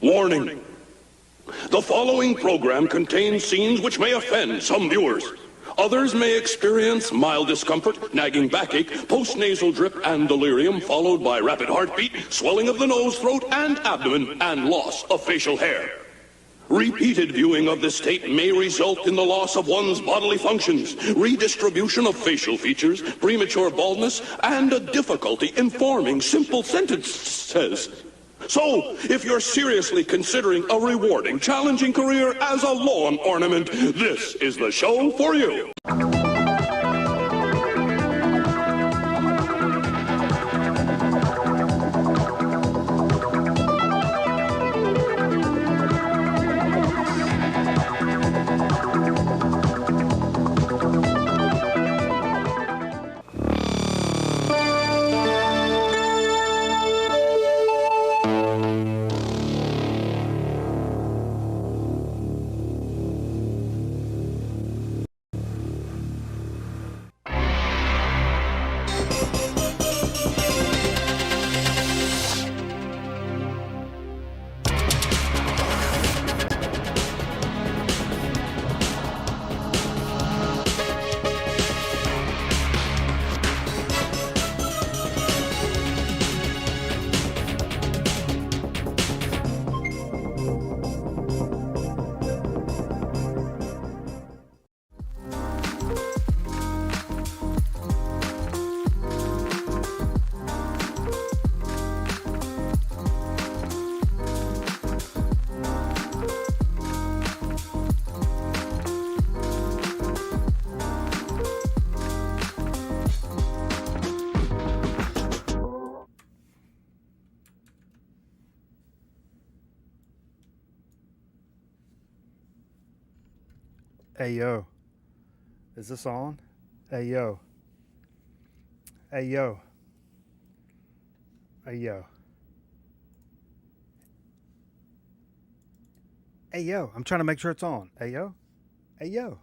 Warning. The following program contains scenes which may offend some viewers. Others may experience mild discomfort, nagging backache, post-nasal drip, and delirium, followed by rapid heartbeat, swelling of the nose, throat, and abdomen, and loss of facial hair. Repeated viewing of this tape may result in the loss of one's bodily functions, redistribution of facial features, premature baldness, and a difficulty in forming simple sentences. So, if you're seriously considering a rewarding, challenging career as a lawn ornament, this is the show for you. Hey yo, is this on? Hey yo. Hey yo. Hey yo. Hey yo, I'm trying to make sure it's on. Hey yo. Hey yo.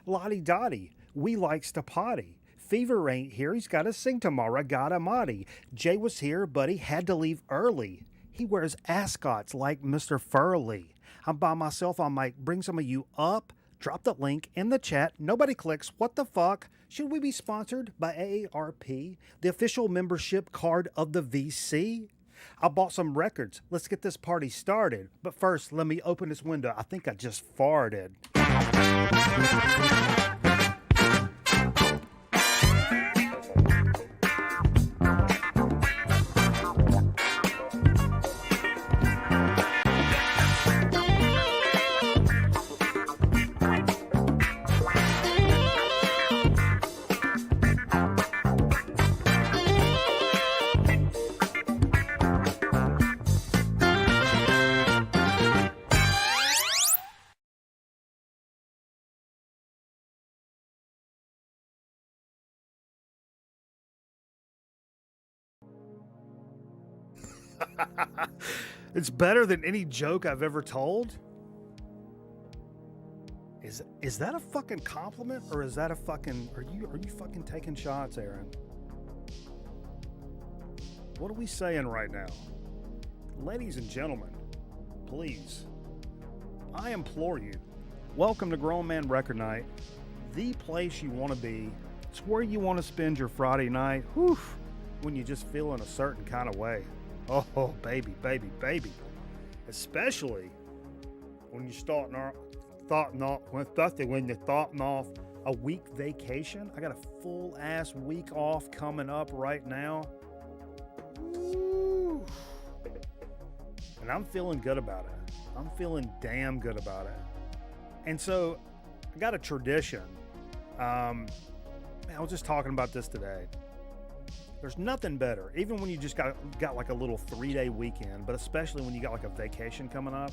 Lottie Dottie, we likes to potty. Fever ain't here, he's gotta sing tomorrow, got a moddy. Jay was here, but he had to leave early. He wears ascots like Mr. Furley. I'm by myself, I might bring some of you up. Drop the link in the chat. Nobody clicks. What the fuck? Should we be sponsored by AARP, the official membership card of the VC? I bought some records. Let's get this party started. But first, let me open this window. I think I just farted. It's better than any joke I've ever told. Is that a fucking compliment, or is that a fucking, are you fucking taking shots, Aaron? What are we saying right now? Ladies and gentlemen, please, I implore you, welcome to Grown Man Record Night, the place you want to be. It's where you want to spend your Friday night, whew, when you just feel in a certain kind of way. Oh, baby, baby, baby. Especially when you're starting off a week vacation. I got a full ass week off coming up right now. Woo. And I'm feeling good about it. I'm feeling damn good about it. And so I got a tradition. I was just talking about this today. There's nothing better, even when you just got like a little 3-day weekend, but especially when you got like a vacation coming up,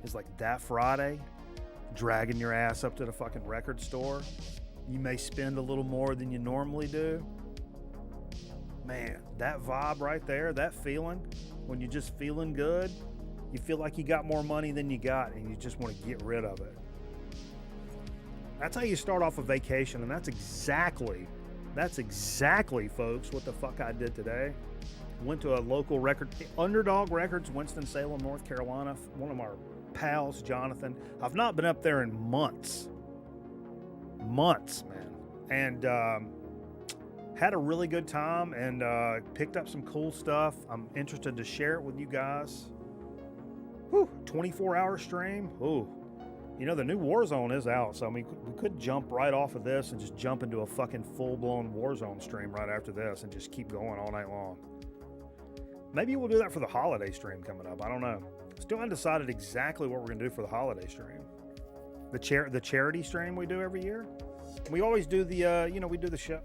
is like that Friday, dragging your ass up to the fucking record store. You may spend a little more than you normally do. Man, that vibe right there, that feeling, when you're just feeling good, you feel like you got more money than you got and you just want to get rid of it. That's how you start off a vacation, and that's exactly, folks, what the fuck I did today. Went to a local record, Underdog Records, Winston-Salem, North Carolina. One of our pals, Jonathan. I've not been up there in months, man. And had a really good time, and picked up some cool stuff. I'm interested to share it with you guys. Whew, 24-hour stream. Ooh. You know, the new Warzone is out, so I mean, we could jump right off of this and just jump into a fucking full-blown Warzone stream right after this and just keep going all night long. Maybe we'll do that for the holiday stream coming up. I don't know. Still undecided exactly what we're going to do for the holiday stream. The charity stream we do every year. We always do the, we do the show.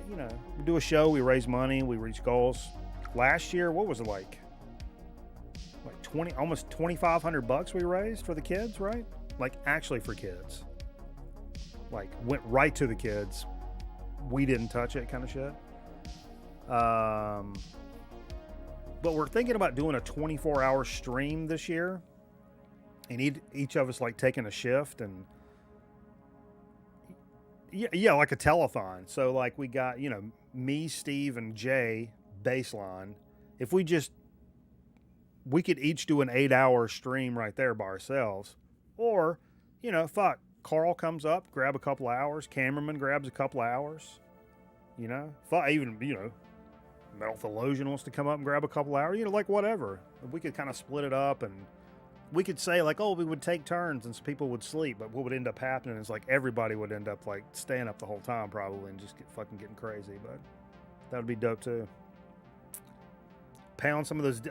We do a show, we raise money, we reach goals. Last year, what was it like? Like almost $2,500 we raised for the kids, right? Like actually for kids. Like went right to the kids. We didn't touch it kind of shit. But we're thinking about doing a 24-hour stream this year. And each of us like taking a shift and yeah, like a telethon. So like we got, me, Steve, and Jay baseline. If we could each do an 8-hour stream right there by ourselves. Or, Carl comes up, grab a couple hours. Cameraman grabs a couple hours. Even, Metal Theologian wants to come up and grab a couple hours. Like whatever. We could kind of split it up, and we could say like, we would take turns and some people would sleep. But what would end up happening is like everybody would end up like staying up the whole time probably and just getting crazy. But that would be dope too. Pound some of those,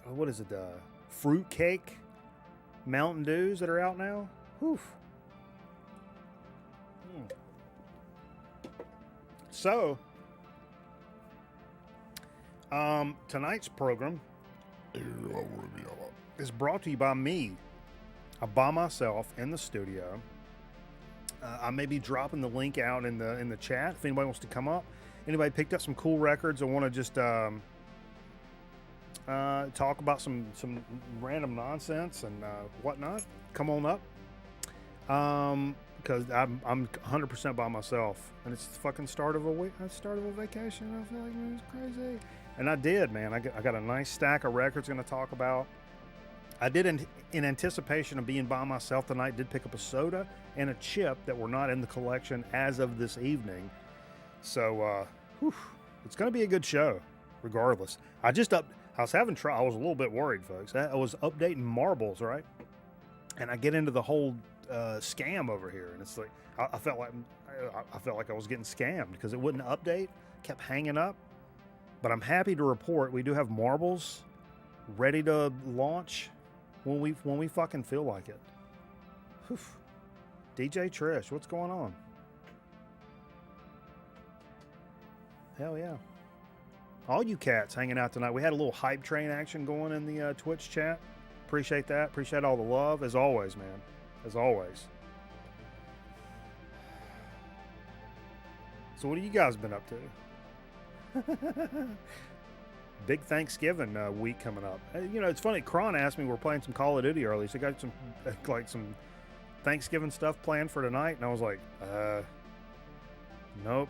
what is it, fruit cake Mountain Dews that are out now. Whew. So, tonight's program is brought to you by me. By myself in the studio. I may be dropping the link out in the chat if anybody wants to come up. Anybody picked up some cool records or want to just talk about some random nonsense and whatnot, come on up. Because I'm 100% by myself, and it's the fucking start of a vacation. I feel like it's crazy, and I did, man. I got a nice stack of records going to talk about. I did in anticipation of being by myself tonight. Did pick up a soda and a chip that were not in the collection as of this evening. So it's going to be a good show, regardless. I was having trouble. I was a little bit worried, folks. I was updating marbles, right? And I get into the whole scam over here, and it's like I felt like I was getting scammed because it wouldn't update, kept hanging up. But I'm happy to report we do have marbles ready to launch when we fucking feel like it. Whew. DJ Trish, what's going on? Hell yeah. All you cats hanging out tonight. We had a little hype train action going in the Twitch chat. Appreciate that. Appreciate all the love. As always, man. As always. So what have you guys been up to? big Thanksgiving week coming up. You know, it's funny. Kron asked me, we're playing some Call of Duty early, so I got some like some Thanksgiving stuff planned for tonight, and I was like, nope.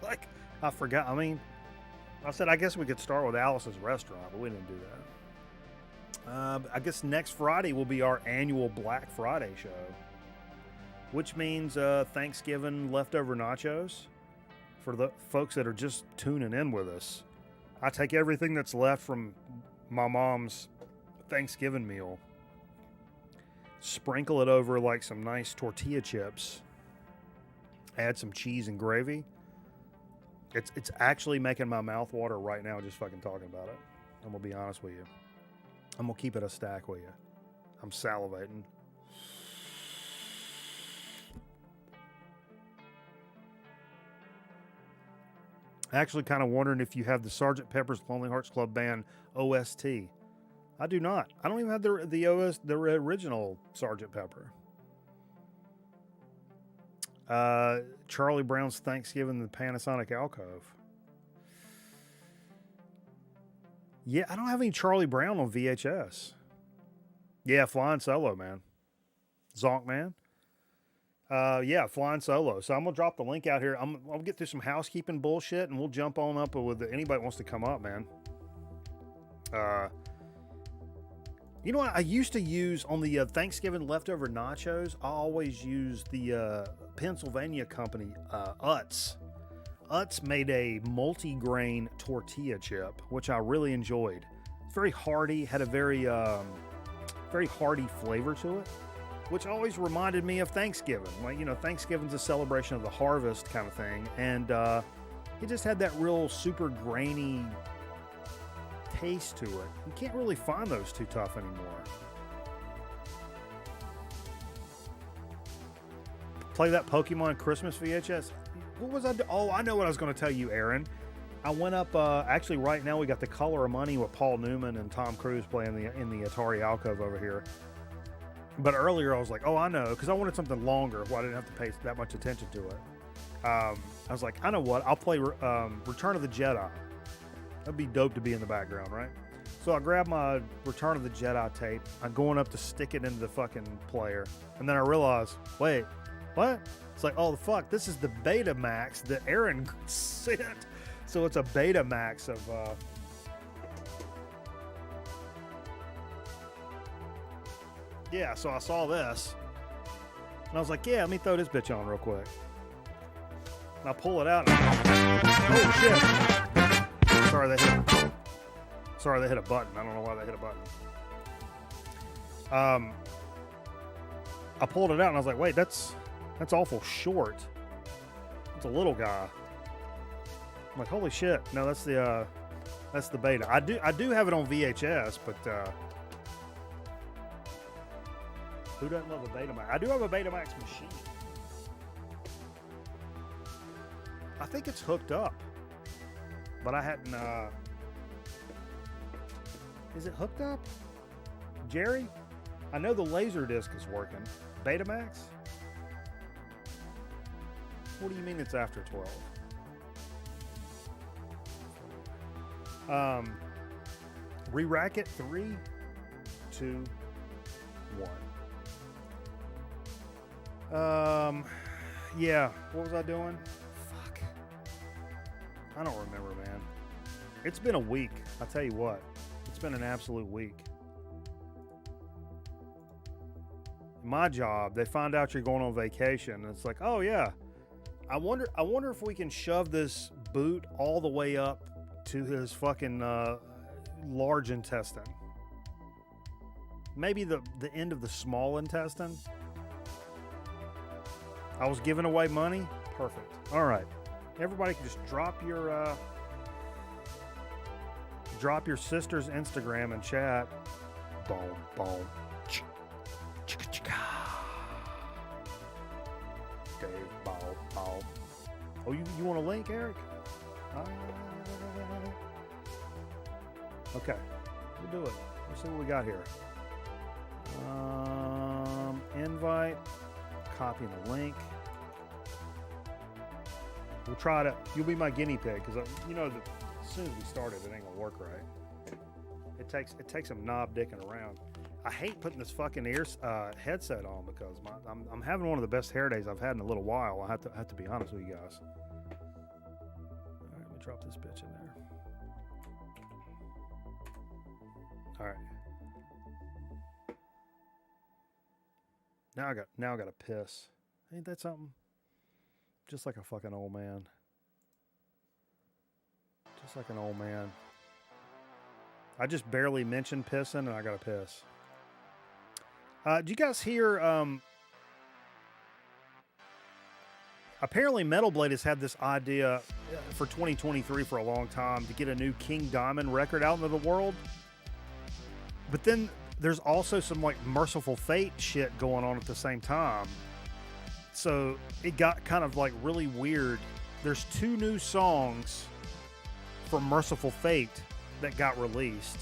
Like, I forgot. I mean, I said I guess we could start with Alice's restaurant, but we didn't do that. I guess next Friday will be our annual Black Friday show, which means Thanksgiving leftover nachos for the folks that are just tuning in with us. I take everything that's left from my mom's Thanksgiving meal, sprinkle it over like some nice tortilla chips, add some cheese and gravy. It's actually making my mouth water right now just fucking talking about it. I'm gonna be honest with you. I'm gonna keep it a stack with you. I'm salivating. Actually kind of wondering if you have the Sgt. Pepper's Lonely Hearts Club Band OST. I do not. I don't even have the original Sgt. Pepper. Charlie Brown's Thanksgiving in the Panasonic Alcove. Yeah, I don't have any Charlie Brown on VHS. Yeah, Flying Solo, man. Zonk, man. Yeah, Flying Solo. So I'm going to drop the link out here. I'll get through some housekeeping bullshit, and we'll jump on up with anybody wants to come up, man. You know what I used to use on the Thanksgiving leftover nachos? I always use the Pennsylvania company, Utz. Utz made a multi-grain tortilla chip, which I really enjoyed. It's very hearty, had a very hearty flavor to it, which always reminded me of Thanksgiving. Like, you know, Thanksgiving's a celebration of the harvest kind of thing, and it just had that real super grainy taste to it. You can't really find those too tough anymore. Play that Pokemon Christmas VHS. What was I do? Oh, I know what I was going to tell you, Aaron. I went up, actually right now we got The Color of Money with Paul Newman and Tom Cruise playing in the Atari Alcove over here. But earlier I was like, oh, I know, because I wanted something longer where I didn't have to pay that much attention to it. I was like, I know what, I'll play Return of the Jedi. That'd be dope to be in the background, right? So I grabbed my Return of the Jedi tape. I'm going up to stick it into the fucking player. And then I realized, wait, what? It's like, oh, fuck, this is the Betamax that Aaron sent. So it's a Betamax of... Yeah, so I saw this. And I was like, yeah, let me throw this bitch on real quick. And I pull it out. Oh, shit. Sorry, they hit a button. I don't know why they hit a button. I pulled it out and I was like, wait, that's awful short. It's a little guy. I'm like, holy shit. No, that's the beta. I do have it on VHS, but who doesn't love a Betamax? I do have a Betamax machine. I think it's hooked up. But I hadn't, is it hooked up? Jerry? I know the laser disc is working. Betamax? What do you mean it's after 12? Re-rack it. 3, 2, 1. Yeah, what was I doing? I don't remember, man. It's been a week. I'll tell you what. It's been an absolute week. My job, they find out you're going on vacation. And it's like, oh yeah. I wonder if we can shove this boot all the way up to his fucking large intestine. Maybe the end of the small intestine. I was giving away money. Perfect. All right. Everybody can just drop your sister's Instagram and chat. Boom, boom. Dave, bow, bow. Oh, you want a link, Eric? Okay, we'll do it. Let's see what we got here. Invite. Copy the link. We'll try to. You'll be my guinea pig because you know that as soon as we started, it ain't gonna work right. It takes some knob dicking around. I hate putting this fucking headset on because I'm having one of the best hair days I've had in a little while. I have to be honest with you guys. All right, let me drop this bitch in there. All right. Now I got to piss. Ain't that something? Just like a fucking old man. Just like an old man. I just barely mentioned pissing and I got to piss. Did you guys hear, apparently Metal Blade has had this idea for 2023 for a long time to get a new King Diamond record out into the world. But then there's also some like Merciful Fate shit going on at the same time. So it got kind of like really weird. There's 2 new songs from Merciful Fate that got released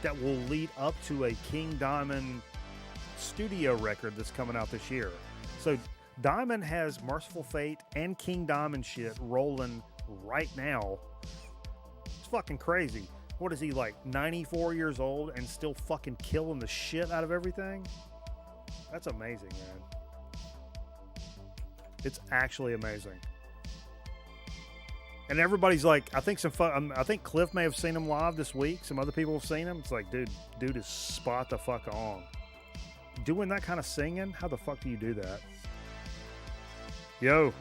that will lead up to a King Diamond studio record that's coming out this year. So Diamond has Merciful Fate and King Diamond shit rolling right now. It's fucking crazy. What is he, like 94 years old and still fucking killing the shit out of everything? That's amazing, man. It's actually amazing. And everybody's like, I think Cliff may have seen him live this week. Some other people have seen him. It's like, dude is spot the fuck on. Doing that kind of singing? How the fuck do you do that? Yo.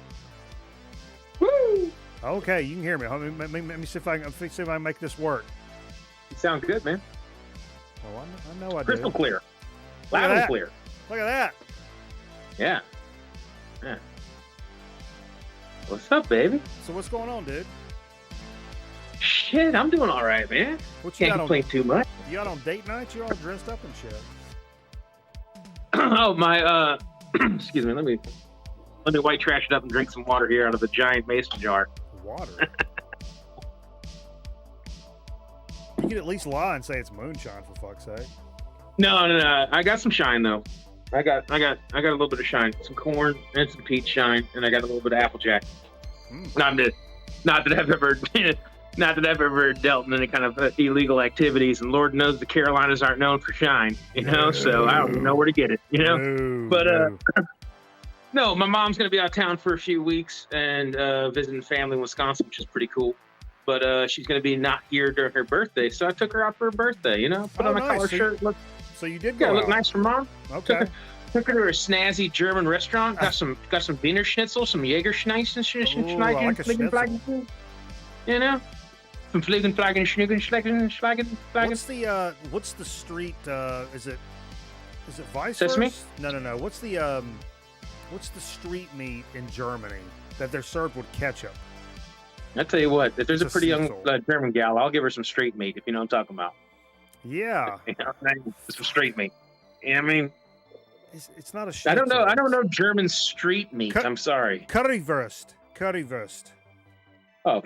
Woo! Okay, you can hear me. Let me see if I can make this work. You sound good, man. Oh, I know I do. Crystal clear. Loud and clear. Look at that. Yeah. What's up, baby? So what's going on, dude? Shit, I'm doing all right, man. What you Can't complain too much. You out on date nights? You're all dressed up and shit. Oh, my, excuse me, let me white trash it up and drink some water here out of the giant mason jar. Water? You could at least lie and say it's moonshine, for fuck's sake. No. I got some shine, though. I got a little bit of shine. Some corn and some peach shine, and I got a little bit of Applejack. Not that I've ever dealt in any kind of illegal activities, and Lord knows the Carolinas aren't known for shine, you know. So I don't even know where to get it, you know. No, my mom's gonna be out of town for a few weeks and visiting family in Wisconsin, which is pretty cool. But she's gonna be not here during her birthday, so I took her out for her birthday. You know, put on a collar shirt. So you did go out. Look nice for mom. Okay. Took her to a snazzy German restaurant. Got some Wiener Schnitzel, some Jägerschnitz and shit. I like a schnitzel. You know, some Fliegenflagen, Schnuggen. What's the street? Is it Weiss? Sesame? No. What's the street meat in Germany that they're served with ketchup? I tell you what, if there's a pretty young schnitzel. German gal, I'll give her some street meat. If you know what I'm talking about. Yeah. You know, some street meat. You know what I mean? It's not a schnitzel. I don't know German street meat. I'm sorry. Currywurst. Oh,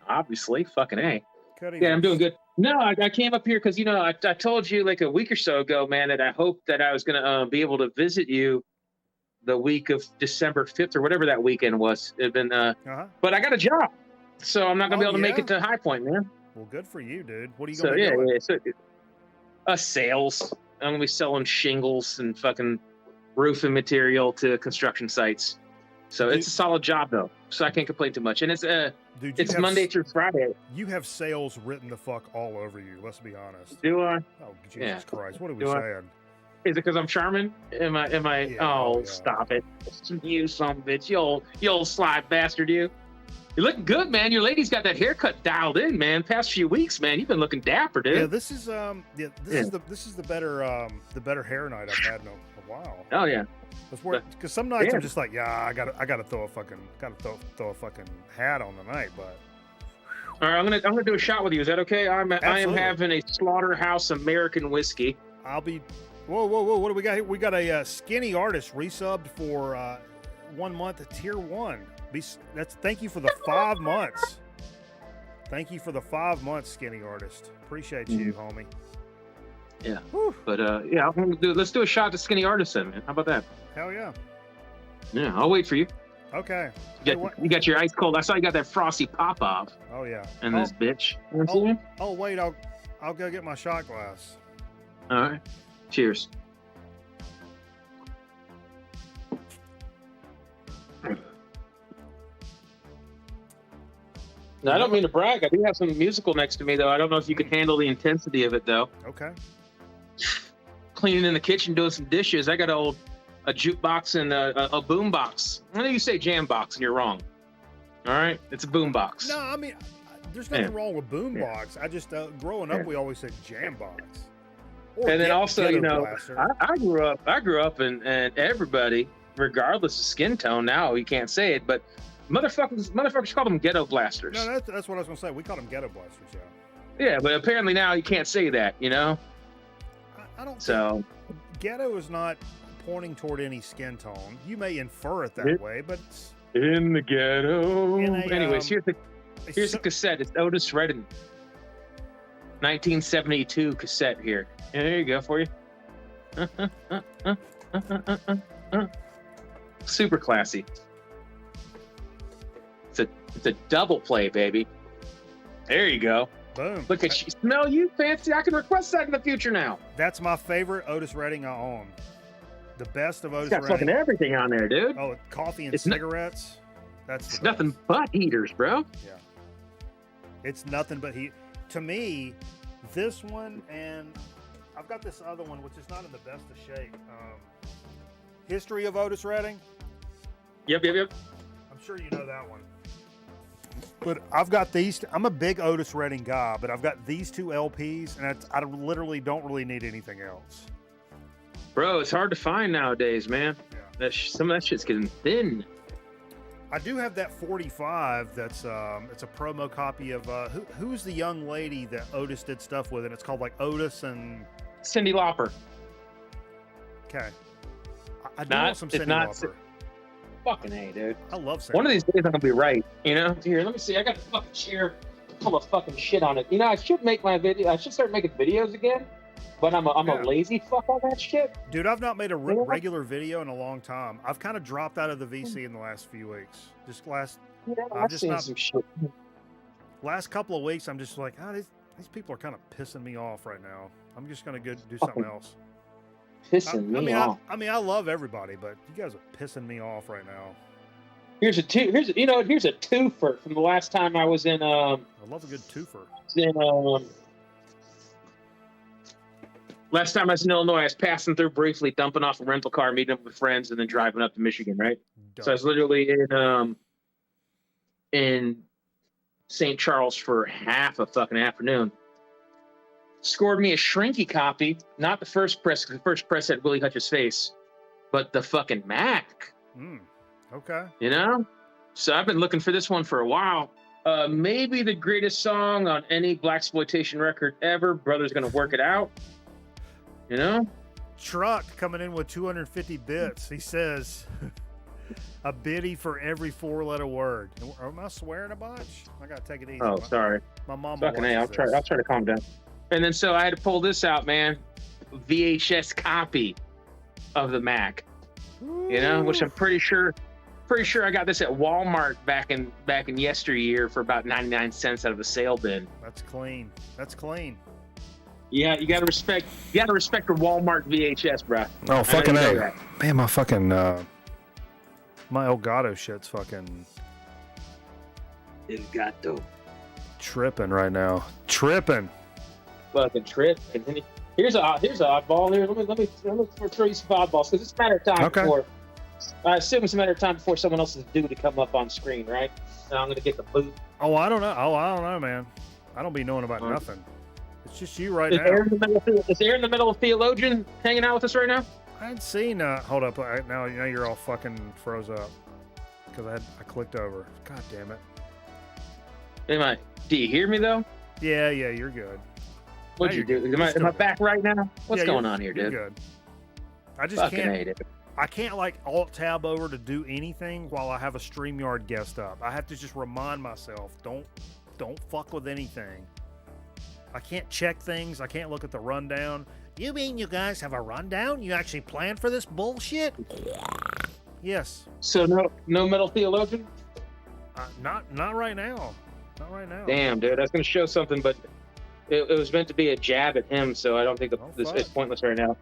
obviously, fucking A. Currywurst. Yeah, I'm doing good. No, I came up here because, you know, I told you like a week or so ago, man, that I hoped that I was going to be able to visit you the week of December 5th or whatever that weekend was. But I got a job, so I'm not going to be able to make it to High Point, man. Well, good for you, dude. What are you going to be doing? Sales. I'm going to be selling shingles and fucking roofing material to construction sites. So it's a solid job, though. So I can't complain too much. And it's Monday through Friday. You have sales written the fuck all over you. Let's be honest. Do I? Oh, Jesus Christ! What are we saying? Is it because I'm charming? Am I? Yeah, stop it! You son of a bitch! You old sly bastard! You looking good, man. Your lady's got that haircut dialed in, man. Past few weeks, man, you've been looking dapper, dude. Yeah, this is the better hair night I've had in a while. Oh yeah. Because some nights I'm just like, I gotta throw a fucking hat on the night, but. All right, I'm gonna do a shot with you. Is that okay? I am having a Slaughterhouse American whiskey. I'll be. Whoa! What do we got here? We got a skinny artist resubbed for 1 month at tier 1. Thank you for the 5 months. Thank you for the 5 months, skinny artist. Appreciate you, homie. Yeah. Whew. But let's do a shot to skinny artist then, man. How about that? Hell yeah. Yeah, I'll wait for you. Okay. You got your ice cold. I saw you got that frosty pop off. Oh yeah. And this bitch. You know what I'm saying? Oh wait, I'll go get my shot glass. All right. Cheers. Now, I don't mean to brag. I do have some musical next to me, though. I don't know if you can handle the intensity of it, though. Okay. Cleaning in the kitchen, doing some dishes. I got a jukebox and a boom box. I know you say jam box, and you're wrong. All right? It's a boom box. No, I mean, there's nothing wrong with boom box. I just, growing up, we always said jam box. And then also, you know, blaster. I grew up and everybody, regardless of skin tone, now you can't say it, but motherfuckers call them ghetto blasters. No, that's what I was gonna say. We call them ghetto blasters, yeah. Yeah, but apparently now you can't say that, you know. I don't. So ghetto is not pointing toward any skin tone. You may infer it that way, but it's in the ghetto. Anyways, here's the a cassette. It's Otis Redding, 1972 cassette here. Yeah, there you go for you. Super classy. It's a double play, baby. There you go. Boom. Look at you. Smell you fancy. I can request that in the future now. That's my favorite Otis Redding I own. The best of Otis It's got Redding. fucking everything on there, dude. Oh, coffee and cigarettes. That's nothing but heaters, bro. Yeah. It's nothing but heat. To me, this one, and I've got this other one, which is not in the best of shape. History of Otis Redding. Yep. I'm sure you know that one. But I've got these. I'm a big Otis Redding guy, but I've got these two LPs, and I literally don't really need anything else. Bro, it's hard to find nowadays, man. Yeah. Some of that shit's getting thin. I do have that 45. That's it's a promo copy of who's the young lady that Otis did stuff with, and it's called like Otis and Cyndi Lauper. Okay, I do want some Cyndi Lauper. Fucking A, dude. I love Cyndi. One of these days I'm gonna be right. You know? Here, let me see. I got a fucking chair full of fucking shit on it. You know, I should make my video. I should start making videos again. But I'm a lazy fuck on that shit. Dude, I've not made a regular video in a long time. I've kind of dropped out of the VC in the last few weeks. I've just seen some shit. Last couple of weeks, I'm just like, these people are kind of pissing me off right now. I'm just gonna go do something else. Pissing me off. I mean, I love everybody, but you guys are pissing me off right now. Here's a twofer from the last time I was in. I love a good twofer. Last time I was in Illinois, I was passing through briefly, dumping off a rental car, meeting up with friends, and then driving up to Michigan, right? Dumb. So I was literally in St. Charles for half a fucking afternoon. Scored me a shrinky copy, not the first press, because the first press had Willie Hutch's face, but the fucking Mac. Okay. You know? So I've been looking for this one for a while. Maybe the greatest song on any blaxploitation record ever. Brother's Gonna Work It Out. You know? Truck coming in with 250 bits. He says, a biddy for every four-letter word. Am I swearing a bunch? I gotta take it easy. Oh, sorry. My mom. Fucking A. I'll try to calm down. And then so I had to pull this out, man. VHS copy of the Mac. Ooh. You know, which I'm pretty sure I got this at Walmart back in yesteryear for about 99 cents out of a sale bin. That's clean. Yeah, you gotta respect your Walmart VHS, bro. Oh, fucking A. Man, my fucking my Elgato shit's fucking Elgato. Tripping right now. Fucking tripping. Here's an oddball here. Let me throw you some oddballs, because it's a matter of time before. I assume it's a matter of time before someone else is due to come up on screen, right? And I'm gonna get the boot. Oh, I don't know, man. I don't be knowing about nothing. It's just you right now. Is Aaron in the middle of Theologian hanging out with us right now? I hadn't seen. Hold up. Now you're all fucking froze up because I clicked over. God damn it. Do you hear me though? Yeah, you're good. What'd you do? Am I back right now? What's going on here, dude? You're good. I just I can't like alt tab over to do anything while I have a StreamYard guest up. I have to just remind myself, don't fuck with anything. I can't check things. I can't look at the rundown. You mean you guys have a rundown? You actually planned for this bullshit? Yes. So no metal theologian? Not right now. Not right now. Damn, dude, that's gonna show something, but it was meant to be a jab at him, so I don't think it's pointless right now.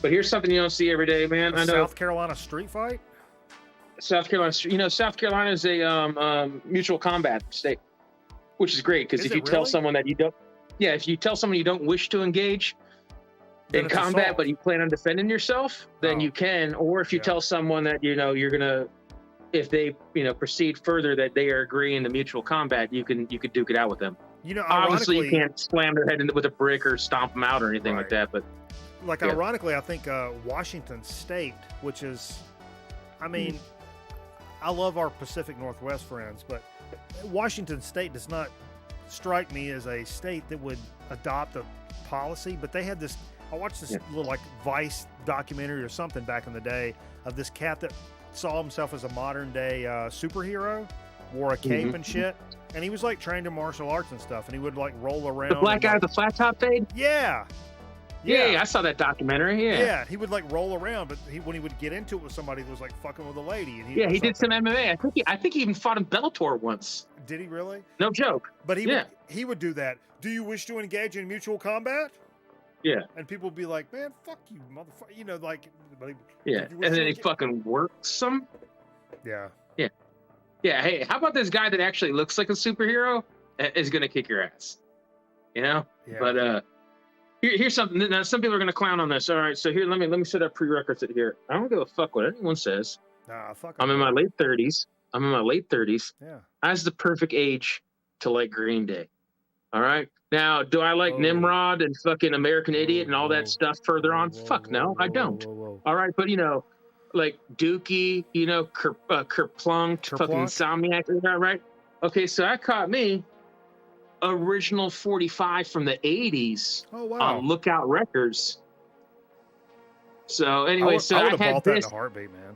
But here's something you don't see every day, man. I know South Carolina street fight. South Carolina. South Carolina is a mutual combat state, which is great because if you tell someone that you don't, if you tell someone you don't wish to engage in combat, but you plan on defending yourself, then you can. Or if you tell someone that you're gonna, if they proceed further that they are agreeing to mutual combat, you could duke it out with them. Obviously you can't slam their head with a brick or stomp them out or anything like that, but ironically, I think Washington State, which is, I mean, I love our Pacific Northwest friends, but Washington State does not strike me as a state that would adopt a policy. But they had this, I watched this little like Vice documentary or something back in the day of this cat that saw himself as a modern day superhero, wore a cape and shit. And he was like trained in martial arts and stuff, and he would like roll around. The black guy with the flat top fade? Yeah. Yeah, I saw that documentary. Yeah, he would like roll around, but when he would get into it with somebody that was like fucking with a lady, and he did some MMA. I think he even fought in Bellator once. Did he really? No joke. But he would do that. Do you wish to engage in mutual combat? Yeah. And people would be like, "Man, fuck you, motherfucker!" Like. And then he fucking works them. Yeah. Yeah. Hey, how about this guy that actually looks like a superhero is gonna kick your ass? Yeah. But here's something. Now, some people are gonna clown on this. All right, so here, let me set up prerequisite here. I don't give a fuck what anyone says. Nah, fuck. I'm in my late 30s. Yeah. That's the perfect age to like Green Day. All right. Now, do I like Nimrod and fucking American Idiot and all that stuff further on? Fuck no, I don't. All right, but like Dookie, Kerplunk, fucking Insomniac, right? Okay, so I caught me original 45 from the 80s on Lookout Records. So anyway, I would have bought that in a heartbeat, man.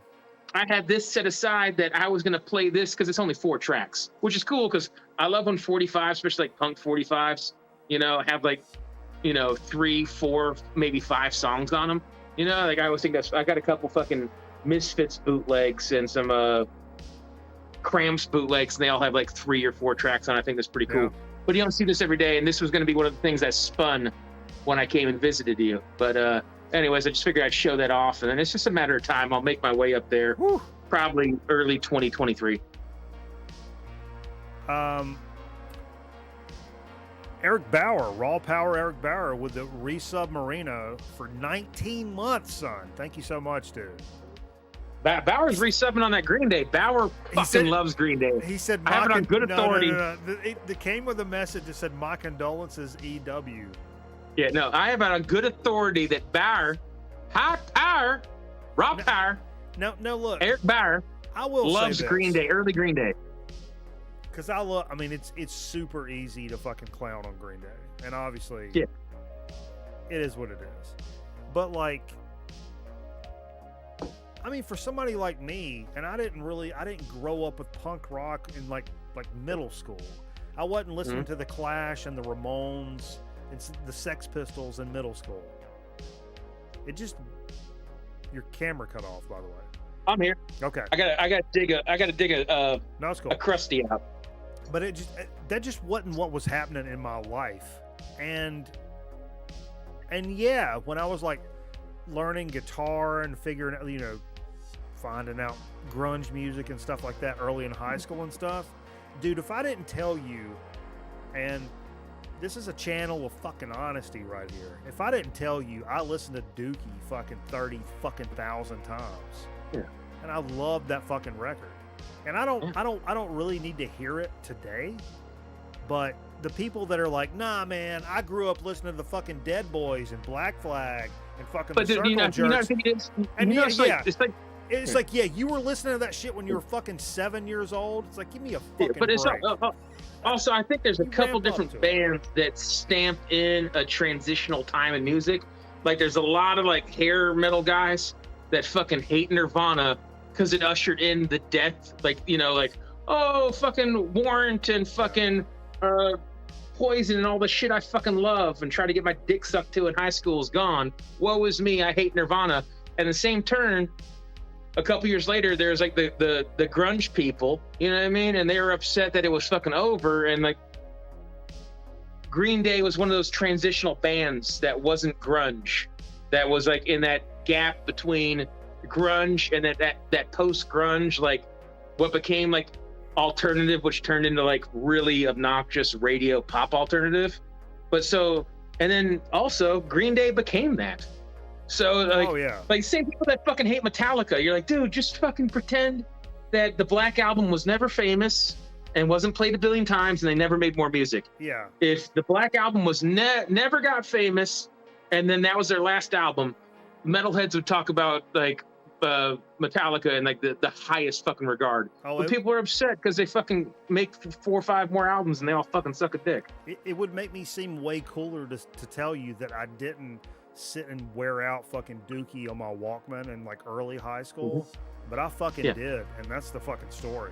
I had this set aside that I was going to play this because it's only 4 tracks, which is cool because I love when 45, especially like punk 45s, have like, 3, 4, maybe 5 songs on them. Like I always think I got a couple fucking Misfits bootlegs and some Cramps bootlegs, and they all have like 3 or 4 tracks on. I think that's pretty cool. But you don't see this every day, and this was going to be one of the things that spun when I came and visited you. But anyways, I just figured I'd show that off, and then it's just a matter of time. I'll make my way up there, probably early 2023. Eric Bauer, Raw Power Eric Bauer with the Resubmarino for 19 months, son. Thank you so much, dude. Bauer's resubbing on that Green Day. Bauer fucking loves Green Day. He said, I have it on good authority. No. It came with a message that said, "My condolences, EW." Yeah, no, I have it on good authority that Bauer, High Power, Raw Power. No, look. Eric Bauer loves say Green Day, early Green Day. Because I mean, it's super easy to fucking clown on Green Day. And obviously, it is what it is. But like, I mean, for somebody like me, and I didn't grow up with punk rock in like middle school. I wasn't listening to the Clash and the Ramones and the Sex Pistols in middle school. It just, your camera cut off, by the way. I'm here. Okay. I gotta dig a no, it's cool. A crusty out. But that just wasn't what was happening in my life. And yeah, when I was like learning guitar and figuring out, finding out grunge music and stuff like that early in high school and stuff, dude, if I didn't tell you, and this is a channel of fucking honesty right here, if I didn't tell you, I listened to Dookie fucking 30,000 times. Yeah. And I love that fucking record. And I don't really need to hear it today, but the people that are like, nah, man, I grew up listening to the fucking Dead Boys and Black Flag and fucking the Circle Jerks. It's like, you were listening to that shit when you were fucking 7 years old. It's like, give me a fucking break. Also, I think there's a couple different bands that stamped in a transitional time in music. Like, there's a lot of like hair metal guys that fucking hate Nirvana because it ushered in the death, fucking Warrant and fucking Poison and all the shit I fucking love and try to get my dick sucked to in high school is gone. Woe is me, I hate Nirvana. And the same turn, a couple years later, there's like the grunge people, you know what I mean? And they were upset that it was fucking over. And like Green Day was one of those transitional bands that wasn't grunge, that was like in that gap between grunge and that post grunge, like what became like alternative, which turned into like really obnoxious radio pop alternative. But so, and then also Green Day became that. So like, like same people that fucking hate Metallica, you're like, dude, just fucking pretend that the Black Album was never famous and wasn't played a billion times and they never made more music. Yeah. If the Black Album was never got famous and then that was their last album, metalheads would talk about like Metallica in like the highest fucking regard. But people are upset because they fucking make 4 or 5 more albums and they all fucking suck a dick. It would make me seem way cooler to tell you that I didn't sit and wear out fucking Dookie on my Walkman in like early high school, but I fucking did, and that's the fucking story.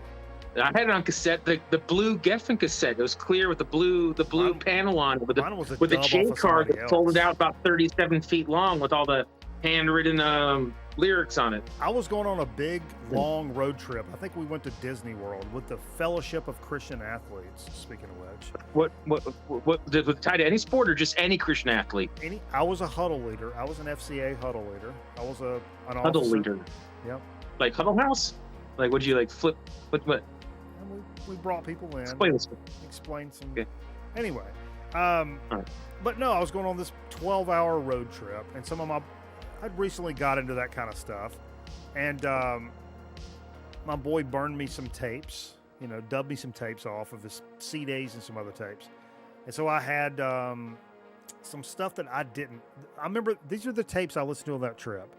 I had it on cassette, the blue Geffen cassette. It was clear with the blue panel on it, with the J card that folded out about 37 feet long with all the handwritten lyrics on it. I was going on a big, long road trip. I think we went to Disney World with the Fellowship of Christian Athletes, speaking of which. What was it tied to any sport or just any Christian athlete? I was a huddle leader. I was an FCA huddle leader. I was an huddle officer. Leader. Yep. Like Huddle House? Like, would you like flip? What? We brought people in. Explain some. Okay. Anyway, right. But no, I was going on this 12-hour road trip, and I'd recently got into that kind of stuff, and my boy burned me some tapes, dubbed me some tapes off of his CDs and some other tapes. And so I had some stuff that I remember, these are the tapes I listened to on that trip.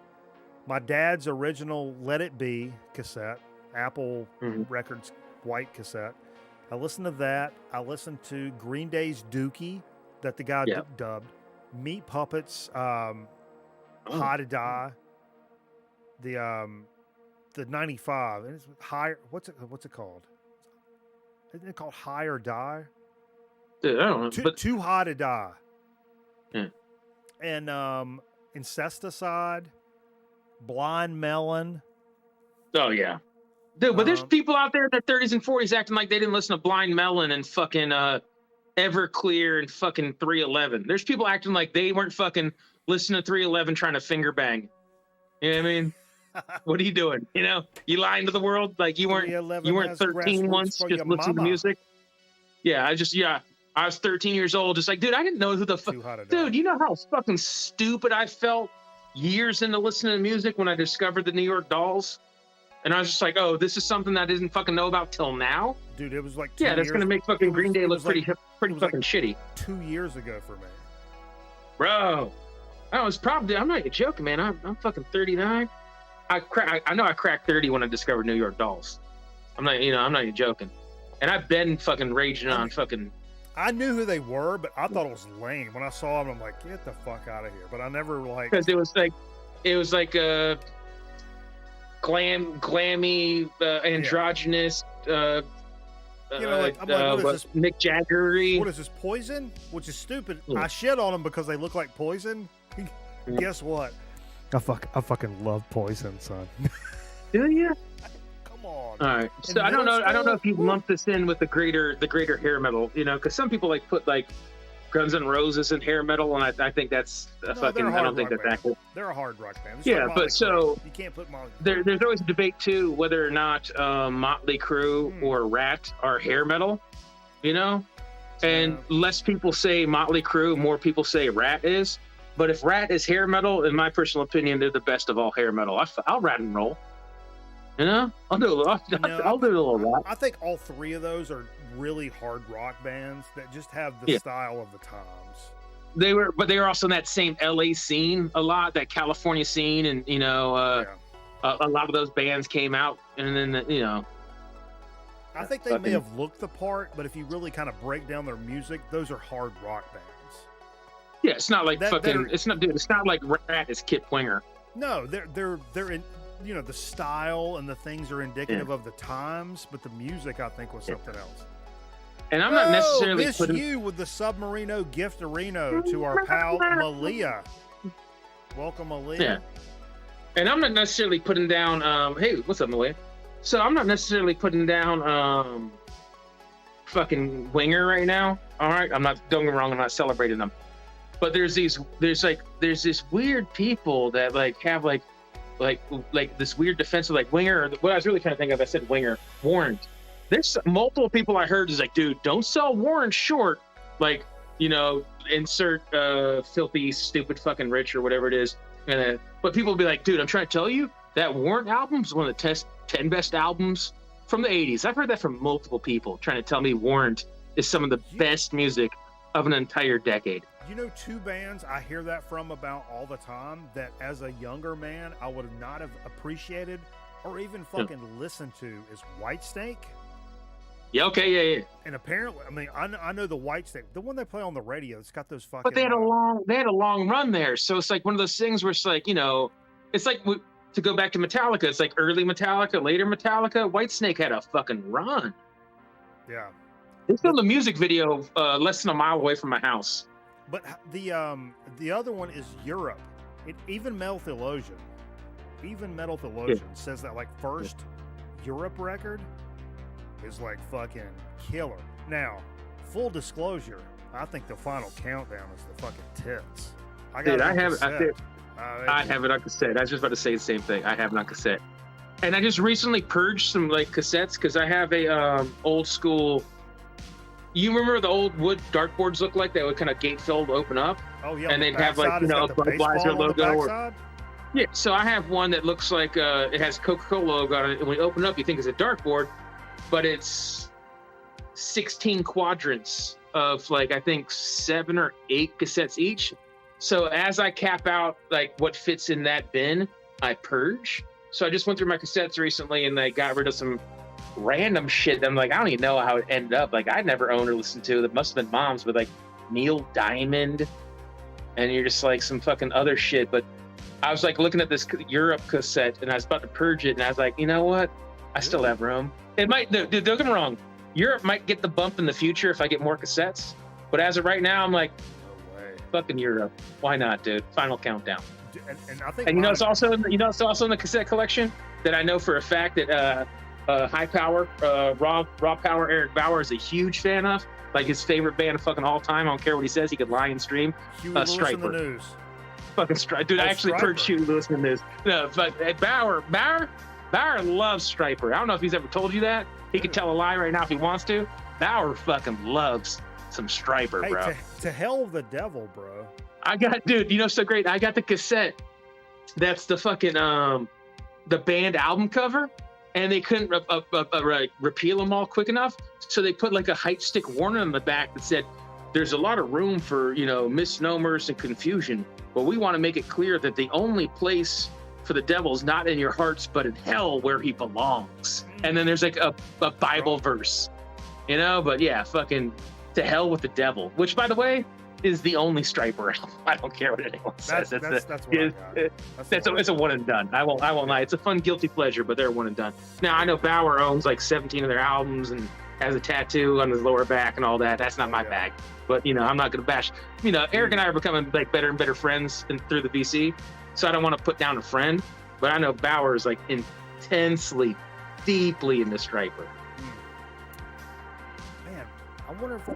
My dad's original Let It Be cassette, Apple Records white cassette. I listened to that. I listened to Green Day's Dookie that the guy dubbed. Meat Puppets, High to Die, the 95, and it's higher. What's it called? Isn't it called High or Die? Dude, I don't know. Too High to Die. Yeah. And Incesticide, Blind Melon. Oh yeah, dude. But there's people out there in their 30s and 40s acting like they didn't listen to Blind Melon and fucking Everclear and fucking 311. There's people acting like they weren't fucking listening to 311 trying to finger bang. You know what I mean? What are you doing? You lying to the world like you weren't 13 once just listening to music. Yeah, I was 13 years old, just like, dude, I didn't know who the fuck. Dude, you know how fucking stupid I felt years into listening to music when I discovered the New York Dolls? And I was just like, oh, this is something I didn't fucking know about till now? Dude, it was like that's going to make fucking Green Day look pretty fucking shitty. 2 years ago for me. Bro, I was probably, I'm not even joking, man. I'm fucking 39. I know I cracked 30 when I discovered New York Dolls. I'm not even joking. And I've been fucking raging on fucking... I knew who they were, but I thought it was lame. When I saw them, I'm like, get the fuck out of here. But I never because it was like a glammy, androgynous, I'm like, what is this? Mick Jagger-y. What is this, Poison? Which is stupid. I shit on them because they look like Poison. Guess what? I fucking love Poison, son. Do you? Come on. All right. So I don't know if you lump this in with the greater hair metal, because some people like put like Guns N' Roses in hair metal, and I think that's I don't think that's accurate. They're a hard rock band. Yeah, but so you can't put Motley Crue. There's always a debate too whether or not Motley Crue or Rat are hair metal, and less people say Motley Crue, more people say Rat is. But if Rat is hair metal, in my personal opinion, they're the best of all hair metal. I'll rat and roll. I'll do a little Rat. I think all three of those are really hard rock bands that just have the style of the times. They were also in that same LA scene a lot, that California scene, and a lot of those bands came out, and then I think they may have looked the part, but if you really kind of break down their music, those are hard rock bands. Yeah, it's not like it's not like Rat is Kit Winger. No, they're in, the style and the things are indicative of the times, but the music I think was something else. And I'm not necessarily putting you with the Submarino Gifterino to our pal Malia. Welcome, Malia. And I'm not necessarily putting down. Hey, what's up, Malia? So I'm not necessarily putting down fucking Winger right now. All right, I'm not. Don't get me wrong. I'm not celebrating them. But there's this weird people that like have like this weird defense of like Winger. Or what I was really trying to think of, I said Winger. Warren. There's multiple people I heard is like, dude, don't sell Warren short. Like, you know, insert filthy, stupid, fucking rich or whatever it is. But people will be like, dude, I'm trying to tell you that Warrant album is one of the 10 best albums from the 80s. I've heard that from multiple people trying to tell me Warrant is some of the best music of an entire decade. You know, two bands I hear that from about all the time that as a younger man I would not have appreciated or even fucking listened to is Whitesnake. Yeah, okay, yeah. And apparently, I mean, I know the Whitesnake, the one they play on the radio. It's got those fucking. But they had a long run there, so it's like one of those things where it's like, you know, it's like to go back to Metallica. It's like early Metallica, later Metallica. Whitesnake had a fucking run. Yeah. They filmed a music video less than a mile away from my house. But the other one is Europe. Even Metal Theologian says that like first Europe record is like fucking killer. Now, full disclosure, I think the Final Countdown is the fucking tits. I have it on cassette. I was just about to say the same thing. I have it on cassette. And I just recently purged some like cassettes because I have a old school. You remember the old wood dartboards look like that would kind of gate filled open up? Oh yeah. And they'd have like, you know, a Budweiser logo. Yeah, so I have one that looks like it has Coca-Cola logo on it, and when you open it up, you think it's a dartboard, but it's 16 quadrants of like I think 7 or 8 cassettes each. So as I cap out like what fits in that bin, I purge. So I just went through my cassettes recently and I got rid of some random shit. I'm like, I don't even know how it ended up. Like I never owned or listened to. That must have been Mom's with like Neil Diamond, and you're just like some fucking other shit. But I was like looking at this Europe cassette and I was about to purge it, and I was like, you know what? I still have room. It might, dude, don't get me wrong. Europe might get the bump in the future if I get more cassettes. But as of right now, I'm like, no way. Fucking Europe. Why not, dude? Final Countdown. And I think, and you know, it's also in the cassette collection that I know for a fact that High Power, Raw Power, Eric Bauer is a huge fan of. Like his favorite band of fucking all time. I don't care what he says. He could lie and stream. Striper. The news. Fucking Striper. Dude, I actually purged Huey Lewis in the news. No, but Bauer loves Striper. I don't know if he's ever told you that. He could tell a lie right now if he wants to. Bauer fucking loves some Striper, bro. Hey, to hell with the devil, bro. I got, dude, you know, so great. I got the cassette. That's the fucking, the band album cover. And they couldn't repeal them all quick enough. So they put like a height stick warning on the back that said, there's a lot of room for, you know, misnomers and confusion. But we want to make it clear that the only place for the devil is not in your hearts, but in hell where he belongs. And then there's like a Bible verse, you know? But yeah, fucking to hell with the devil, which by the way, is the only Striper album. I don't care what anyone says. It's a one and done. I won't lie. It's a fun guilty pleasure, but they're one and done. Now I know Bauer owns like 17 of their albums and has a tattoo on his lower back and all that. That's not my bag. But you know, I'm not gonna bash. You know, Eric and I are becoming like better and better friends through the VC. So I don't want to put down a friend, but I know Bauer is like intensely, deeply into Striper. Man, I wonder if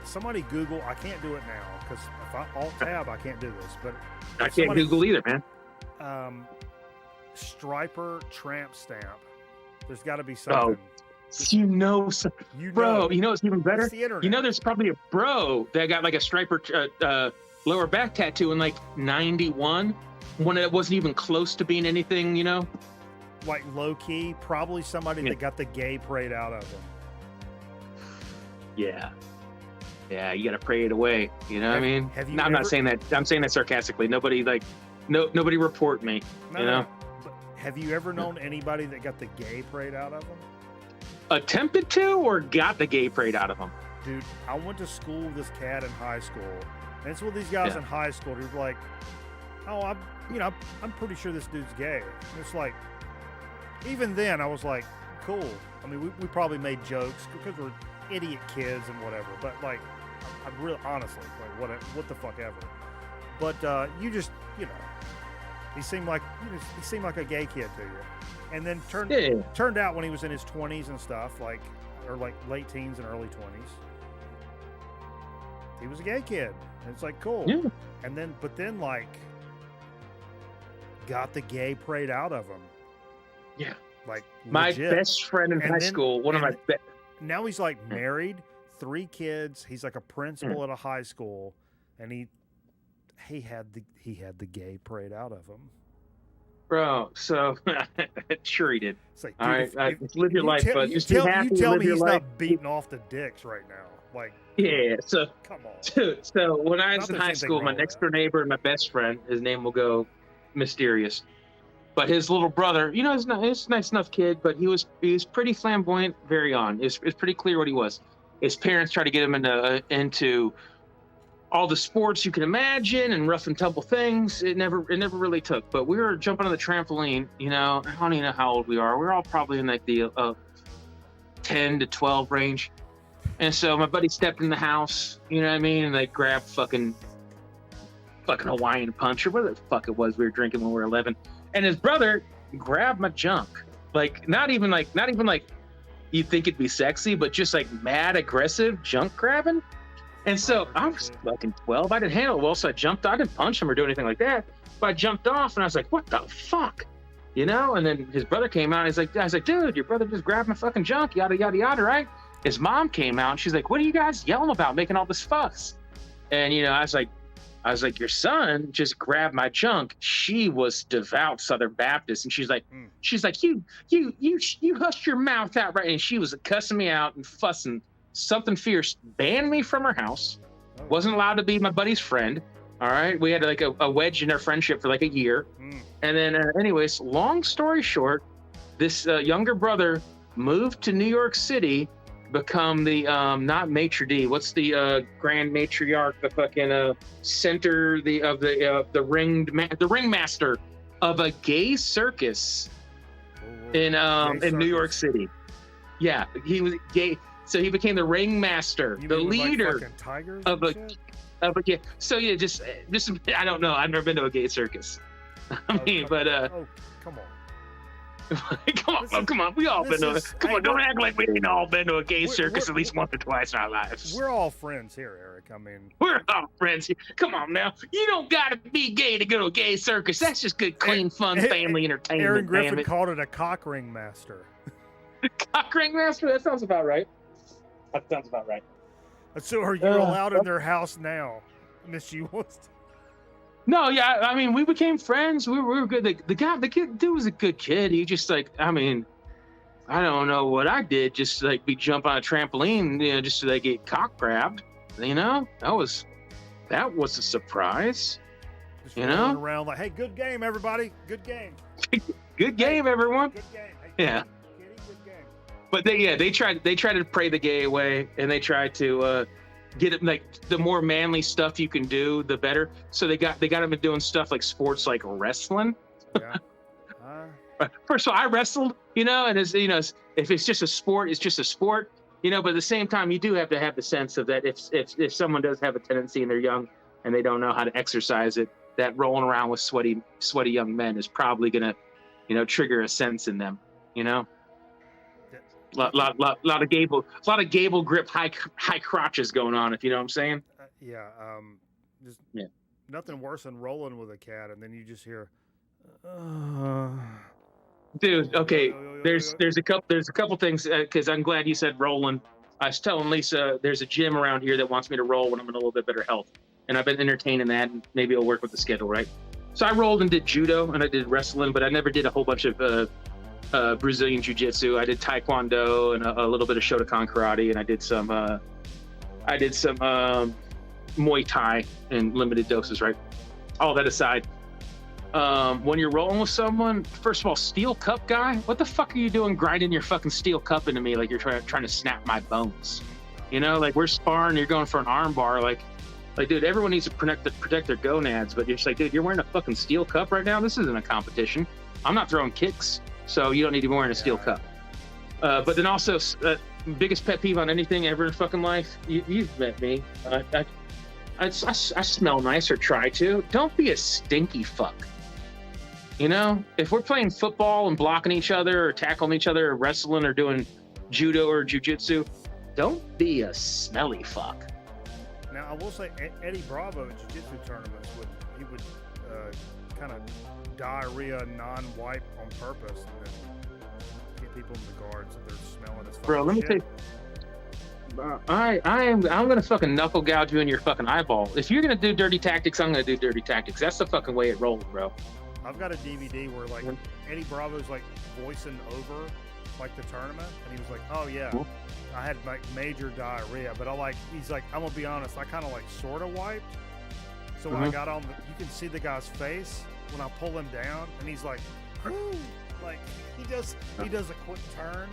somebody Google. I can't do it now because if I alt tab, I can't do this. But I can't Google either, man. Striper tramp stamp. There's got to be something. Oh, you know, bro. You know it's even better. You know, there's probably a bro that got like a Striper lower back tattoo in like '91 when it wasn't even close to being anything. You know, like low key, probably somebody that got the gay parade out of him. Yeah, you gotta pray it away. You know what I mean? I'm not saying that. I'm saying that sarcastically. Nobody report me. No. But have you ever known anybody that got the gay parade out of them? Attempted to, or got the gay parade out of them? Dude, I went to school with this cat in high school, and it's with these guys in high school who's like, "Oh, I'm pretty sure this dude's gay." And it's like, even then, I was like, "Cool." I mean, we probably made jokes because we're idiot kids and whatever, but like, I'm real honestly like what the fuck ever. But you just, you know, He seemed like a gay kid to you. And then turned out when he was in his 20s and stuff, like late teens and early 20s, he was a gay kid. And it's like, cool. Yeah. And then, like, got the gay prayed out of him. Yeah. Like, my legit. best friend in high school, one of my best. Now he's like married, 3 kids. He's like a principal at a high school, and he had the gay prayed out of him. Bro, so sure he did. It's like, all right, live your life, but you tell me he's not beating off the dicks right now. Like, yeah, so come on. So when I was in high school, my next door neighbor and my best friend, his name will go mysterious, but his little brother, you know, he's a nice enough kid, but he was pretty flamboyant, very on. It's pretty clear what he was. His parents tried to get him into all the sports you can imagine and rough and tumble things. It never really took. But we were jumping on the trampoline, you know, I don't even know how old we are. We're all probably in like the 10 to 12 range. And so my buddy stepped in the house, you know what I mean? And they grabbed fucking Hawaiian punch or whatever the fuck it was we were drinking when we were 11. And his brother grabbed my junk. Like, not even like you'd think it'd be sexy, but just like mad aggressive junk grabbing. And so I was fucking 12. I didn't handle it well, so I jumped. I didn't punch him or do anything like that. But I jumped off, and I was like, what the fuck? You know? And then his brother came out, and I was like, dude, your brother just grabbed my fucking junk, yada, yada, yada, right? His mom came out, and she's like, what are you guys yelling about, making all this fuss? And, you know, I was like, your son just grabbed my junk. She was devout Southern Baptist, and she's like, you hushed your mouth out, right? And she was cussing me out and fussing. Something fierce, banned me from her house, wasn't allowed to be my buddy's friend. All right, we had like a wedge in our friendship for like a year. And then anyways, long story short, this younger brother moved to New York City, become the not maitre d', what's the grand matriarch, the fucking center the ringmaster of a gay circus in New York City. Yeah, he was gay. So he became the ringmaster, the leader of a gay. So yeah, just I don't know. I've never been to a gay circus. Come on. come on. We all been to. Come on, don't act like we ain't all been to a gay circus at least once or twice in our lives. We're all friends here, Eric. I mean, we're all friends here. Come on now, you don't gotta be gay to go to a gay circus. That's just good, clean, fun family entertainment. Aaron Griffin called it a cock ring master. Cock ring master. That sounds about right. So are you allowed in their house now, Miss Ewist? No, yeah, I mean, we became friends. We were good. The dude was a good kid. He just like, I mean, I don't know what I did. Just like be jump on a trampoline, you know, just so they get cock grabbed. You know, that was a surprise. Just you know, around like, hey, good game, everybody. Good game. Good game, everyone. Good game. Hey, yeah. Good game. But they tried to pray the gay away, and they tried to get it, like, the more manly stuff you can do, the better. So they got him doing stuff like sports, like wrestling. Yeah. First of all, I wrestled, you know, and if it's just a sport, it's just a sport, you know. But at the same time, you do have to have the sense of that if someone does have a tendency and they're young and they don't know how to exercise it, that rolling around with sweaty young men is probably gonna, you know, trigger a sense in them, you know. Lot of gable grip, high crotches going on, if you know what I'm saying. Nothing worse than rolling with a cat, and then you just hear. Dude, okay. There's a couple things, because I'm glad you said rolling. I was telling Lisa there's a gym around here that wants me to roll when I'm in a little bit better health, and I've been entertaining that, and maybe it'll work with the schedule, right? So I rolled and did judo and I did wrestling, but I never did a whole bunch of Brazilian jiu-jitsu. I did taekwondo and a little bit of Shotokan karate, and I did some Muay Thai in limited doses, right? All that aside, when you're rolling with someone, first of all, steel cup guy, what the fuck are you doing grinding your fucking steel cup into me like you're trying to snap my bones? You know, like we're sparring, you're going for an arm bar, like dude, everyone needs to protect their gonads, but you're just like, dude, you're wearing a fucking steel cup right now? This isn't a competition. I'm not throwing kicks, so you don't need to be wearing a steel cup. But then also, biggest pet peeve on anything ever in fucking life, you've met me. I smell nice, or try to. Don't be a stinky fuck. You know, if we're playing football and blocking each other or tackling each other or wrestling or doing judo or jujitsu, don't be a smelly fuck. Now, I will say Eddie Bravo at jiu-jitsu tournaments he would kind of diarrhea non-wipe on purpose and then get people in the guards if they're smelling his fucking Bro, let me shit. I'm gonna fucking knuckle gouge you in your fucking eyeball. If you're gonna do dirty tactics, I'm gonna do dirty tactics. That's the fucking way it rolls, bro. I've got a DVD where like Eddie Bravo's like voicing over like the tournament, and he was like, "Oh yeah, I had like major diarrhea," but he's like, "I'm gonna be honest, I kind of like sort of wiped." So when I got on, you can see the guy's face when I pull him down, and he's like, "Whoo!" Like he does a quick turn.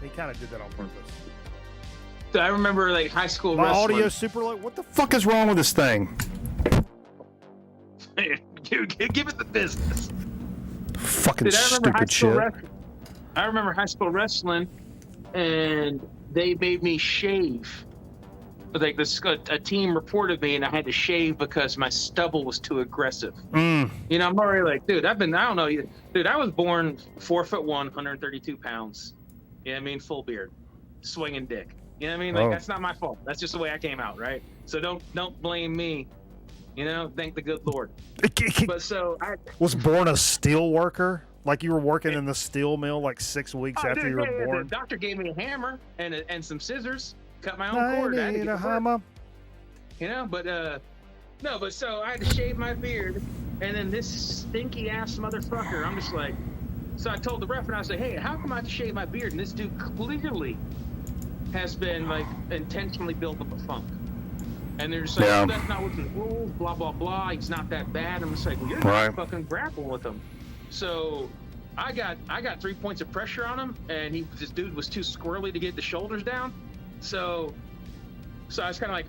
He kind of did that on purpose. So I remember like high school My wrestling. audio's super low. What the fuck is wrong with this thing? Dude, give it the business. Fucking Dude, stupid shit. I remember high school wrestling, and they made me shave. Like a team reported me, and I had to shave because my stubble was too aggressive. You know, I'm already like, dude, I don't know, dude. I was born 4'1", 132 pounds. You know what I mean? Full beard, swinging dick. You know what I mean? Like that's not my fault. That's just the way I came out, right? So don't blame me. You know, thank the good Lord. But so I was born a steel worker. Like you were working in the steel mill like 6 weeks after you were born. The doctor gave me a hammer and some scissors, cut my own cord. I need a hammer. You know, but no, but so I had to shave my beard, and then this stinky ass motherfucker. I'm just like, so I told the ref, and I was like, hey, how come I have to shave my beard? And this dude clearly has been like intentionally built up a funk. And they're just like, oh, that's not what's in the rules, blah, blah, blah. He's not that bad. I'm just like, well, you're not fucking grappling with him. So I got 3 points of pressure on him, and this dude was too squirrely to get the shoulders down. So I was kind of like,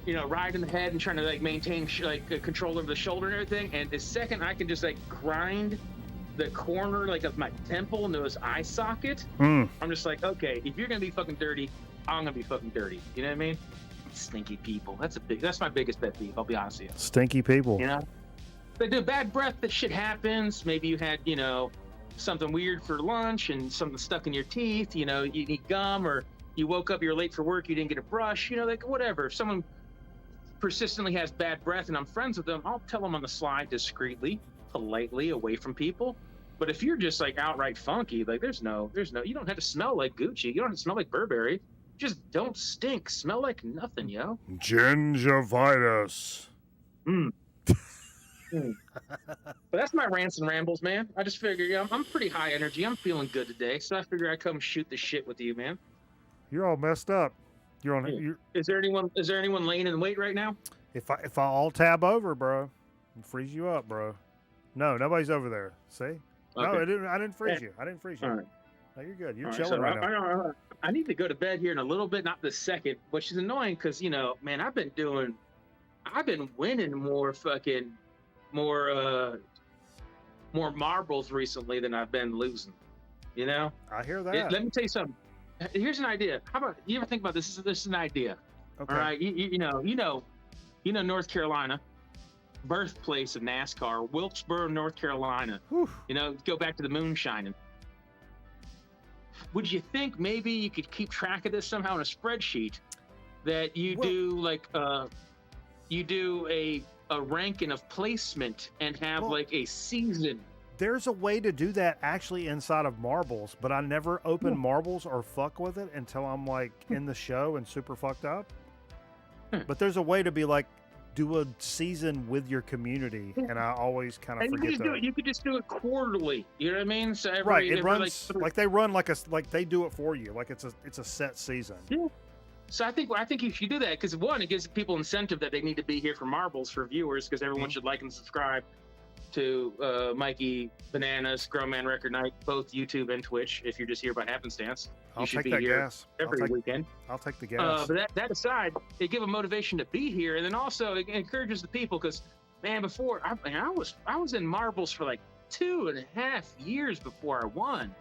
you know, riding the head and trying to like maintain control over the shoulder and everything. And the second I can just like grind the corner like of my temple into his eye socket, I'm just like, okay, if you're gonna be fucking dirty, I'm gonna be fucking dirty. You know what I mean? Stinky people. That's my biggest pet peeve. I'll be honest with you. Stinky people. You know, they do bad breath. That shit happens. Maybe you had, you know, something weird for lunch and something stuck in your teeth. You know, you need gum, or you woke up, you're late for work, you didn't get a brush. You know, like whatever. If someone persistently has bad breath and I'm friends with them, I'll tell them on the slide discreetly, politely, away from people. But if you're just like outright funky, like there's no, you don't have to smell like Gucci. You don't have to smell like Burberry. Just don't stink. Smell like nothing, yo. Gingivitis. But that's my rants and rambles, man. I just figured, yeah, I'm pretty high energy. I'm feeling good today, so I figured I'd come shoot the shit with you, man. You're all messed up. You're on. Is there anyone laying in wait right now? If I alt tab over, bro, and freeze you up, bro. No, nobody's over there. See? Okay. No, I didn't freeze you. I didn't freeze you. All right. No, you're good. You're chilling right now. I need to go to bed here in a little bit, not this second, which is annoying because, you know, man, I've been winning more marbles recently than I've been losing. You know? I hear that. Let me tell you something. Here's an idea. How about you ever think about this? This is an idea. Okay. All right. You know, North Carolina, birthplace of NASCAR, Wilkesboro, North Carolina. Whew. You know, go back to the moonshining. Would you think maybe you could keep track of this somehow in a spreadsheet that you do like you do a ranking of placement and have like a season? There's a way to do that actually inside of marbles, but I never open marbles or fuck with it until I'm like in the show and super fucked up. But there's a way to be like, do a season with your community, and I always kind of forget that. You could just do it quarterly. You know what I mean? So it runs like they run like they do it for you, like it's a set season. Yeah. So I think you should do that because one, it gives people incentive that they need to be here for marbles for viewers because everyone should like and subscribe to Mikey Bananas, Grown Man Record Night, both YouTube and Twitch. If you're just here by happenstance, I'll take that gas every weekend. I'll take the gas. But that aside, it gives a motivation to be here, and then also it encourages the people because, man, before I was in marbles for like 2.5 years before I won,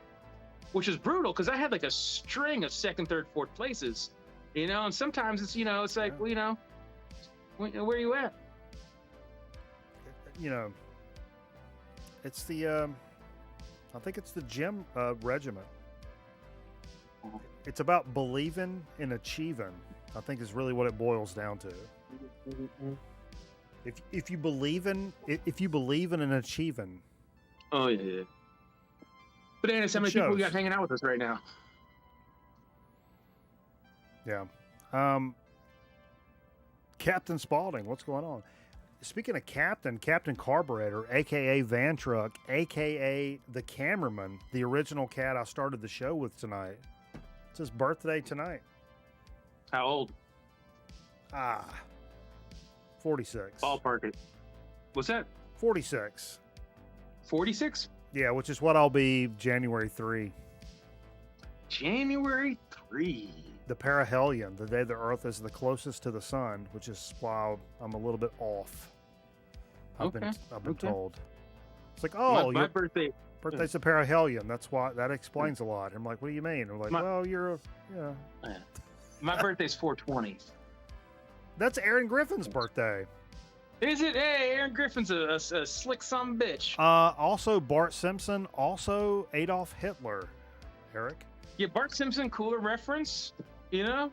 which is brutal because I had like a string of second, third, fourth places, you know. And sometimes it's it's like well, where are you at? You know. It's the, I think it's the gym regiment. It's about believing and achieving. I think is really what it boils down to. If you believe in and achieving. Oh yeah. But Dennis, how many people we got hanging out with us right now? Yeah. Captain Spaulding, what's going on? Speaking of Captain Carburetor, a.k.a. Van Truck, a.k.a. the cameraman, the original cat I started the show with tonight. It's his birthday tonight. How old? 46. Ballpark it. What's that? 46. 46? Yeah, which is what I'll be January 3. January 3. The perihelion, the day the Earth is the closest to the sun, which is why I'm a little bit off. I've been told. It's like, oh, my birthday. Birthday's a perihelion. That's why that explains a lot. I'm like, what do you mean? I'm like, well, you're My birthday's 4/20. That's Aaron Griffin's birthday. Is it? Hey, Aaron Griffin's a slick son bitch. Also Bart Simpson. Also Adolf Hitler. Eric. Yeah, Bart Simpson, cooler reference. You know.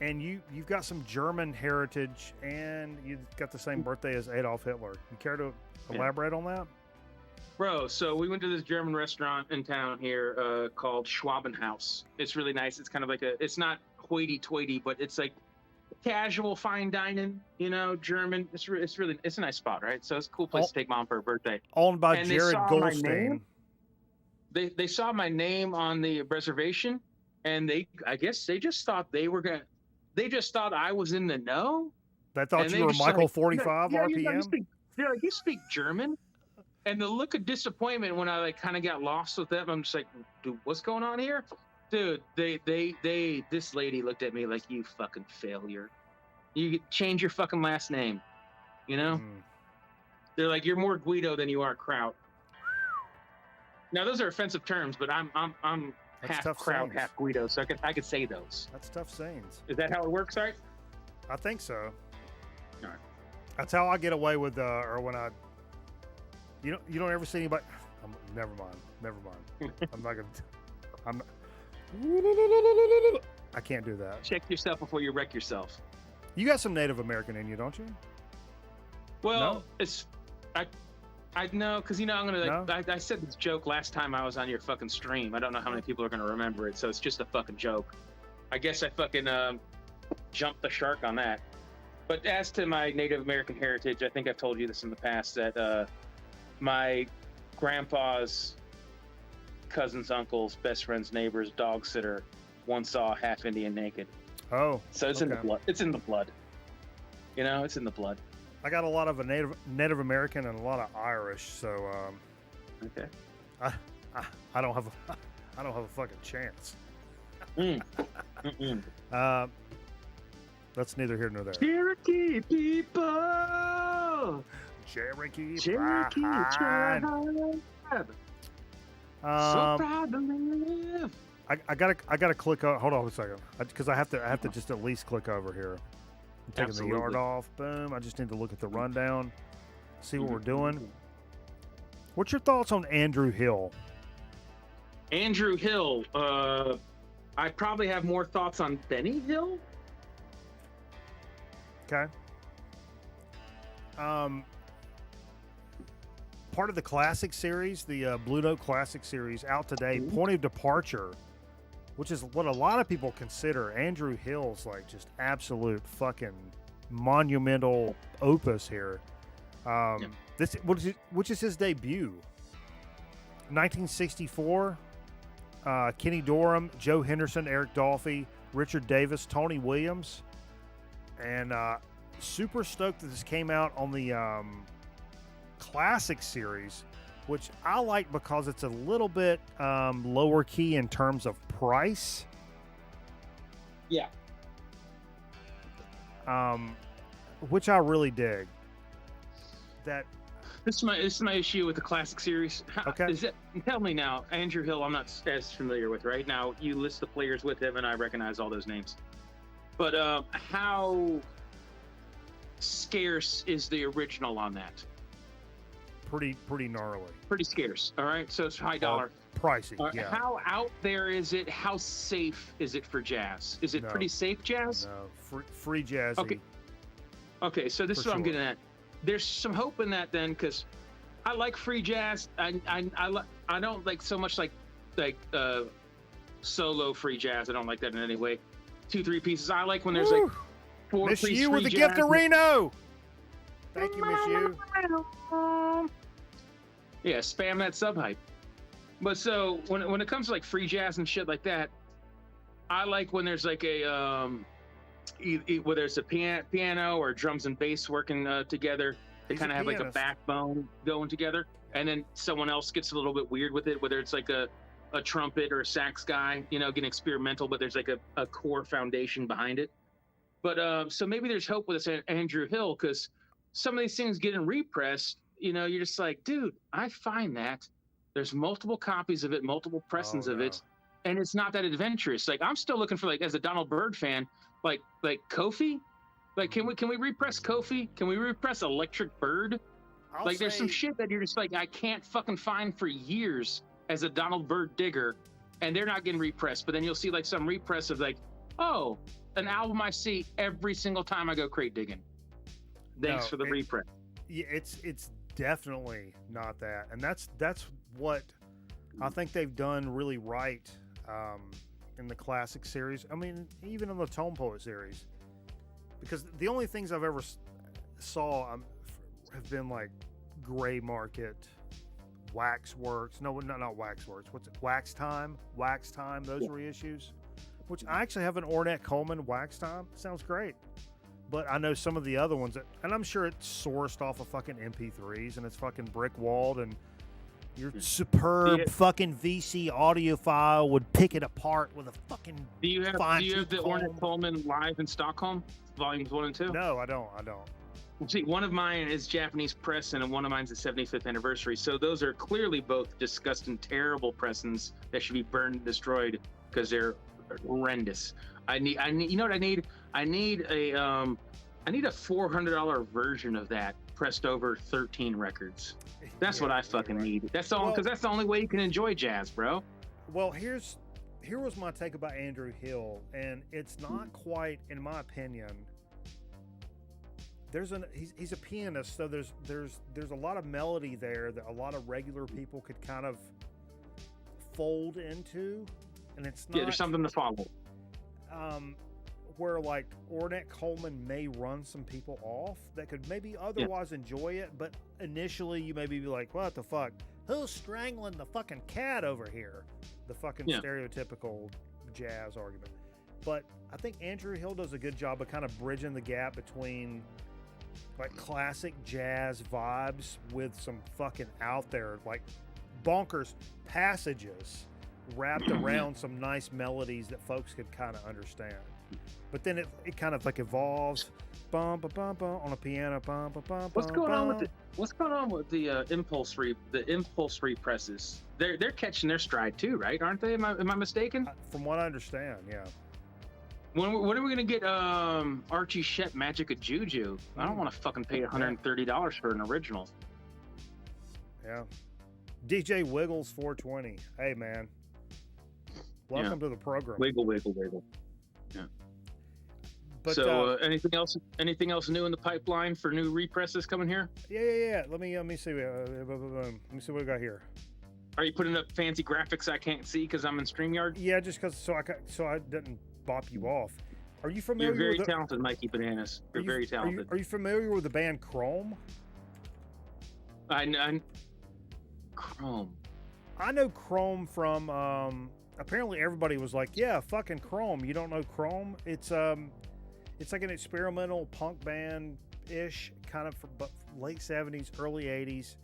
And you've got some German heritage, and you've got the same birthday as Adolf Hitler. You care to elaborate on that? Bro, so we went to this German restaurant in town here called Schwabenhaus. It's really nice. It's kind of like it's not hoity-toity, but it's like casual fine dining, you know, German. It's a nice spot, right? So it's a cool place to take mom for her birthday. Owned by Jared Goldstein. They saw my name on the reservation, and I guess they just thought they just thought I was in the know. They thought you were Michael 45 RPM? You speak German? And the look of disappointment when I kind of got lost with them, I'm just like, dude, what's going on here? Dude, this lady looked at me like, you fucking failure. You change your fucking last name, you know? They're like, you're more Guido than you are Kraut. Now those are offensive terms, but I'm half Kraut, half Guido, so I could say those. That's tough sayings. Is that how it works, right? I think so. All right. That's how I get away with, or when I. You don't ever see anybody. Never mind. I can't do that. Check yourself before you wreck yourself. You got some Native American in you, don't you? Well, no? I know, because I'm gonna I said this joke last time I was on your fucking stream. I don't know how many people are gonna remember it, so it's just a fucking joke. I guess I fucking jumped the shark on that. But as to my Native American heritage, I think I've told you this in the past that my grandpa's cousin's uncle's best friend's neighbor's dog sitter once saw a half Indian naked. Oh, so it's in the blood. It's in the blood. You know, it's in the blood. I got a lot of a Native American and a lot of Irish, so okay. I don't have a fucking chance. That's neither here nor there. Cherokee people. Cherokee tribe. So proud to live. I gotta click. Hold on a second, because I have to just at least click over here. I'm taking the yard off. Boom. I just need to look at the rundown, see what we're doing. What's your thoughts on Andrew Hill? Andrew Hill. I probably have more thoughts on Benny Hill. Okay. Part of the classic series, the Blue Note Classic series, out today. Point of Departure, which is what a lot of people consider Andrew Hill's like just absolute fucking monumental opus here. Which is his debut. 1964. Kenny Dorham, Joe Henderson, Eric Dolphy, Richard Davis, Tony Williams, and super stoked that this came out on the Classic series, which I like because it's a little bit lower key in terms of price. Yeah. Which I really dig. That this is my issue with the Classic series. Okay. Tell me now, Andrew Hill, I'm not as familiar with. Right now, you list the players with him, and I recognize all those names. But how scarce is the original on that? pretty gnarly. Pretty scarce. All right, so it's high dollar. Pricey. Yeah. How out there is it? How safe is it for jazz? Is it pretty safe jazz? No, free jazzy. Okay. So this is what I'm getting at. There's some hope in that then, because I like free jazz. I don't like so much like solo free jazz. I don't like that in any way. 2-3 pieces. I like when there's like 4 Miss piece you free with the jazz. gift of Reno. Thank you, Miss you. Yeah, spam that sub hype. But so when it comes to like free jazz and shit like that, I like when there's like a whether it's a piano or drums and bass working together. They kind of have like a backbone going together, and then someone else gets a little bit weird with it, whether it's like a trumpet or a sax guy, getting experimental, but there's like a core foundation behind it. But so maybe there's hope with this Andrew Hill, because some of these things getting repressed, you're just like, dude, I find that there's multiple copies of it, multiple pressings of it, and it's not that adventurous. Like, I'm still looking for, like, as a Donald Byrd fan, like Kofi. Like, can we repress Kofi? Can we repress Electric Bird? There's some shit that you're just like, I can't fucking find for years as a Donald Byrd digger, and they're not getting repressed. But then you'll see like some repress of like, oh, an album I see every single time I go crate digging. Thanks for the repress. Yeah, it's definitely not that, and that's what I think they've done really right in the classic series. I mean, even in the Tone Poet series, because the only things I've ever saw have been like Gray Market, Waxworks. No, not Waxworks. What's it? Wax Time. Those reissues, which I actually have an Ornette Coleman Wax Time. Sounds great. But I know some of the other ones, and I'm sure it's sourced off of fucking MP3s, and it's fucking brick walled, and your superb fucking VC audiophile would pick it apart with a fucking. Do you have the Ornette Coleman live in Stockholm, volumes 1 and 2? No, I don't. See, one of mine is Japanese press, and one of mine's the 75th anniversary. So those are clearly both disgusting, terrible pressings that should be burned and destroyed because they're horrendous. I need. You know what I need? I need a $400 version of that pressed over 13 records. That's what I fucking need. That's the because that's the only way you can enjoy jazz, bro. Well, here was my take about Andrew Hill, and it's not quite, in my opinion. He's a pianist, so there's a lot of melody there that a lot of regular people could kind of fold into, and it's not. Yeah, there's something to follow. Where like Ornette Coleman may run some people off that could maybe otherwise enjoy it, but initially you maybe be like, what the fuck? Who's strangling the fucking cat over here? The fucking stereotypical jazz argument. But I think Andrew Hill does a good job of kind of bridging the gap between like classic jazz vibes with some fucking out there, like bonkers passages wrapped around some nice melodies that folks could kind of understand. But then it kind of like evolves, bum bum bum bum on a piano, bum bum bum. What's going on with the impulse represses? They're catching their stride too, right? Aren't they? Am I mistaken? From what I understand, yeah. When are we gonna get Archie Shep Magic of Juju? I don't want to fucking pay $130 for an original. Yeah. DJ Wiggles 420. Hey man. Welcome to the program. Wiggle. Yeah. But, so anything else new in the pipeline for new represses coming here? Yeah. Let me see. Let me see what we got here. Are you putting up fancy graphics I can't see because I'm in StreamYard? Yeah, just because so I didn't bop you off. Are you familiar? You're very talented, Mikey Bananas. You're very talented. Are you familiar with the band Chrome? Chrome. I know Chrome from. Apparently, everybody was like, "Yeah, fucking Chrome." You don't know Chrome? It's like an experimental punk band ish, kind of from late '70s, early '80s.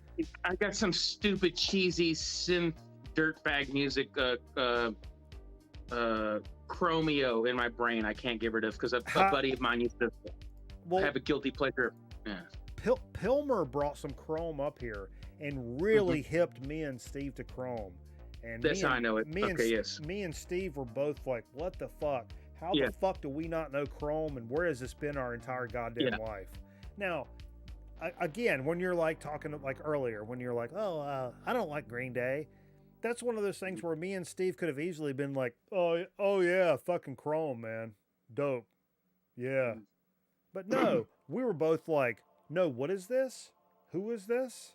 I got some stupid, cheesy synth dirtbag music, Chromeo in my brain. I can't get rid of because a buddy of mine used to have a guilty pleasure. Yeah. Pilmer brought some Chrome up here and really hipped me and Steve to Chrome. And that's how I know it. Me and Steve were both like, "What the fuck? How the fuck do we not know Chrome? And where has this been our entire goddamn life?" Now, again, when you're like talking like earlier, when you're like, oh, I don't like Green Day. That's one of those things where me and Steve could have easily been like, oh yeah, fucking Chrome, man, dope, yeah. But no, we were both like, no, what is this? Who is this?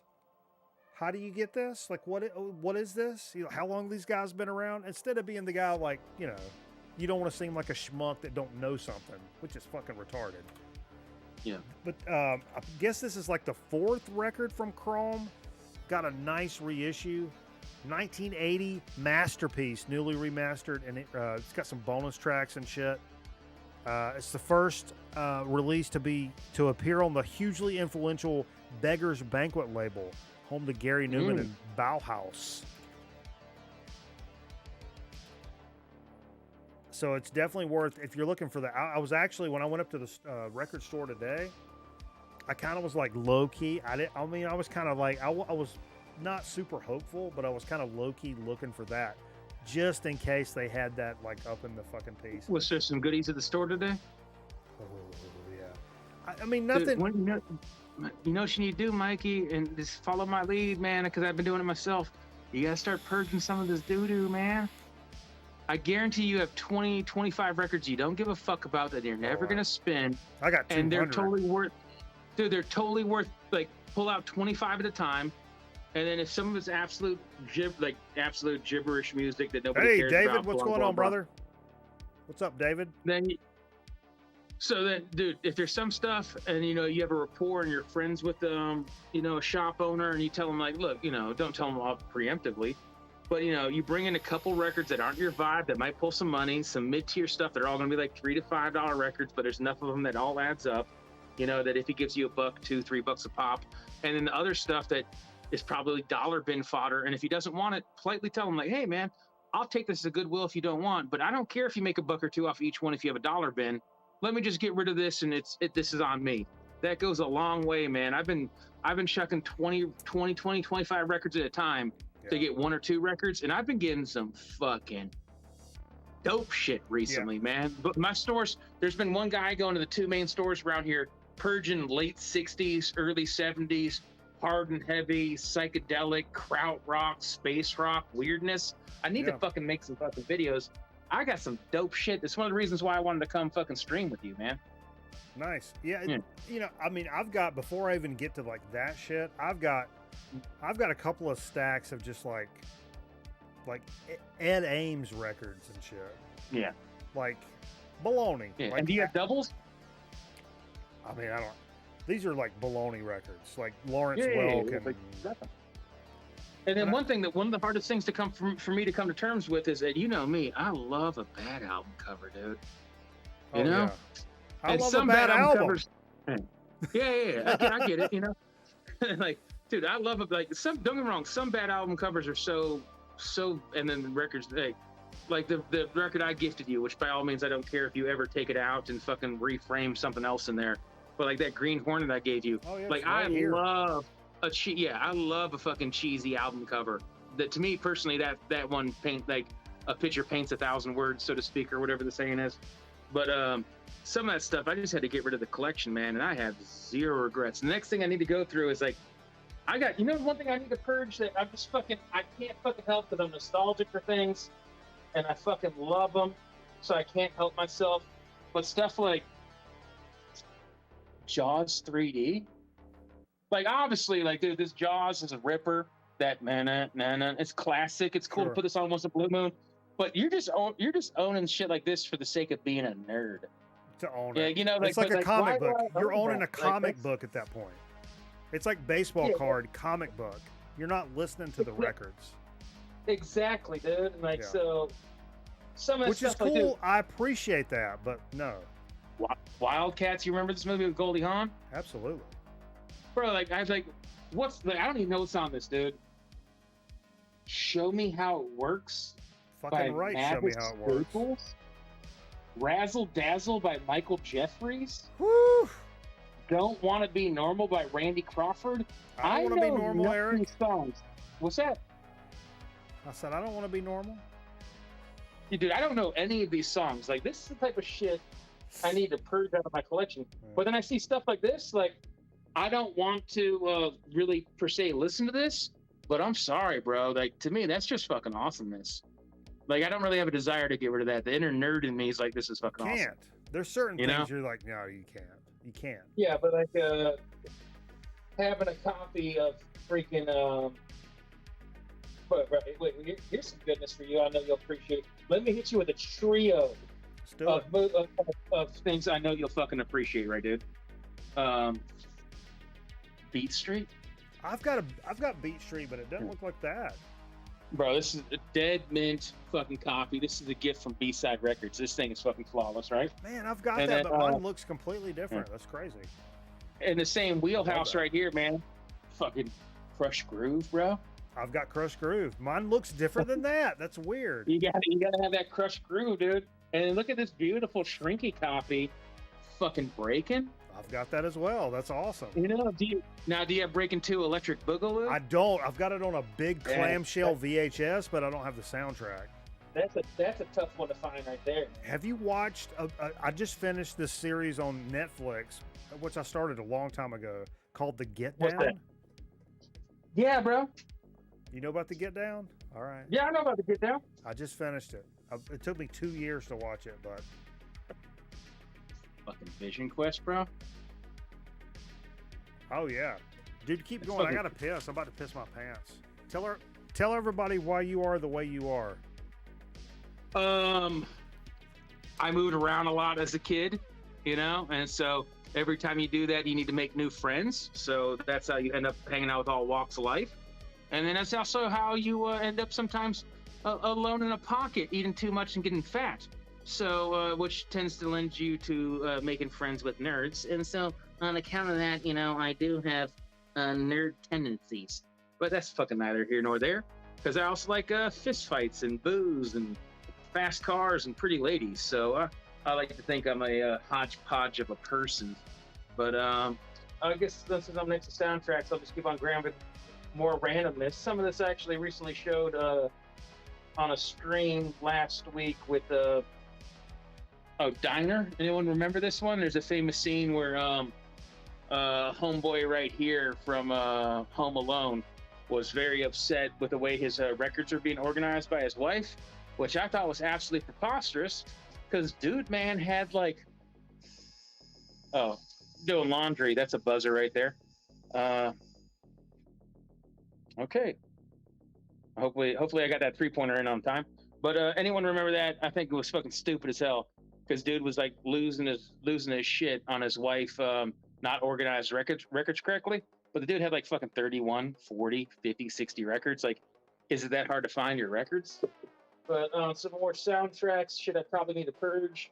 How do you get this? Like, what is this? How long these guys been around? Instead of being the guy like, you don't want to seem like a schmuck that don't know something, which is fucking retarded. Yeah. But I guess this is like the 4th record from Chrome. Got a nice reissue. 1980 masterpiece, newly remastered, and it's got some bonus tracks and shit. It's the first release to appear on the hugely influential Beggar's Banquet label, home to Gary Newman and Bauhaus. So it's definitely worth, if you're looking for that. I was actually, when I went up to the record store today, I kind of was like low key. I was kind of like, I was not super hopeful, but I was kind of low key looking for that, just in case they had that like up in the fucking piece. Was there some goodies at the store today? Oh yeah. I mean, nothing. Dude, you know what you need to do, Mikey, and just follow my lead, man, because I've been doing it myself. You gotta start purging some of this doo-doo, man. I guarantee you have 20, 25 records you don't give a fuck about that you're never gonna spin. I got 200. And they're totally worth, dude, like, pull out 25 at a time. And then if some of it's absolute gibberish music that nobody cares David, about. What's going on, brother? What's up, David? So then, dude, if there's some stuff and, you have a rapport and you're friends with, a shop owner, and you tell them, like, look, don't tell them all preemptively, but, you bring in a couple records that aren't your vibe, that might pull some money, some mid-tier stuff. They're all going to be like $3 to $5 records, but there's enough of them that all adds up, that if he gives you $1, $2, $3 a pop. And then the other stuff that is probably dollar bin fodder. And if he doesn't want it, politely tell him, like, hey, man, I'll take this as a goodwill if you don't want, but I don't care if you make $1 or $2 off each one if you have a dollar bin. Let me just get rid of this, and this is on me. That goes a long way, man. I've been chucking 20, 25 records at a time to get 1 or 2 records, and I've been getting some fucking dope shit recently, man. But my stores, there's been one guy going to the 2 main stores around here, purging late 60s, early 70s, hard and heavy, psychedelic, krautrock, space rock, weirdness. I need to fucking make some fucking videos. I got some dope shit. It's one of the reasons why I wanted to come fucking stream with you, man. Nice. Yeah. I mean, I've got, before I even get to like that shit, I've got a couple of stacks of just like Ed Ames records and shit. Yeah. Like baloney. Yeah. Like, and do you have doubles? I mean, these are like baloney records, like Lawrence Welk and then one of the hardest things to come for me to come to terms with is that, me, I love a bad album cover, dude. You know? Yeah. I love some a bad album. Covers, yeah. I get it, like, dude, I love it. Like, don't get me wrong, some bad album covers are so, and then the records, like the record I gifted you, which by all means, I don't care if you ever take it out and fucking reframe something else in there. But like that Green Hornet I gave you, like I love I love a fucking cheesy album cover. That to me personally, that one paint, like a picture paints 1,000 words, so to speak, or whatever the saying is. But some of that stuff, I just had to get rid of the collection, man, and I have zero regrets. The next thing I need to go through is like, I got, one thing I need to purge that I can't fucking help because I'm nostalgic for things, and I fucking love them, so I can't help myself. But stuff like Jaws 3D, like obviously, like dude, this Jaws is a ripper. That it's classic. It's cool to put this on once a blue moon, but you're just owning shit like this for the sake of being a nerd. To own it, like, it's like a comic book. You're owning a comic book at that point. It's like baseball card, comic book. You're not listening to the records. Exactly, dude. Like so, some of that which stuff, is cool. like, dude, I appreciate that, but no. Wildcats. You remember this movie with Goldie Hawn? Absolutely, bro. Like I was like, what's like? I don't even know what's on this, dude. Show Me How It Works. Fucking right. Show Me How It Works. Staples. Razzle Dazzle by Michael Jeffries. Woo! Don't Want to Be Normal by Randy Crawford. I Want to Be Normal, Eric. Songs. What's that? I said I don't want to be normal. Yeah, dude, I don't know any of these songs. Like, this is the type of shit I need to purge out of my collection. But then I see stuff like this, like I don't want to really per se listen to this, but I'm sorry, bro. Like to me, that's just fucking awesomeness. Like I don't really have a desire to get rid of that. The inner nerd in me is like, this is fucking awesome. Can't. There's certain You things know? you're like, no, you can't. You can't. Yeah, but like having a copy of freaking wait, here's some goodness for you. I know you'll appreciate. Let me hit you with a trio Still, of Things I know you'll fucking appreciate, right, dude? Beat Street, I've got Beat Street, but it doesn't look like that. bro. This is a dead mint fucking copy. This is a gift from B-Side Records. This thing is fucking flawless, right? Man, I've got And that, then, but mine looks completely different. That's crazy. In the same wheelhouse that. right here, man. Fucking Crush Groove, bro. I've got Crush Groove. Mine looks different than that. That's weird. You gotta have that Crush Groove, dude. And look at this beautiful shrinky copy, fucking Breaking. I've got that as well. That's awesome. You know, do you have Breaking 2 Electric Boogaloo? I don't. I've got it on a big Yeah. clamshell VHS, but I don't have the soundtrack. that's a tough one to find right there. Have you watched? I just finished this series on Netflix, which I started a long time ago, called The Get What's Down. that? Yeah, bro. You know about The Get Down? All right. Yeah, I know about the Get Down. I just finished it. It took me 2 years to watch it, but Fucking Vision Quest, bro. oh yeah, dude, keep It's going. I fucking- gotta piss. I'm about to piss my pants. Tell everybody why you are the way you are. I moved around a lot as a kid, you know, and so every time you do that, you need to make new friends. So that's how you end up hanging out with all walks of life. And then that's also how you end up sometimes alone in a pocket, eating too much and getting fat. So, which tends to lend you to making friends with nerds. And so, on account of that, you know, I do have nerd tendencies. But that's fucking neither here nor there. Because I also like fist fights and booze and fast cars and pretty ladies. So, I like to think I'm a hodgepodge of a person. But I guess since I'm next to soundtracks, I'll just keep on grabbing more randomness. Some of this I actually recently showed on a stream last week with Diner. Anyone remember this one? There's a famous scene where homeboy right here from Home Alone was very upset with the way his records are being organized by his wife, which I thought was absolutely preposterous because dude man had like doing laundry. That's a buzzer right there. Okay. Hopefully I got that 3-pointer in on time. But anyone remember that? I think it was fucking stupid as hell because dude was like losing his shit on his wife not organized records correctly. But the dude had like fucking 31, 40, 50, 60 records. Like, is it that hard to find your records? But some more soundtracks. Shit, I probably need to purge.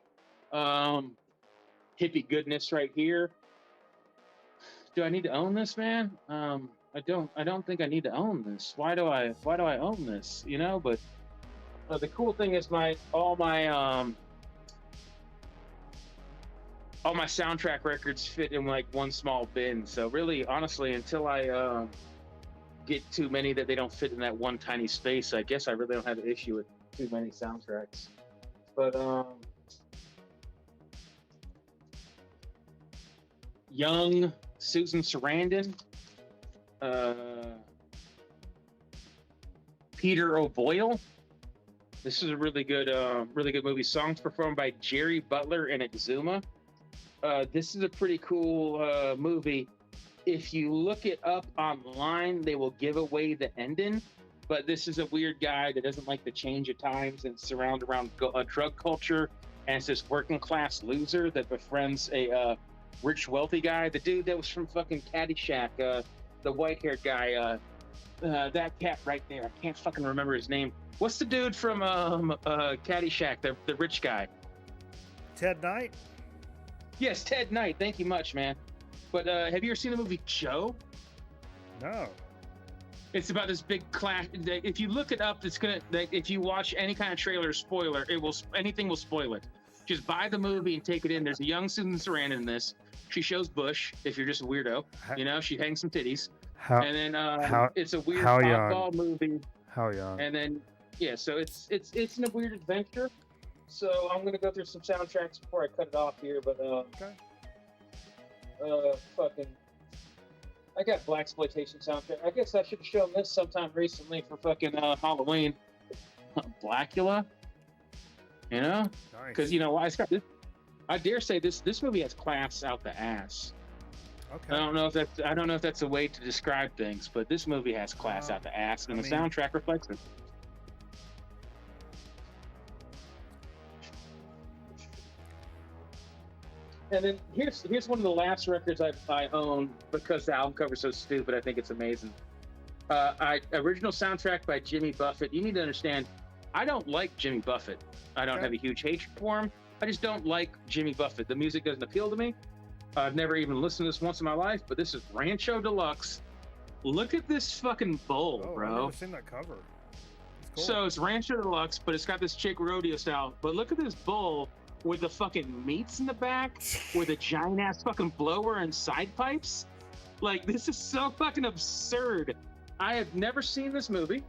Hippie goodness right here. Do I need to own this, man? I don't think I need to own this. Why do I own this? You know, but the cool thing is all my soundtrack records fit in like one small bin. So really, honestly, until I get too many that they don't fit in that one tiny space, I guess I really don't have an issue with too many soundtracks. But young Susan Sarandon, Peter O'Boyle. This is a really good movie. Songs performed by Jerry Butler and Exuma. This is a pretty cool movie. If you look it up online, they will give away the ending. But this is a weird guy that doesn't like the change of times and surround around drug culture. And it's this working class loser that befriends a rich, wealthy guy. The dude that was from fucking Caddyshack, the white-haired guy, that cat right there. I can't fucking remember his name. What's the dude from Caddyshack, the rich guy? Ted Knight? Yes, Ted Knight. Thank you much, man. But have you ever seen the movie Joe? No. It's about this big clash. If you look it up, it's gonna. If you watch any kind of trailer or spoiler, anything will spoil it. Just buy the movie and take it in. There's a young Susan Sarandon in this. She shows bush. If you're just a weirdo, you know, she hangs some titties. And then it's a weird oddball movie. How young? And then so it's in a weird adventure. So I'm gonna go through some soundtracks before I cut it off here. But Okay. fucking I got blaxploitation soundtrack. I guess I should have shown this sometime recently for fucking Halloween. Blackula, you know, because Nice. you know it's got this. I dare say this movie has class out the ass. Okay. I don't know if that's a way to describe things, but this movie has class out the ass, and I the mean- soundtrack reflects it. And then here's one of the last records I own because the album cover's so stupid. I think it's amazing. Original soundtrack by Jimmy Buffett. You need to understand, I don't like Jimmy Buffett. I don't Okay. have a huge hatred for him. I just don't like Jimmy Buffett. The music doesn't appeal to me. I've never even listened to this once in my life, but this is Rancho Deluxe. Look at this fucking bowl, Oh, I've bro. never seen that cover. It's cool. So it's Rancho Deluxe, but it's got this chick rodeo style. But look at this bowl with the fucking meats in the back, with a giant ass fucking blower and side pipes. Like, this is so fucking absurd. I have never seen this movie.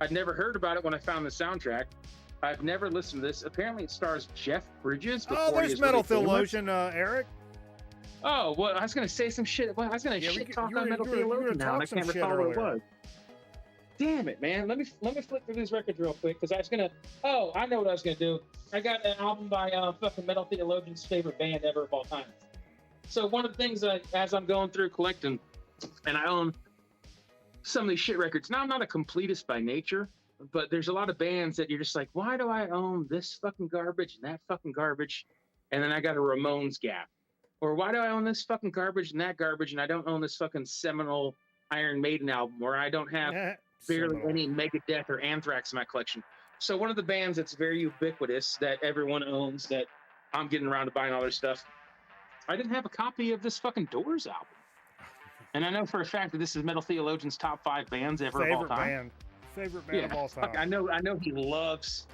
I'd never heard about it when I found the soundtrack. I've never listened to this. Apparently, it stars Jeff Bridges. Oh, before he there's is Metal really famous. Theologian, Eric. Oh, well, I was going to say some shit. Well, I was going to Yeah, shit you talk were- on Metal you were gonna Theologian now, and I talk some can't shit recall what it earlier. was. Damn it, man. Let me flip through these records real quick, because I was going to... Oh, I know what I was going to do. I got an album by fucking Metal Theologian's favorite band ever of all time. So one of the things, as I'm going through collecting, and I own some of these shit records. Now, I'm not a completist by nature, but there's a lot of bands that you're just like, why do I own this fucking garbage and that fucking garbage? And then I got a Ramones gap. Or why do I own this fucking garbage and that garbage, and I don't own this fucking seminal Iron Maiden album, or I don't have barely Seminal. any Megadeth or Anthrax in my collection. So one of the bands that's very ubiquitous that everyone owns, that I'm getting around to buying all their stuff, I didn't have a copy of this fucking Doors album. And I know for a fact that this is Metal Theologian's top 5 bands ever of all time. Favorite band of all time. Fuck, I know he loves.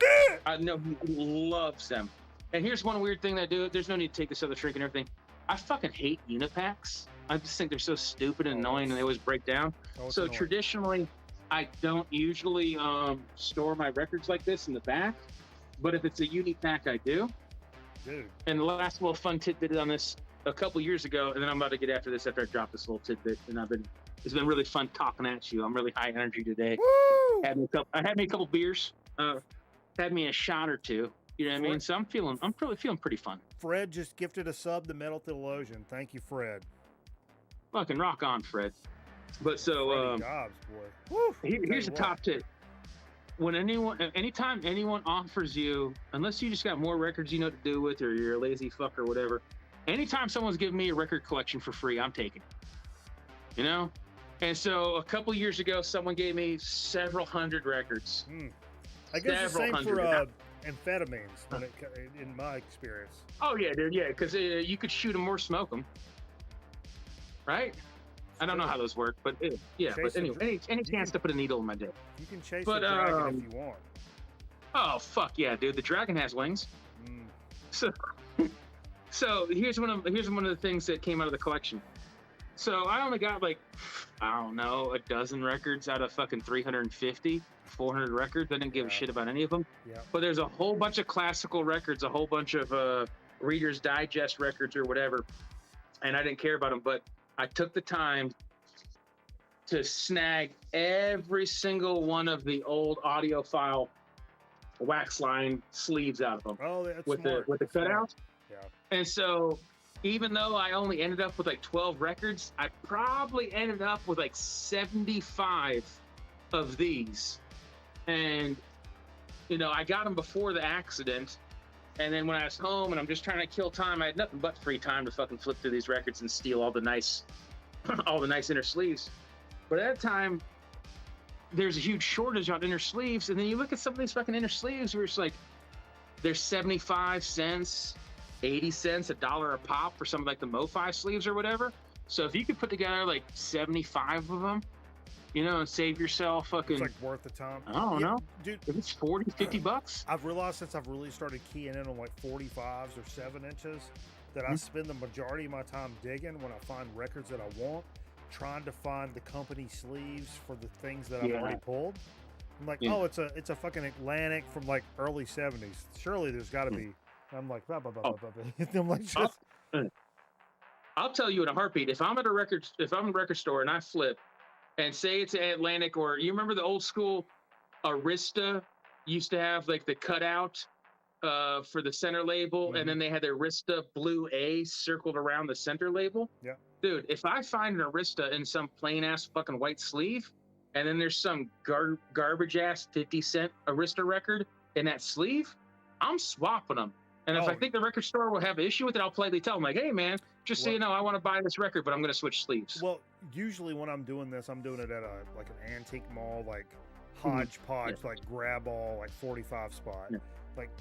I know he loves them. And here's one weird thing that I do. There's no need to take this other shrink and everything. I fucking hate Unipacks. I just think they're so stupid and annoying, and they always break down. Oh, it's So annoying. traditionally, I don't usually store my records like this in the back. But if it's a Unipack, I do. Dude. And the last little fun tidbit on this, a couple years ago, and then I'm about to get after this after I drop this little tidbit, and it's been really fun talking at you. I'm really high energy today. Woo! I had me a couple beers, had me a shot or two. You know what I mean? So I'm really feeling pretty fun. Fred just gifted a sub to Metal Theologian. Thank you, Fred. Fucking rock on, Fred. But so Freddie Dobbs, boy. Woo! here's a Tell you top tip. Anytime anyone offers you, unless you just got more records you know what to do with, or you're a lazy fuck or whatever, anytime someone's giving me a record collection for free, I'm taking it. You know? And so a couple years ago, someone gave me several hundred records. I guess the Several same for hundred. amphetamines, in my experience. Oh yeah, dude, yeah, because you could shoot them or smoke them, right? I don't know how those work, but yeah. Chase But the anyway, any chance to put a needle in my dick? You can chase But, the dragon if you want. Oh fuck yeah, dude! The dragon has wings. Mm. So here's one of the things that came out of the collection. So I only got like, I don't know, a dozen records out of fucking 350, 400 records. I didn't give a Yeah. shit about any of them. Yeah. But there's a whole bunch of classical records, a whole bunch of Reader's Digest records or whatever, and I didn't care about them. But I took the time to snag every single one of the old audiophile wax line sleeves out of them Oh, that's with smart. the That's smart. cutouts. Yeah. And so, even though I only ended up with like 12 records, I probably ended up with like 75 of these. And, you know, I got them before the accident. And then when I was home and I'm just trying to kill time, I had nothing but free time to fucking flip through these records and steal all the nice, all the nice inner sleeves. But at that time, there's a huge shortage on inner sleeves. And then you look at some of these fucking inner sleeves where it's like, there's 75 cents, 80 cents, $1 a pop for some of like the MoFi sleeves or whatever. So if you could put together like 75 of them, you know, and save yourself fucking, It's like worth the time. I don't know, Dude, if it's 40, 50 bucks. I've realized since I've really started keying in on like 45s or 7 inches that Hmm. I spend the majority of my time digging when I find records that I want, trying to find the company sleeves for the things that I've Yeah. already pulled. I'm like, Yeah. oh, it's a fucking Atlantic from like early 70s. Surely there's got to be. I'm like, blah, blah, blah, Oh. blah, blah, blah. I'm like, I'll, just I'll tell you in a heartbeat. If I'm at a record store and I flip, and say it's Atlantic, or you remember the old school Arista used to have like the cutout for the center label, and then they had the Arista Blue A circled around the center label. Yeah. Dude, if I find an Arista in some plain ass fucking white sleeve, and then there's some garbage ass 50-cent Arista record in that sleeve, I'm swapping them. And if I think the record store will have an issue with it, I'll politely tell them, like, hey, man, just so you know, I want to buy this record, but I'm going to switch sleeves. Well, usually when I'm doing this, I'm doing it at an antique mall, like hodgepodge, like grab all, like 45 spot, like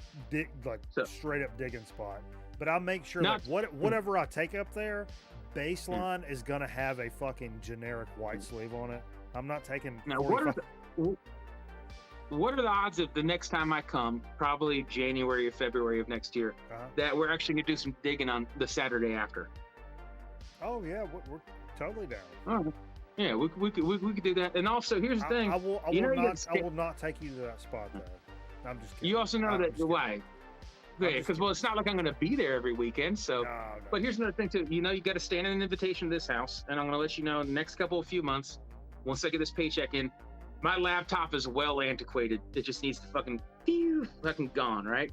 straight up digging spot. But I'll make sure that whatever I take up there, baseline is going to have a fucking generic white sleeve on it. I'm not taking. Now, what are the odds of the next time I come, probably January or February of next year, that we're actually going to do some digging on the Saturday after? Oh, yeah, we're totally down. Oh, yeah, we could do that. And also, here's the thing. I will not take you to that spot, though. I'm just kidding. You also know why. Yeah, because, it's not like I'm going to be there every weekend. So, no. But here's another thing, too. You know, you got to stand in an invitation to this house. And I'm going to let you know in the next few months, once I get this paycheck in, my laptop is well antiquated. It just needs to fucking gone, right?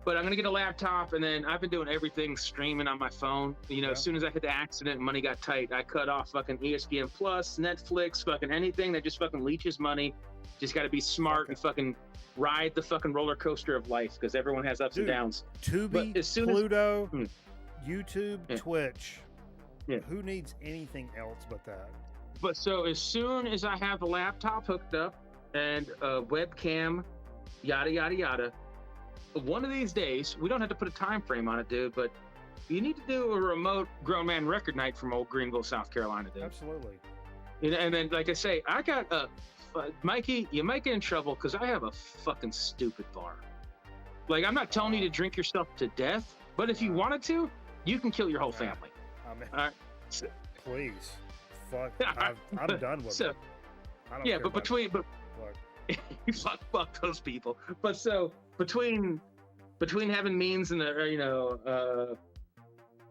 But I'm gonna get a laptop, and then I've been doing everything streaming on my phone. You know, as soon as I hit the accident and money got tight, I cut off fucking ESPN Plus, Netflix, fucking anything that just fucking leeches money. Just got to be smart and fucking ride the fucking roller coaster of life, because everyone has ups and downs. Tubi, Pluto, YouTube, Twitch. Yeah. Who needs anything else but that? But so as soon as I have the laptop hooked up and a webcam, yada, yada, yada, one of these days, we don't have to put a time frame on it, dude, but you need to do a remote Grown Man Record Night from old Greenville, South Carolina, dude. Absolutely. You know, and then, like I say, I got Mikey, you might get in trouble because I have a fucking stupid bar. Like, I'm not telling you to drink yourself to death, but if you wanted to, you can kill your whole family. All right? Please. Fuck, I'm done with it. I don't care but fuck those people. But so between having means and of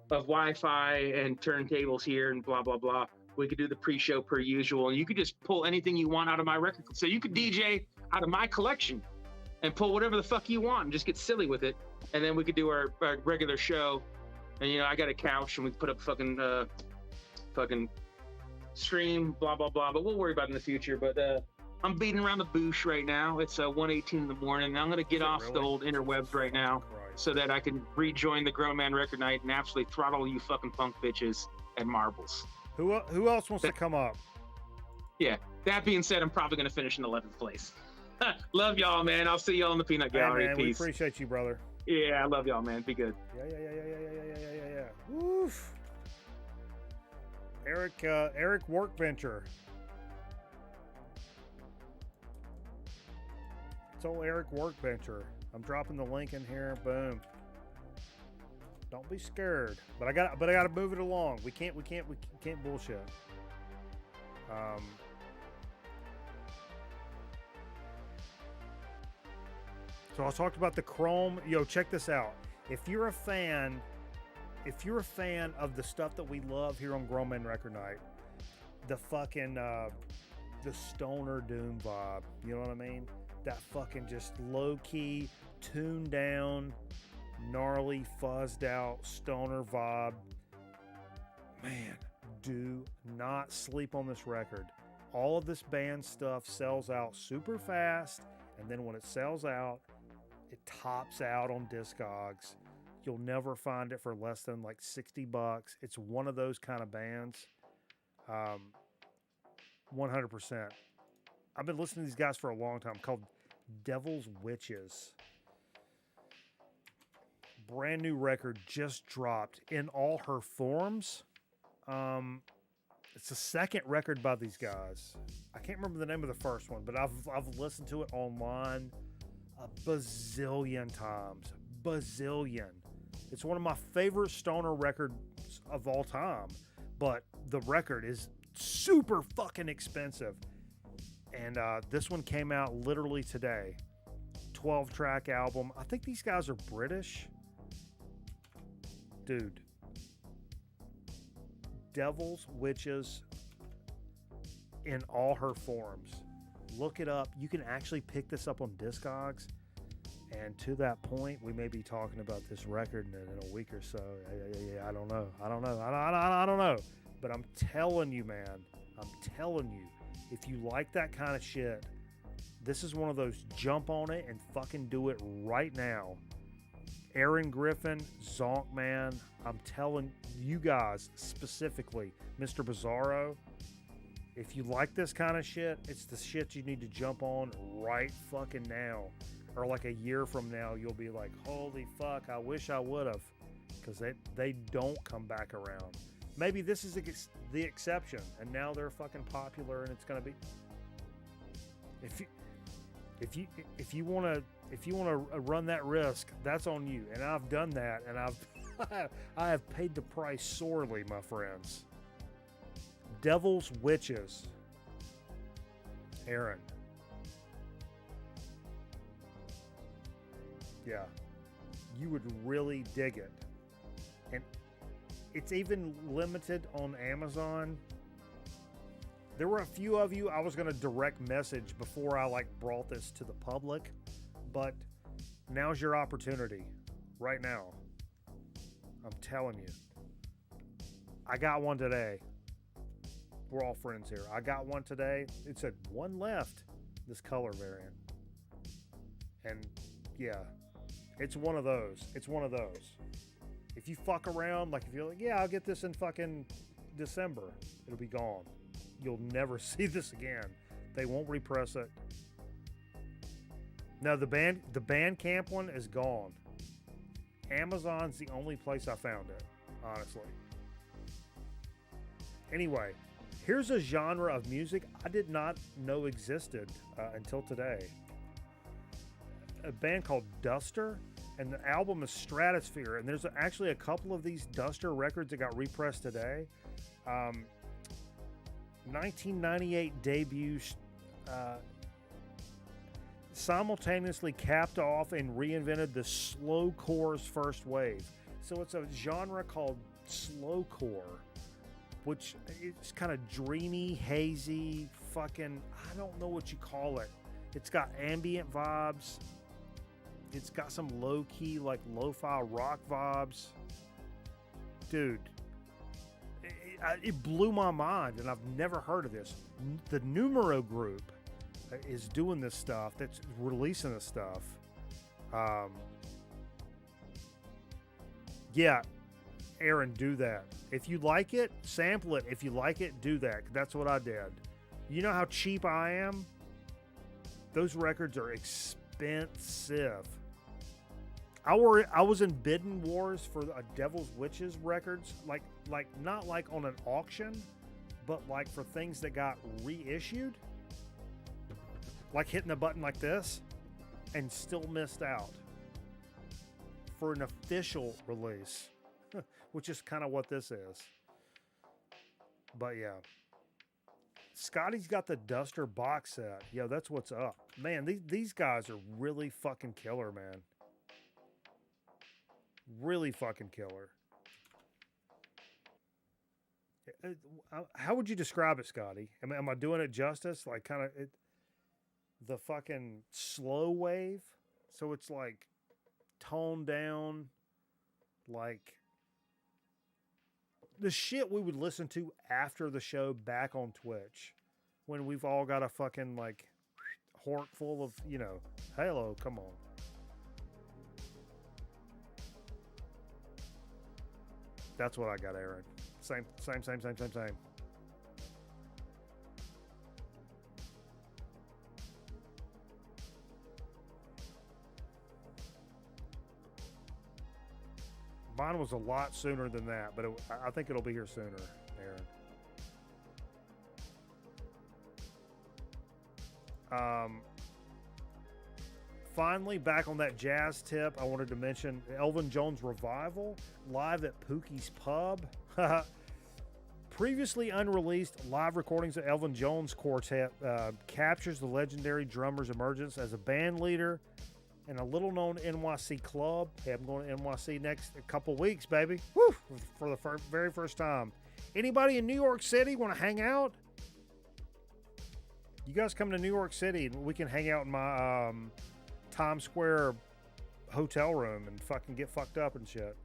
Wi-Fi and turntables here and blah blah blah, we could do the pre-show per usual, and you could just pull anything you want out of my record. So you could DJ out of my collection and pull whatever the fuck you want and just get silly with it, and then we could do our regular show. And I got a couch and we put up fucking stream, blah blah blah, but we'll worry about it in the future. But I'm beating around the bush right now. It's 1:18 in the morning, and I'm gonna get off the old interwebs right now so that I can rejoin the Grown Man Record Night and absolutely throttle you fucking punk bitches and marbles. Who else wants to come up? Yeah, that being said, I'm probably gonna finish in 11th place. Love y'all, man. I'll see y'all in the peanut gallery. Hey, man, peace. We appreciate you, brother. Yeah, I love y'all, man. Be good. Yeah. Woof. Eric Workventure. It's old Eric Workventure. I'm dropping the link in here. Boom. Don't be scared. But I got to move it along. We can't bullshit. So I talked about the Chrome. Yo, check this out. If you're a fan of the stuff that we love here on Grown Man Record Night, the fucking the stoner doom vibe, you know what I mean? That fucking just low-key, tuned down, gnarly, fuzzed out stoner vibe. Man, do not sleep on this record. All of this band stuff sells out super fast, and then when it sells out, it tops out on Discogs. You'll never find it for less than like $60. It's one of those kind of bands. 100%. I've been listening to these guys for a long time, called Devil's Witches. Brand new record just dropped in all her forms. It's the second record by these guys. I can't remember the name of the first one, but I've listened to it online a bazillion times. Bazillion. It's one of my favorite stoner records of all time, but the record is super fucking expensive. And this one came out literally today. 12-track album. I think these guys are British. Dude. Devil's Witches in all her forms. Look it up. You can actually pick this up on Discogs. And to that point, we may be talking about this record in a week or so. I don't know. I don't know. But I'm telling you, man. I'm telling you. If you like that kind of shit, this is one of those jump on it and fucking do it right now. Aaron Griffin, Zonk Man. I'm telling you guys specifically, Mr. Bizarro. If you like this kind of shit, it's the shit you need to jump on right fucking now. Or like a year from now, you'll be like, holy fuck, I wish I would have. Because they don't come back around. Maybe this is the exception, and now they're fucking popular, and it's gonna be. If you wanna run that risk, that's on you. And I've done that, and I have paid the price sorely, my friends. Devil's Witches. Aaron. Yeah, you would really dig it. And it's even limited on Amazon. There were a few of you I was going to direct message before I brought this to the public, but now's your opportunity right now. I'm telling you. I got one today. We're all friends here. I got one today. It said one left, this color variant. And yeah, it's one of those. It's one of those. If you fuck around, if you're like, yeah, I'll get this in fucking December, it'll be gone. You'll never see this again. They won't repress it. No, the Bandcamp one is gone. Amazon's the only place I found it, honestly. Anyway, here's a genre of music I did not know existed until today. A band called Duster, and the album is Stratosphere, and there's actually a couple of these Duster records that got repressed today. 1998 debut, simultaneously capped off and reinvented the slowcore's first wave. So it's a genre called slowcore, which is kind of dreamy, hazy, fucking, I don't know what you call it. It's got ambient vibes. It's got some low-key, lo-fi rock vibes. Dude, it blew my mind, and I've never heard of this. The Numero Group is doing this stuff, that's releasing this stuff. Yeah, Aaron, do that. If you like it, sample it. If you like it, do that. That's what I did. You know how cheap I am? Those records are expensive. I was in bidding wars for a Devil's Witches records, not on an auction, but for things that got reissued, hitting a button like this, and still missed out for an official release, which is kind of what this is. But yeah, Scotty's got the Duster box set. Yo, that's what's up, man. These guys are really fucking killer, man. Really fucking killer. How would you describe it, Scotty? Am I doing it justice? The fucking slow wave. So it's toned down, the shit we would listen to after the show back on Twitch, when we've all got a fucking hork full of, Halo. Come on. That's what I got, Aaron. Same. Mine was a lot sooner than that, but I think it'll be here sooner, Aaron. Finally, back on that jazz tip, I wanted to mention Elvin Jones Revival, live at Pookie's Pub. Previously unreleased live recordings of Elvin Jones Quartet captures the legendary drummer's emergence as a band leader in a little-known NYC club. Hey, I'm going to NYC next a couple weeks, baby. Woo! For the very first time. Anybody in New York City want to hang out? You guys come to New York City and we can hang out in my Times Square hotel room and fucking get fucked up and shit.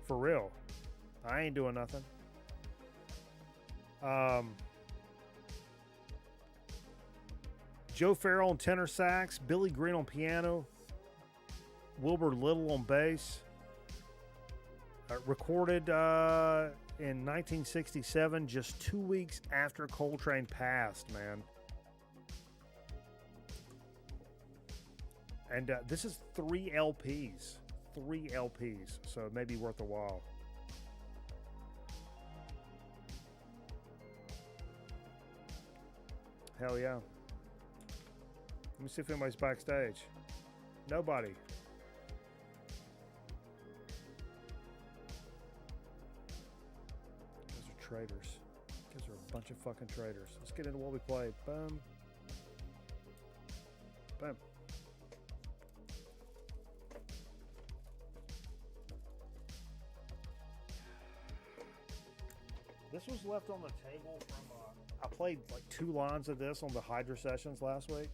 For real. I ain't doing nothing. Joe Farrell on tenor sax, Billy Green on piano, Wilbur Little on bass. Recorded in 1967, just 2 weeks after Coltrane passed, man. And this is 3 LPs. 3 LPs, so it may be worth a while. Hell yeah. Let me see if anybody's backstage. Nobody. Those are traitors. Those are a bunch of fucking traitors. Let's get into what we played. Boom. Boom. This was left on the table from, I played like 2 lines of this on the Hydra sessions last week.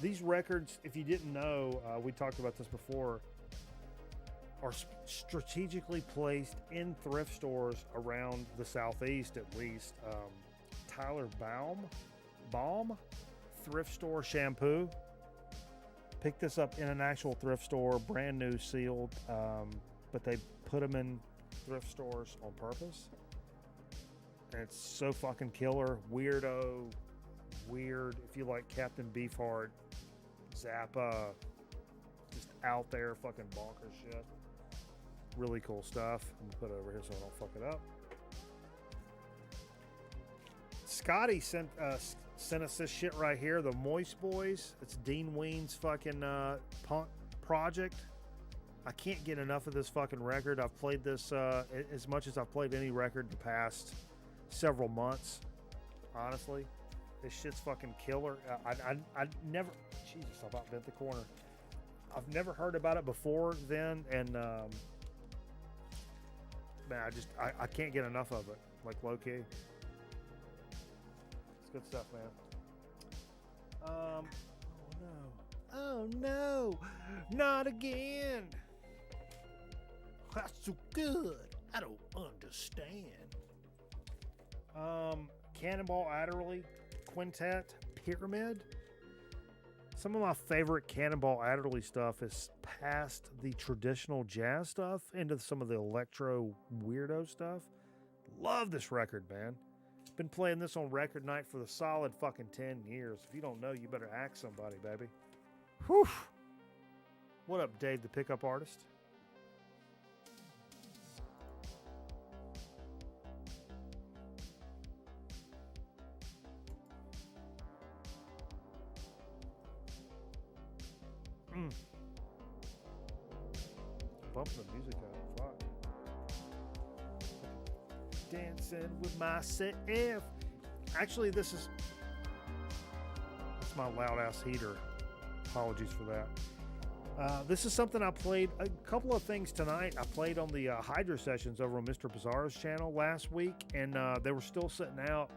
These records, if you didn't know, we talked about this before, are strategically placed in thrift stores around the Southeast at least. Tyler Baum thrift store shampoo. Picked this up in an actual thrift store, brand new, sealed, but they put them in thrift stores on purpose. And it's so fucking killer. Weirdo. Weird. If you like Captain Beefheart, Zappa, just out there fucking bonkers shit. Really cool stuff. I'm gonna put it over here so I don't fuck it up. Scotty sent us this shit right here, the Moist Boys. It's Dean Ween's fucking punk project. I can't get enough of this fucking record. I've played this as much as I've played any record the past several months. Honestly, this shit's fucking killer. I never, Jesus, I about bent the corner. I've never heard about it before then, and man, I can't get enough of it. Like low key, it's good stuff, man. Oh no, not again. That's so good. I don't understand. Cannonball Adderley Quintet Pyramid. Some of my favorite Cannonball Adderley stuff is past the traditional jazz stuff into some of the electro weirdo stuff. Love this record, man. Been playing this on record night for the solid fucking 10 years. If you don't know, you better ask somebody, baby. Whew. What up, Dave, the pickup artist? Bump the music up. Fuck. Dancing with myself. Actually, that's my loud ass heater. Apologies for that. This is something I played a couple of things tonight. I played on the Hydra sessions over on Mr. Bizarro's channel last week, and they were still sitting out.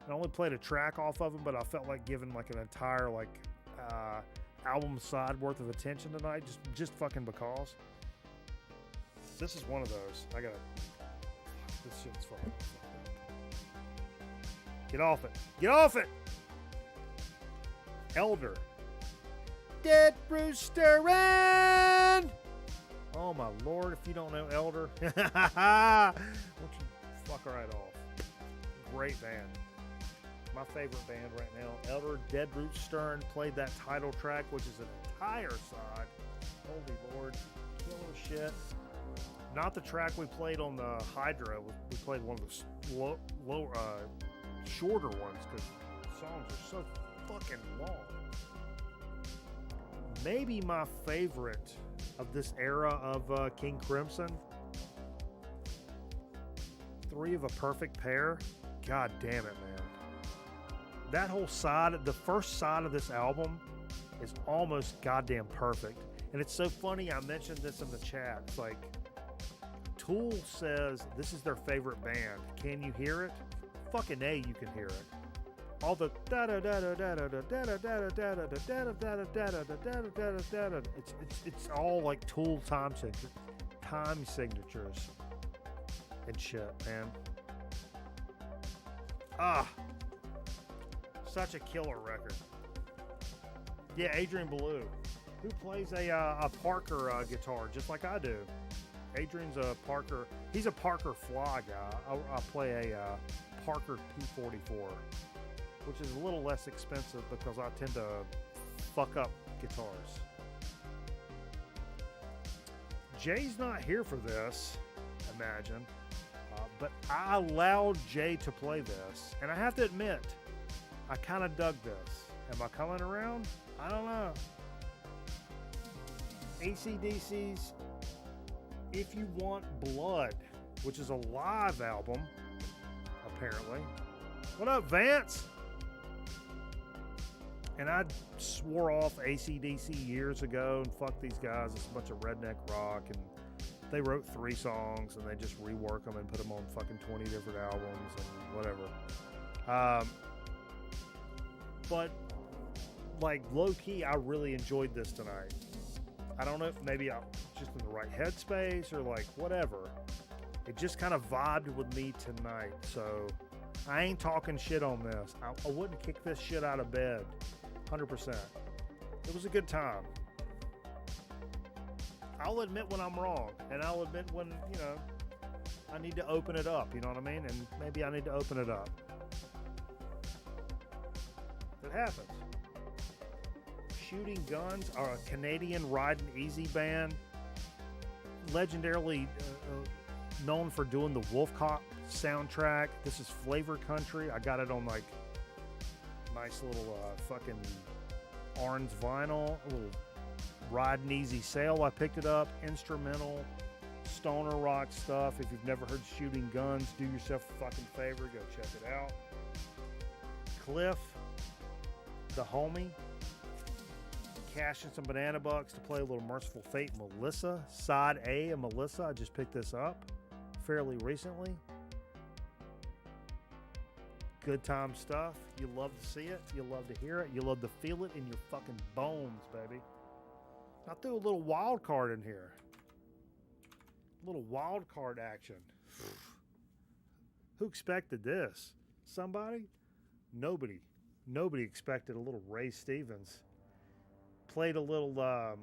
I only played a track off of them, but I felt like giving like an entire album side worth of attention tonight, just fucking because. This is one of those. This shit's fucking. Get off it. Get off it! Elder. Dead Roosterin'! Oh my lord, if you don't know Elder, won't you fuck right off. Great band. My favorite band right now. Elder, Dead Roosterin' played that title track, which is an entire side. Holy lord. Killer shit. Not the track we played on the Hydra. We played one of the shorter ones because the songs are so fucking long. Maybe my favorite of this era of King Crimson. 3 of a Perfect Pair. God damn it, man. That whole side, the first side of this album is almost goddamn perfect. And it's so funny, I mentioned this in the chat. It's like, Tool says this is their favorite band. Can you hear it? Fucking A, you can hear it. All the it's all like Tool time signatures and shit, man. Such a killer record. Yeah, Adrian Belew, who plays a Parker guitar just like I do. Adrian's a Parker. He's a Parker Fly guy. I play a Parker P44, which is a little less expensive because I tend to fuck up guitars. Jay's not here for this, imagine, but I allowed Jay to play this, and I have to admit, I kind of dug this. Am I coming around? I don't know. AC/DC's If You Want Blood, which is a live album, apparently. What up, Vance? And I swore off AC/DC years ago and fuck these guys. It's a bunch of redneck rock, and they wrote 3 songs and they just rework them and put them on fucking 20 different albums and whatever. But like low key, I really enjoyed this tonight. I don't know if maybe I'm just in the right headspace or like whatever. It just kind of vibed with me tonight. So I ain't talking shit on this. I wouldn't kick this shit out of bed. 100%. It was a good time. I'll admit when I'm wrong, and I'll admit when, you know, I need to open it up, you know what I mean? And maybe I need to open it up. It happens. Shooting Guns are a Canadian riding easy band, legendarily known for doing the Wolf Cop soundtrack. This is flavor country. I got it on like nice little fucking orange vinyl, a little riding easy sale. I picked it up. Instrumental stoner rock stuff. If you've never heard Shooting Guns, do yourself a fucking favor, go check it out. Cliff, the homie, cashing some banana bucks to play a little Merciful Fate Melissa. Side A of Melissa. I just picked this up fairly recently. Good time stuff. You love to see it. You love to hear it. You love to feel it in your fucking bones, baby. I threw a little wild card in here. A little wild card action. Who expected this? Somebody? Nobody. Nobody expected a little Ray Stevens. Played a little,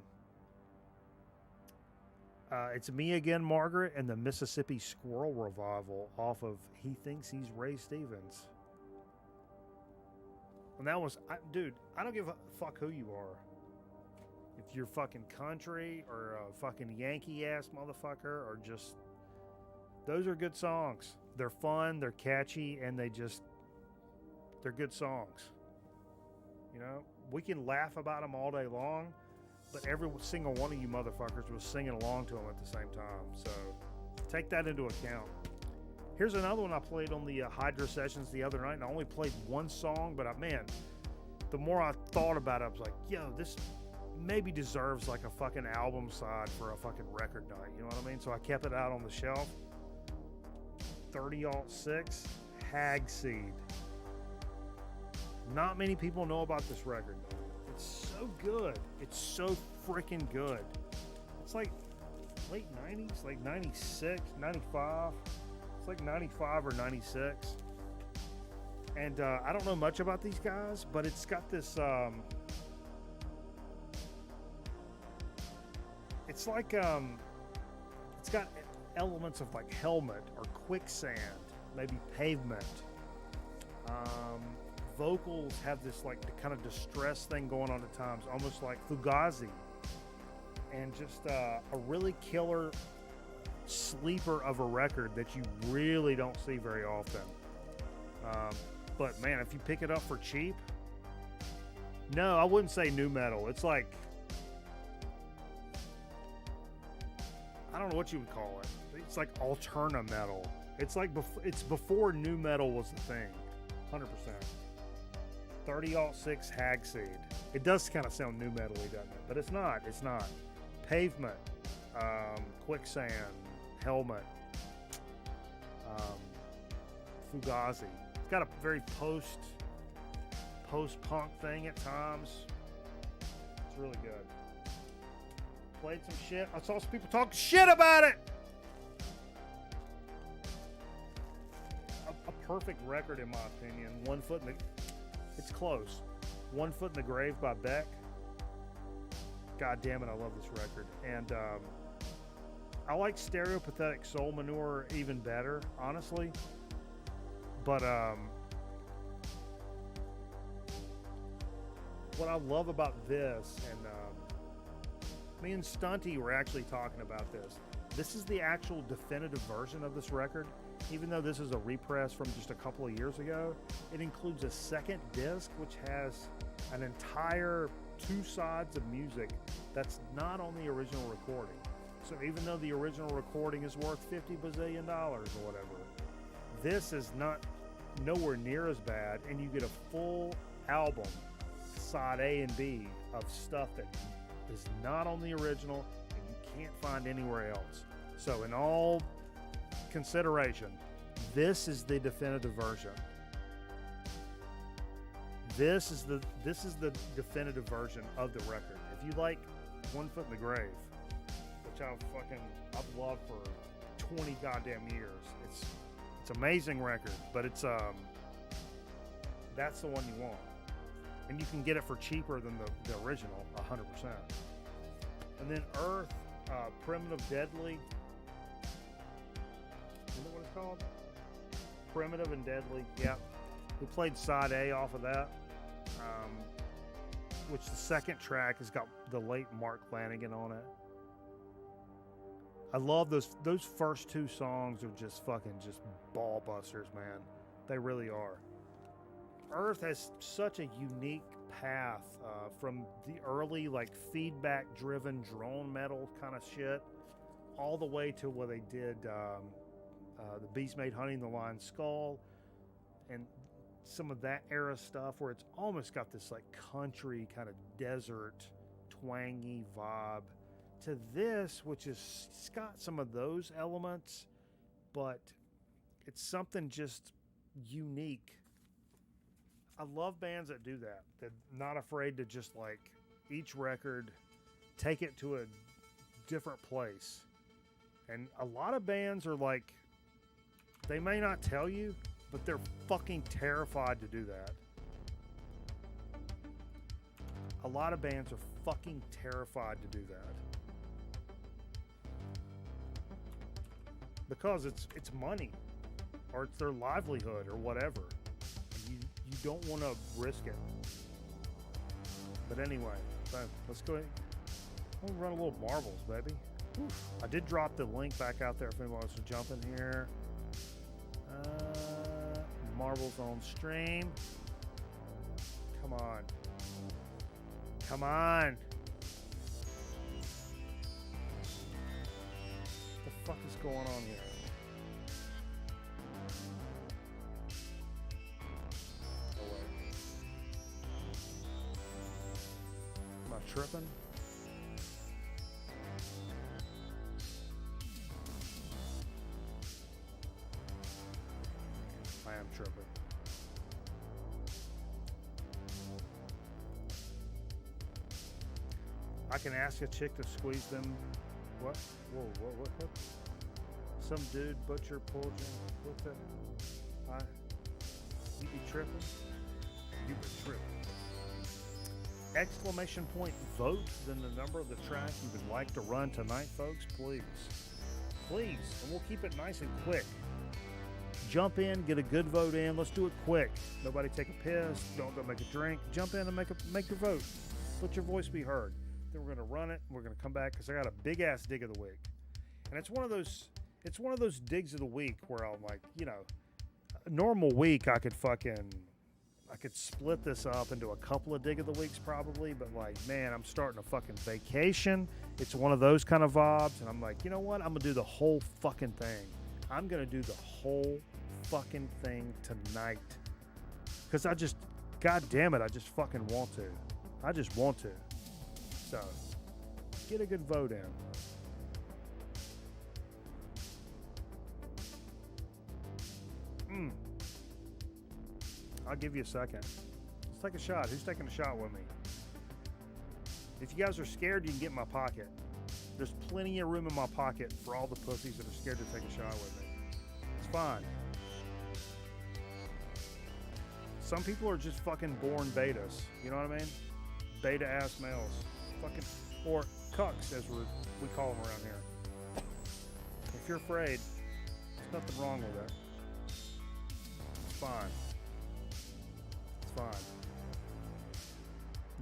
It's Me Again, Margaret, and the Mississippi Squirrel Revival off of He Thinks He's Ray Stevens. And that was, dude, I don't give a fuck who you are. If you're fucking country or a fucking Yankee ass motherfucker or just, those are good songs. They're fun, they're catchy, and they're good songs. You know, we can laugh about them all day long, but every single one of you motherfuckers was singing along to them at the same time. So take that into account. Here's another one I played on the Hydra sessions the other night, and I only played one song, but man, the more I thought about it, I was like, yo, this maybe deserves like a fucking album side for a fucking record night. You know what I mean? So I kept it out on the shelf. 30-06, Hag Seed. Not many people know about this record. It's so good. It's so freaking good. It's like late 90s, like 96, 95. It's like 95 or 96. And I don't know much about these guys, but it's got this, it's like, it's got elements of like Helmet or Quicksand, maybe Pavement. Vocals have this like the kind of distress thing going on at times, almost like Fugazi, and just a really killer sleeper of a record that you really don't see very often. But man, if you pick it up for cheap, no, I wouldn't say nu metal. It's like, I don't know what you would call it. It's like alterna metal. It's like it's before nu metal was the thing. 100%. 30-06 Hag Seed. It does kind of sound nu metal-y, doesn't it? But it's not. It's not. Pavement, Quicksand, Helmet, Fugazi. It's got a very post-punk thing at times. It's really good. Played some shit. I saw some people talking shit about it. A perfect record in my opinion. It's close. 1 Foot in the Grave by Beck. God damn it, I love this record. And I like Stereopathetic Soul Manure even better, honestly. But what I love about this, and me and Stunty were actually talking about this. This is the actual definitive version of this record. Even though this is a repress from just a couple of years ago, it includes a second disc which has an entire 2 sides of music that's not on the original recording. So even though the original recording is worth $50 bazillion or whatever, this is nowhere near as bad, and you get a full album, side A and B, of stuff that is not on the original and you can't find anywhere else. So in all consideration, this is the definitive version. This is the definitive version of the record. If you like 1 Foot in the Grave, which I've loved for 20 goddamn years, it's an amazing record, but it's that's the one you want, and you can get it for cheaper than the original, 100%. And then Earth, Primitive Deadly. You know what it's called? Primitive and Deadly. Yeah, we played side A off of that, which the second track has got the late Mark Lanigan on it. I love those first 2 songs are just ball busters, man. They really are. Earth has such a unique path from the early feedback driven drone metal kind of shit all the way to what they did the Beast Made Hunting the Lion Skull and some of that era stuff where it's almost got this country kind of desert twangy vibe to this, which is, it's got some of those elements, but it's something just unique. I love bands that do that. They're not afraid to just each record take it to a different place. And a lot of bands are they may not tell you, but they're fucking terrified to do that. A lot of bands are fucking terrified to do that. Because it's money, or it's their livelihood, or whatever. You don't want to risk it. But anyway, let's go ahead. We'll run a little Marbles, baby. I did drop the link back out there if anyone wants to jump in here. Marbles on stream. Come on. Come on. What the fuck is going on here? Oh, wait. Am I tripping? I am tripping. I can ask a chick to squeeze them. What? Whoa, what? Some dude, butcher, pulled you. What the? You be tripping? You be tripping. Exclamation point vote, then the number of the track you would like to run tonight, folks, please. Please, and we'll keep it nice and quick. Jump in, get a good vote in. Let's do it quick. Nobody take a piss. Don't go make a drink. Jump in and make your vote. Let your voice be heard. Then we're gonna run it. And we're gonna come back because I got a big ass dig of the week, and it's one of those digs of the week where I'm a normal week I could split this up into a couple of dig of the weeks probably, but man, I'm starting a fucking vacation. It's one of those kind of vibes, and I'm like, you know what? I'm gonna do the whole fucking thing. I'm gonna do the whole fucking thing tonight because god damn it, I just fucking want to. I just want to. So get a good vote in. I'll give you a second. Let's take a shot. Who's taking a shot with me? If you guys are scared, you can get in my pocket. There's plenty of room in my pocket for all the pussies that are scared to take a shot with me. It's fine. Some people are just fucking born betas. You know what I mean? Beta ass males. Fucking, or cucks as we call them around here. If you're afraid, there's nothing wrong with it. It's fine. It's fine.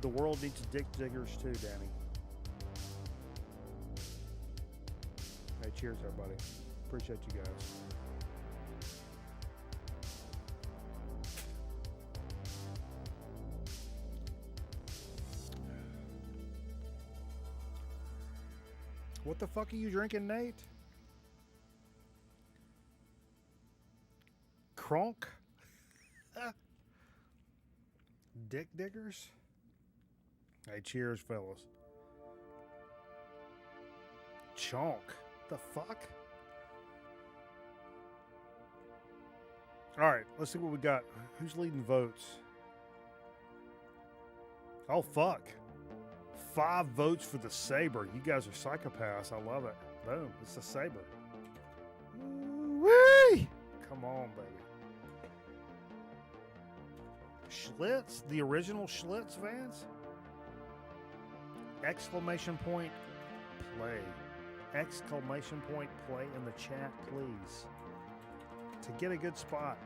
The world needs dick diggers too, Danny. Hey, cheers, everybody. Appreciate you guys. What the fuck are you drinking, Nate? Kronk? Dick diggers? Hey, cheers, fellas. Chonk. The fuck? Alright, let's see what we got. Who's leading votes? Oh, fuck. 5 votes for the Sabre. You guys are psychopaths. I love it. Boom. It's the Sabre. Whee! Come on, baby. Schlitz? The original Schlitz, Vance? Exclamation point, play. Exclamation point, play in the chat, please. To get a good spot.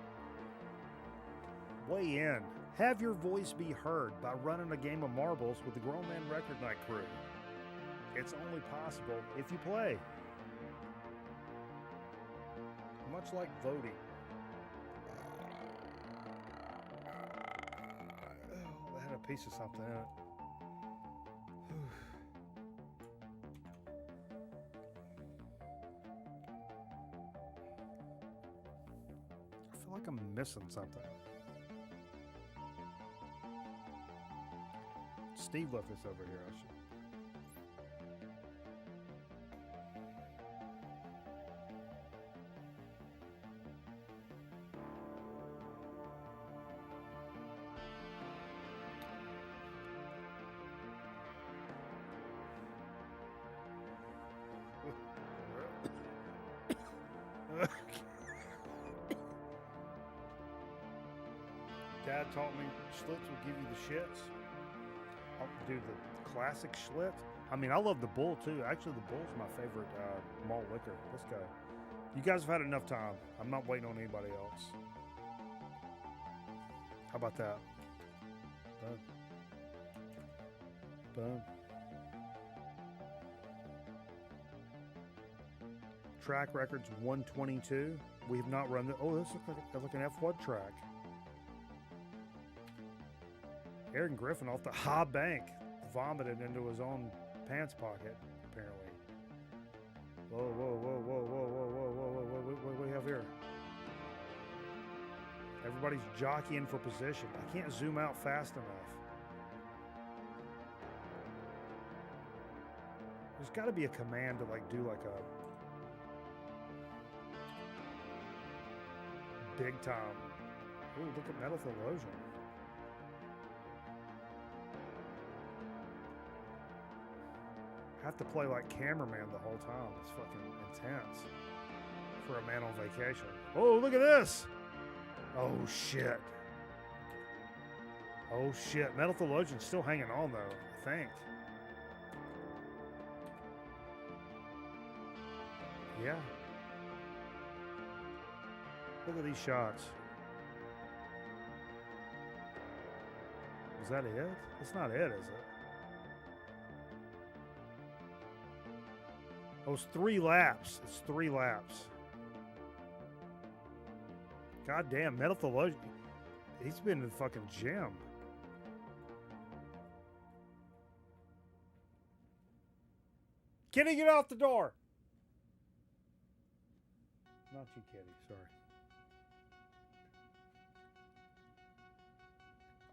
Weigh in. Have your voice be heard by running a game of marbles with the Grown Man Record Night crew. It's only possible if you play. Much like voting. Oh, I had a piece of something in it. I feel like I'm missing something. Steve left this over here. I should. Dad taught me Schlitz will give you the shits. I'll do the classic Schlitz. I mean, I love the Bull too. Actually, the Bull's my favorite malt liquor. Let's go. You guys have had enough time. I'm not waiting on anybody else. How about that? Boom. Boom. Track record's 122. We have not run the. Oh, this looks like an F1 track. Aaron Griffin off the high bank vomited into his own pants pocket, apparently. Whoa, whoa, whoa, whoa, whoa, whoa, whoa, whoa, whoa, what do we have here? Everybody's jockeying for position. I can't zoom out fast enough. There's got to be a command to like do like a big time. Ooh, look at Metal Theologian. Have to play like cameraman the whole time. It's fucking intense for a man on vacation. Oh, look at this. Oh, shit. Oh, shit. Metal Theologian's still hanging on, though, I think. Yeah. Look at these shots. Is that it? It's not it, is it? Oh, it's 3 laps. It's 3 laps. God damn, Metal Theologian. He's been in the fucking gym. Kitty, get out the door. Not you, Kitty. Sorry.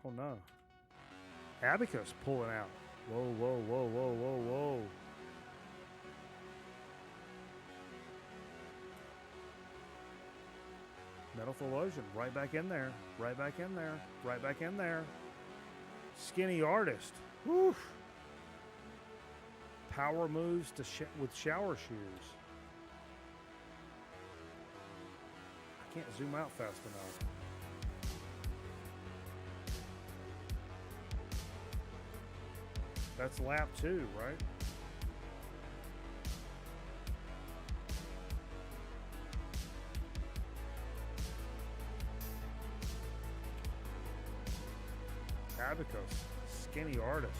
Oh, no. Abacus pulling out. Whoa, whoa, whoa, whoa, whoa, whoa. Metal Theologian, right back in there. Right back in there. Right back in there. Skinny Artist. Woo. Power moves with shower shoes. I can't zoom out fast enough. That's lap 2, right? Abacus, Skinny Artist.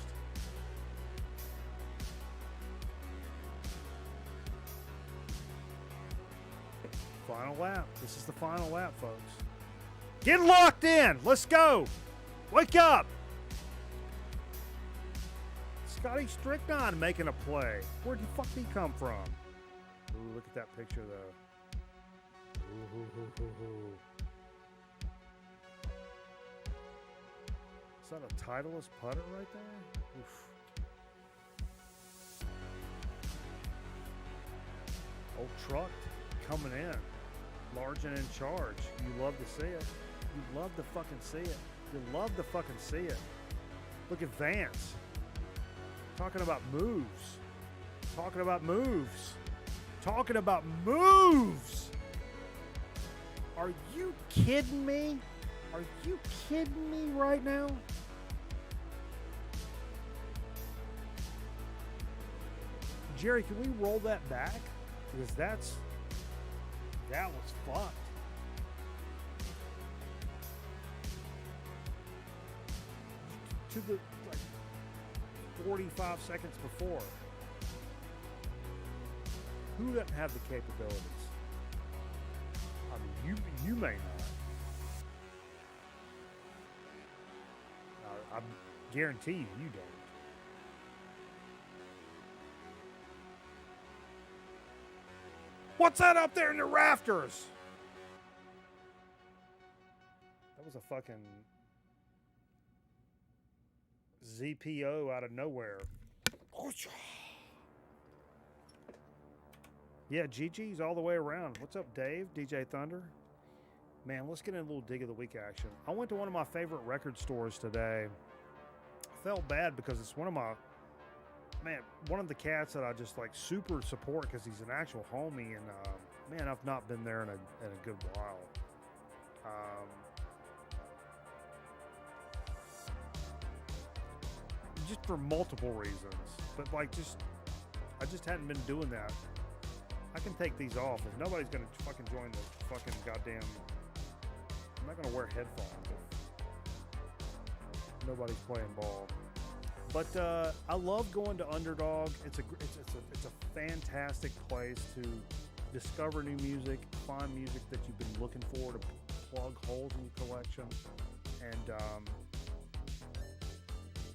Final lap. This is the final lap, folks. Get locked in. Let's go. Wake up. Scotty Strickland making a play. Where'd the fuck he come from? Ooh, look at that picture, though. Ooh. Is that a Titleist putter right there? Oof. Old truck coming in. Large and in charge. You love to see it. You love to fucking see it. You love to fucking see it. Look at Vance. Talking about moves. Talking about moves. Talking about moves. Are you kidding me? Are you kidding me right now? Jerry, can we roll that back? Because that was fucked. To the 45 seconds before. Who doesn't have the capabilities? I mean, you may not. I guarantee you don't. What's that up there in the rafters? That was a fucking ZPO out of nowhere. Yeah, GG's all the way around. What's up, Dave? DJ Thunder? Man, let's get in a little dig of the week action. I went to one of my favorite record stores today. I felt bad because it's one of the cats that I just like super support because he's an actual homie, and man, I've not been there in a good while. Just for multiple reasons, but I just hadn't been doing that. I can take these off if nobody's gonna fucking join the fucking goddamn. I'm not gonna wear headphones if nobody's playing ball. But I love going to Underdog. It's a fantastic place to discover new music, find music that you've been looking for, to plug holes in your collection. And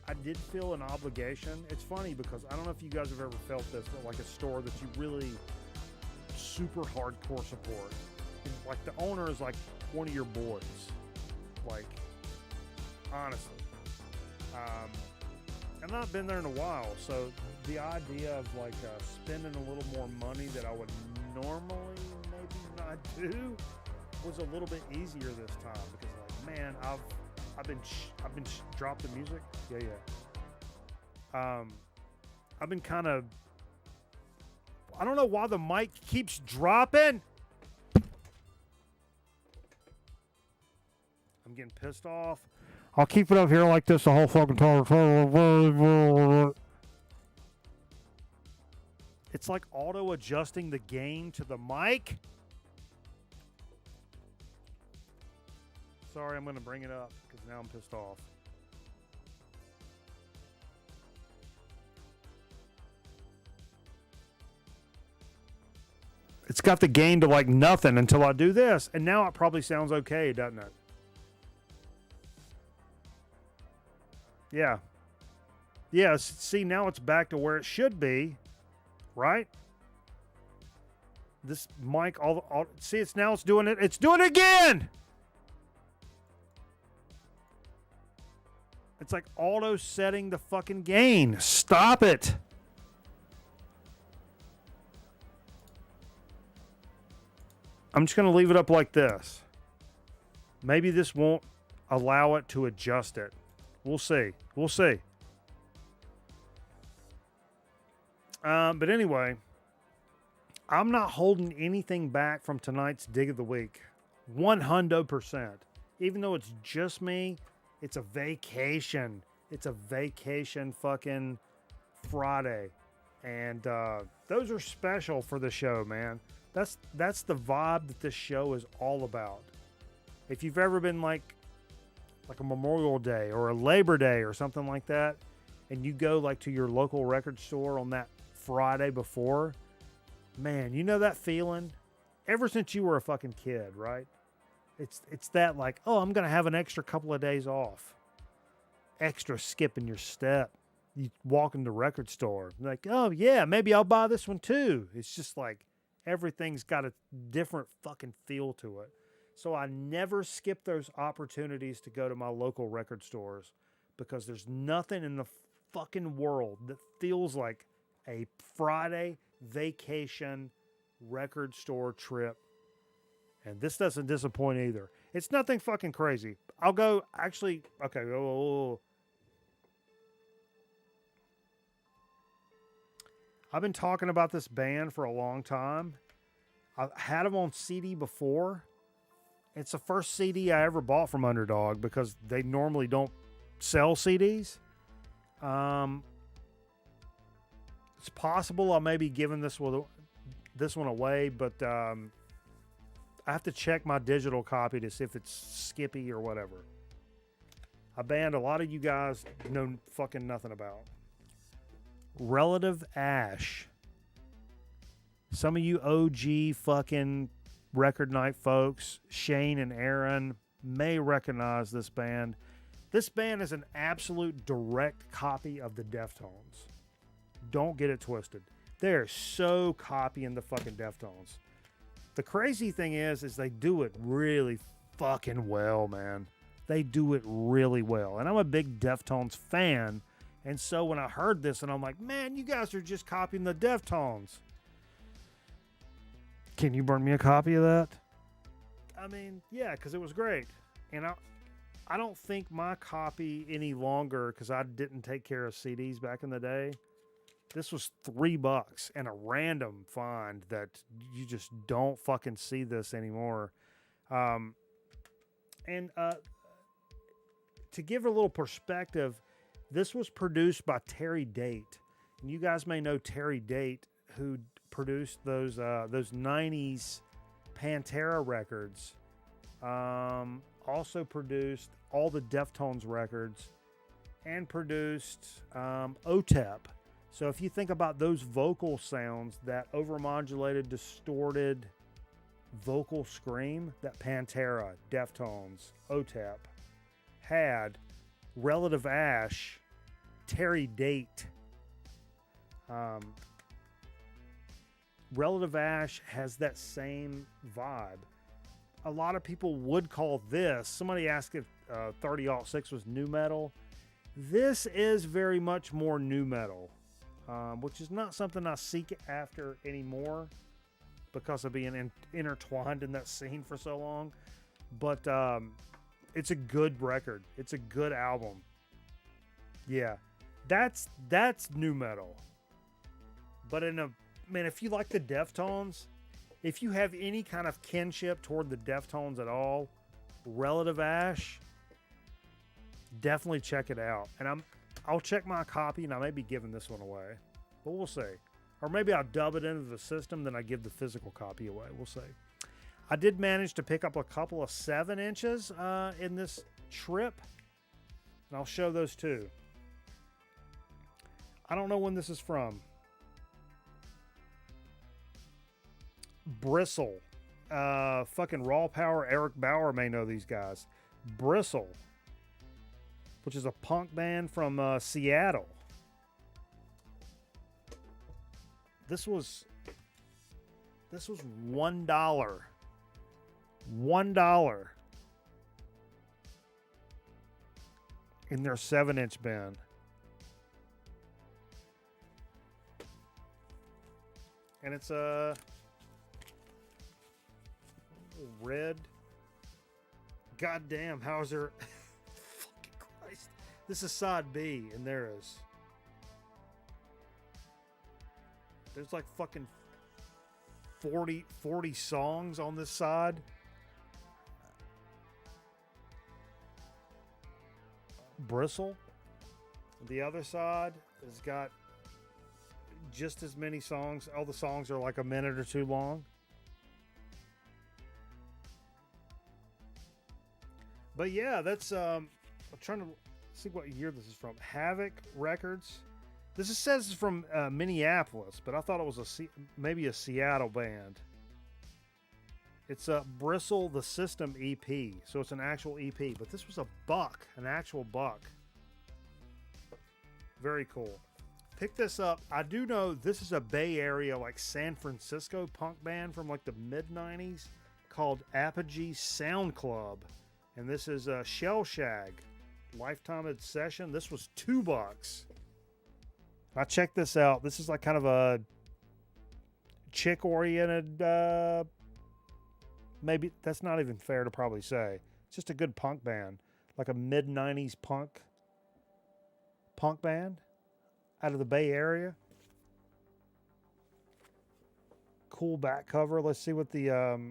I did feel an obligation. It's funny because I don't know if you guys have ever felt this, but like a store that you really super hardcore support. Like the owner is like one of your boys. Like, honestly. I've not been there in a while, so the idea of like spending a little more money that I would normally maybe not do was a little bit easier this time because like, man, I've been drop the music. Yeah. I've been kind of, I don't know why the mic keeps dropping. I'm getting pissed off. I'll keep it up here like this the whole fucking time. It's like auto adjusting the gain to the mic. Sorry, I'm going to bring it up because now I'm pissed off. It's got the gain to like nothing until I do this. And now it probably sounds okay, doesn't it? Yeah. Yeah, see, now it's back to where it should be, right? This mic, see, it's doing it. It's doing it again! It's like auto setting the fucking gain. Stop it. I'm just going to leave it up like this. Maybe this won't allow it to adjust it. We'll see. We'll see. But anyway, I'm not holding anything back from tonight's dig of the week. 100%. Even though it's just me, it's a vacation. It's a vacation fucking Friday. And those are special for the show, man. That's the vibe that this show is all about. If you've ever been like a Memorial Day or a Labor Day or something like that, and you go like to your local record store on that Friday before, man, you know that feeling? Ever since you were a fucking kid, right? It's that like, oh, I'm going to have an extra couple of days off. Extra skip in your step. You walk in the record store. Like, oh, yeah, maybe I'll buy this one too. It's just like everything's got a different fucking feel to it. So I never skip those opportunities to go to my local record stores because there's nothing in the fucking world that feels like a Friday vacation record store trip. And this doesn't disappoint either. It's nothing fucking crazy. I'll go, actually, okay. I've been talking about this band for a long time. I've had them on CD before. It's the first CD I ever bought from Underdog because they normally don't sell CDs. It's possible I may be giving this one away, but I have to check my digital copy to see if it's Skippy or whatever. A band a lot of you guys know fucking nothing about. Relative Ash. Some of you OG fucking Record Night folks, Shane and Aaron, may recognize this band. This band is an absolute direct copy of the Deftones. Don't get it twisted. They're so copying the fucking Deftones. The crazy thing is they do it really fucking well, man. They do it really well. And I'm a big Deftones fan. And so when I heard this, and I'm like, man, you guys are just copying the Deftones. Can you burn me a copy of that? I mean, yeah, because it was great. And I don't think my copy any longer, because I didn't take care of CDs back in the day. This was $3 and a random find that you just don't fucking see this anymore. To give a little perspective, this was produced by Terry Date. And you guys may know Terry Date, who produced those 90s Pantera records. Also produced all the Deftones records and produced OTEP. So if you think about those vocal sounds, that overmodulated, distorted vocal scream that Pantera, Deftones, OTEP had, Relative Ash, Terry Date. Relative Ash has that same vibe. A lot of people would call this, somebody asked if 30-06 was nu metal. This is very much more nu metal. Which is not something I seek after anymore because of being intertwined in that scene for so long. But it's a good record. It's a good album. Yeah, that's nu metal. But if you like the Deftones, if you have any kind of kinship toward the Deftones at all, Relative Ash, definitely check it out. And I'll check my copy, and I may be giving this one away. But we'll see. Or maybe I'll dub it into the system, then I give the physical copy away. We'll see. I did manage to pick up a couple of 7 inches in this trip. And I'll show those too. I don't know when this is from. Bristle. Fucking Raw Power, Eric Bauer may know these guys. Bristle, which is a punk band from Seattle. This was $1. $1 in their 7-inch bin. And it's a red God damn, how is there... Fucking Christ. This is side B, and there's like fucking 40 songs on this side. Bristle. The other side has got just as many songs. All the songs are like a minute or two long. But yeah, that's I'm trying to see what year this is from. Havoc Records. This says it's from Minneapolis, but I thought it was maybe a Seattle band. It's a Bristle the System EP, so it's an actual EP. But this was a buck, an actual buck. Very cool. Pick this up. I do know this is a Bay Area, like San Francisco punk band from like the mid 90s called Apogee Sound Club. And this is a Shell Shag Lifetime Obsession. This was $2. Now check this out. This is like kind of a chick oriented, maybe that's not even fair to probably say. It's just a good punk band. Like a mid 90s punk band out of the Bay Area. Cool back cover. Let's see what the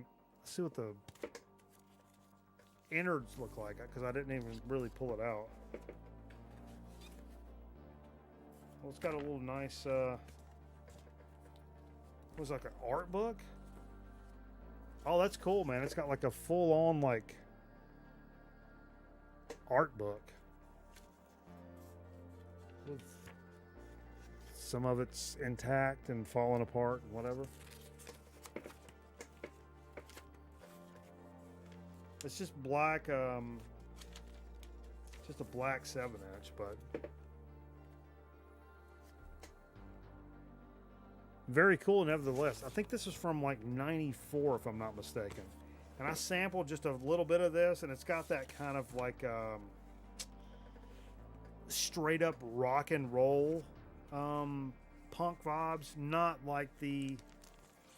innards look like, because I didn't even really pull it out. Well, it's got a little nice it was like an art book. Oh, that's cool, man. It's got like a full-on like art book. Some of it's intact and falling apart and whatever. It's just black, just a black 7-inch, but very cool nevertheless. I think this is from like 94 if I'm not mistaken. And I sampled just a little bit of this, and it's got that kind of like straight up rock and roll punk vibes, not like the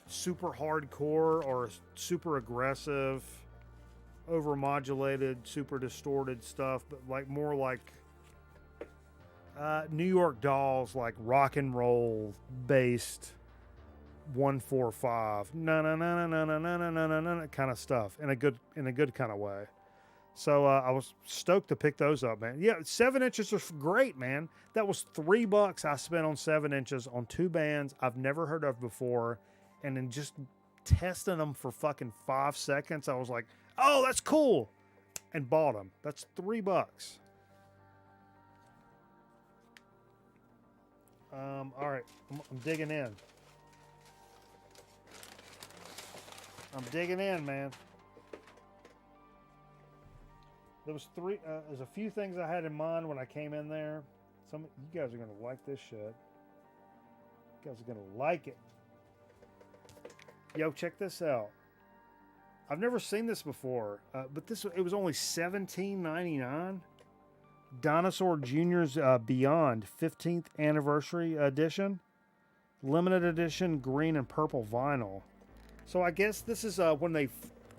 super hardcore or super aggressive, overmodulated, super distorted stuff, but like more like New York Dolls, like rock and roll based 145 kind of stuff in a good kind of way. So I was stoked to pick those up, man. Yeah, 7 inches are great, man. That was $3 I spent on 7 inches on two bands I've never heard of before, and then just testing them for fucking 5 seconds, I was like, oh, that's cool, and bought them. That's $3. All right, I'm digging in. I'm digging in, man. There's a few things I had in mind when I came in there. You guys are gonna like this shit. You guys are gonna like it. Yo, check this out. I've never seen this before, but it was only $17.99. Dinosaur Jr.'s Beyond 15th Anniversary Edition. Limited edition green and purple vinyl. So I guess this is when they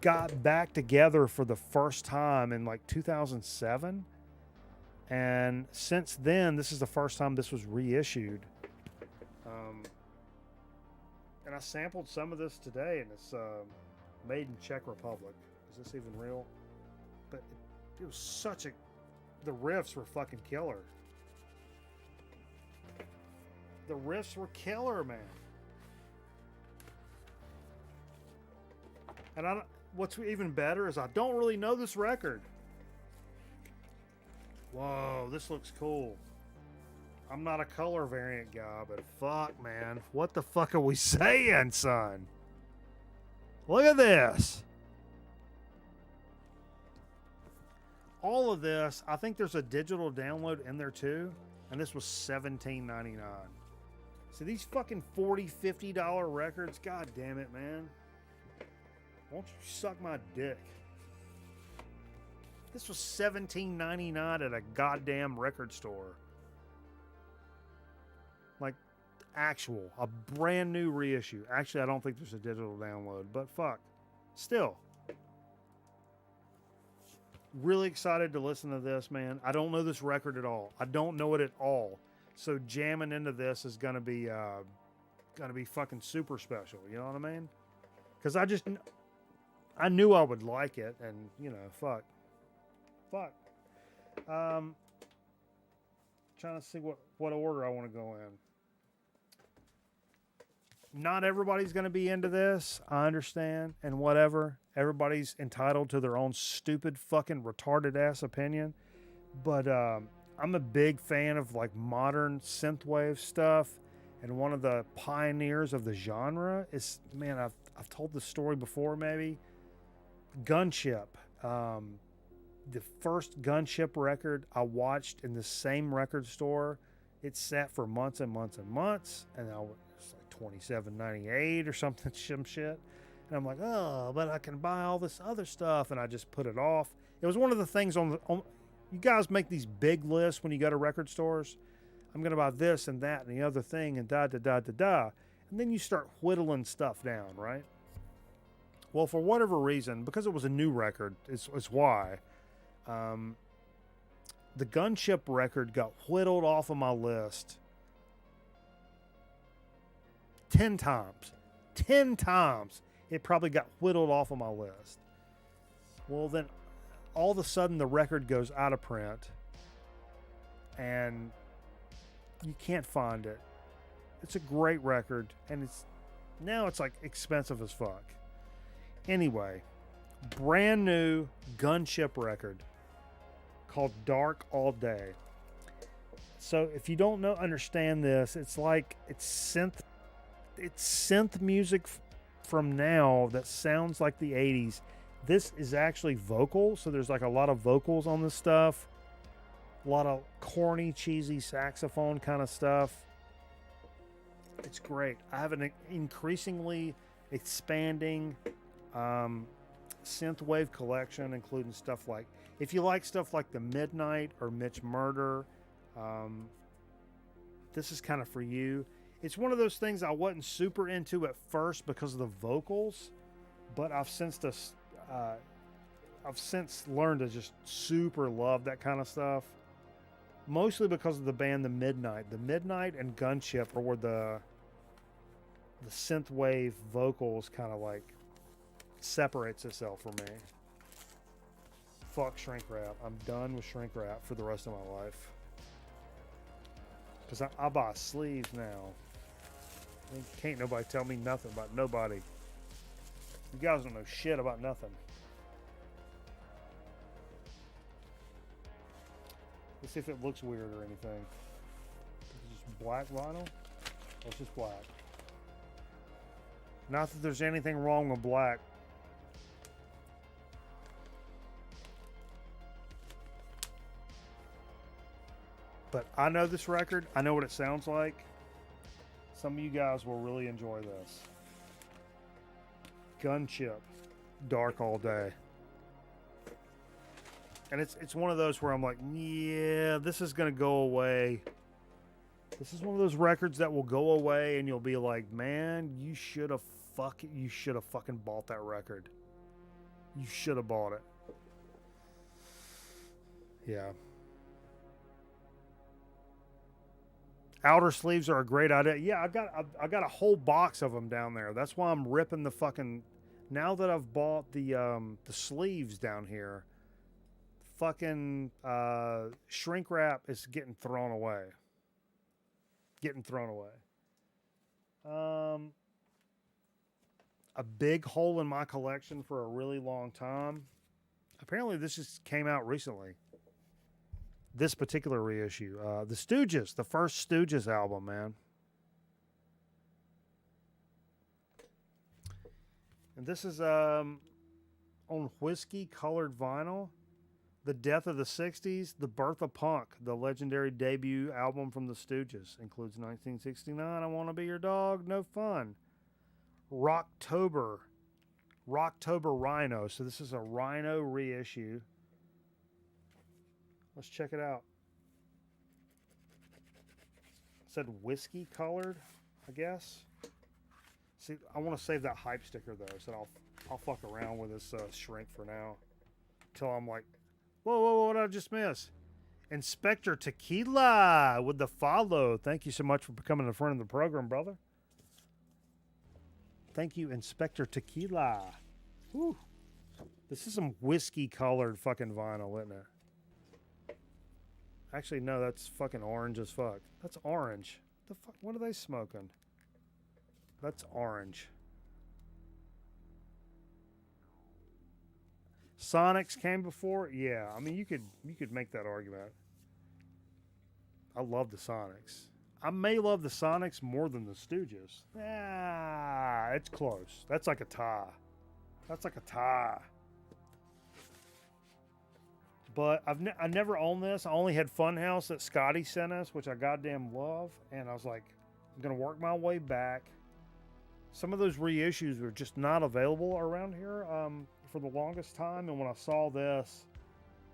got back together for the first time in like 2007. And since then, this is the first time this was reissued. And I sampled some of this today, and it's made in Czech Republic. Is this even real? But it was such a... The riffs were fucking killer. The riffs were killer, man. And what's even better is I don't really know this record. Whoa, this looks cool. I'm not a color variant guy, but fuck, man. What the fuck are we saying, son? Look at this. All of this, I think there's a digital download in there too. And this was $17.99. So these fucking $40, $50 records, god damn it, man. Won't you suck my dick? This was $17.99 at a goddamn record store. Like, a brand new reissue. Actually, I don't think there's a digital download, but fuck. Still. Really excited to listen to this, man. I don't know this record at all. I don't know it at all. So jamming into this is gonna be fucking super special. You know what I mean? Because I knew I would like it, and you know, fuck. Trying to see what order I want to go in. Not everybody's going to be into this. I understand, and whatever. Everybody's entitled to their own stupid, fucking retarded ass opinion. But I'm a big fan of like modern synthwave stuff, and one of the pioneers of the genre is, man, I've told this story before, maybe. Gunship. The first Gunship record I watched in the same record store. It sat for months and months and months, and it's like $27.98 or something, some shit. And I'm like, oh, but I can buy all this other stuff, and I just put it off. It was one of the things on you guys make these big lists when you go to record stores. I'm gonna buy this and that and the other thing and da da da da da, and then you start whittling stuff down, right? Well, for whatever reason, because it was a new record, is why. The Gunship record got whittled off of my list 10 times. 10 times it probably got whittled off of my list. Well, then all of a sudden the record goes out of print and you can't find it. It's a great record, and it's like expensive as fuck. Anyway, brand new Gunship record called Dark All Day. So if you don't understand this, it's synth music from now that sounds like the 80s. This is actually vocal, so there's like a lot of vocals on this stuff. A lot of corny, cheesy saxophone kind of stuff. It's great. I have an increasingly expanding synthwave collection, including stuff like, if you like stuff like The Midnight or Mitch Murder, this is kind of for you. It's one of those things I wasn't super into at first because of the vocals, but I've since learned to just super love that kind of stuff. Mostly because of the band The Midnight. The Midnight and Gunship are where the synthwave vocals kind of like separates itself for me. Fuck shrink wrap. I'm done with shrink wrap for the rest of my life. Because I buy sleeves now. Can't nobody tell me nothing about nobody. You guys don't know shit about nothing. Let's see if it looks weird or anything. Is it just black vinyl? Oh, it's just black. Not that there's anything wrong with black. But I know this record. I know what it sounds like. Some of you guys will really enjoy this. Gunship, Dark All Day. And it's one of those where I'm like, yeah, this is going to go away. This is one of those records that will go away and you'll be like, man, you should have fucking bought that record. You should have bought it. Yeah. Outer sleeves are a great idea. Yeah, I got a whole box of them down there. That's why I'm ripping the fucking, now that I've bought the sleeves down here, fucking shrink wrap is getting thrown away. A big hole in my collection for a really long time. Apparently this just came out recently. This particular reissue. The Stooges, the first Stooges album, man. And this is on whiskey colored vinyl. The Death of the 60s, The Birth of Punk, the legendary debut album from the Stooges. Includes 1969, I Wanna Be Your Dog, No Fun. Rocktober Rhino. So this is a Rhino reissue. Let's check it out. It said whiskey colored, I guess. See, I want to save that hype sticker though, so I'll fuck around with this shrink for now. Till I'm like Whoa, whoa, whoa, what did I just miss? Inspector Tequila with the follow. Thank you so much for becoming a friend of the program, brother. Thank you, Inspector Tequila. Whew. This is some whiskey-colored fucking vinyl, isn't it? Actually, no, that's fucking orange as fuck. That's orange. The fuck? What are they smoking? That's orange. Sonics came before? Yeah, I mean you could make that argument. I love the Sonics. I may love the Sonics more than the Stooges. Ah, it's close. That's like a tie. That's like a tie. But I never owned this. I only had Funhouse that Scotty sent us, which I goddamn love. And I was like, I'm going to work my way back. Some of those reissues were just not available around here for the longest time. And when I saw this,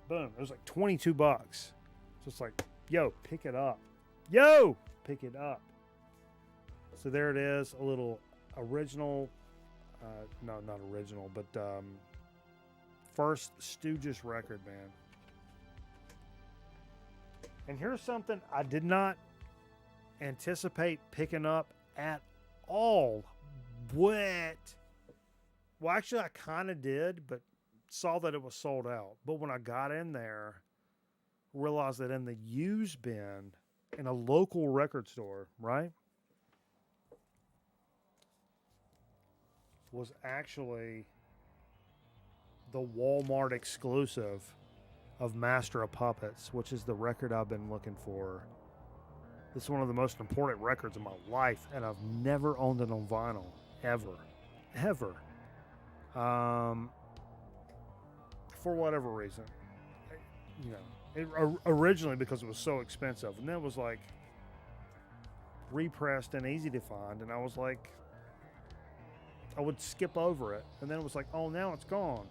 boom, it was like 22 bucks. So it's like, yo, pick it up. Yo, pick it up. So there it is, a little original, no, not original, but first Stooges record, man. And here's something I did not anticipate picking up at all. But, well, actually, I kind of did, but saw that it was sold out. But when I got in there, realized that in the used bin in a local record store, right, was actually the Walmart exclusive of Master of Puppets, which is the record I've been looking for. This is one of the most important records of my life, and I've never owned it on vinyl, ever. For whatever reason. You know, originally because it was so expensive, and then it was like repressed and easy to find, and I was like, I would skip over it, and then it was like, oh, now it's gone.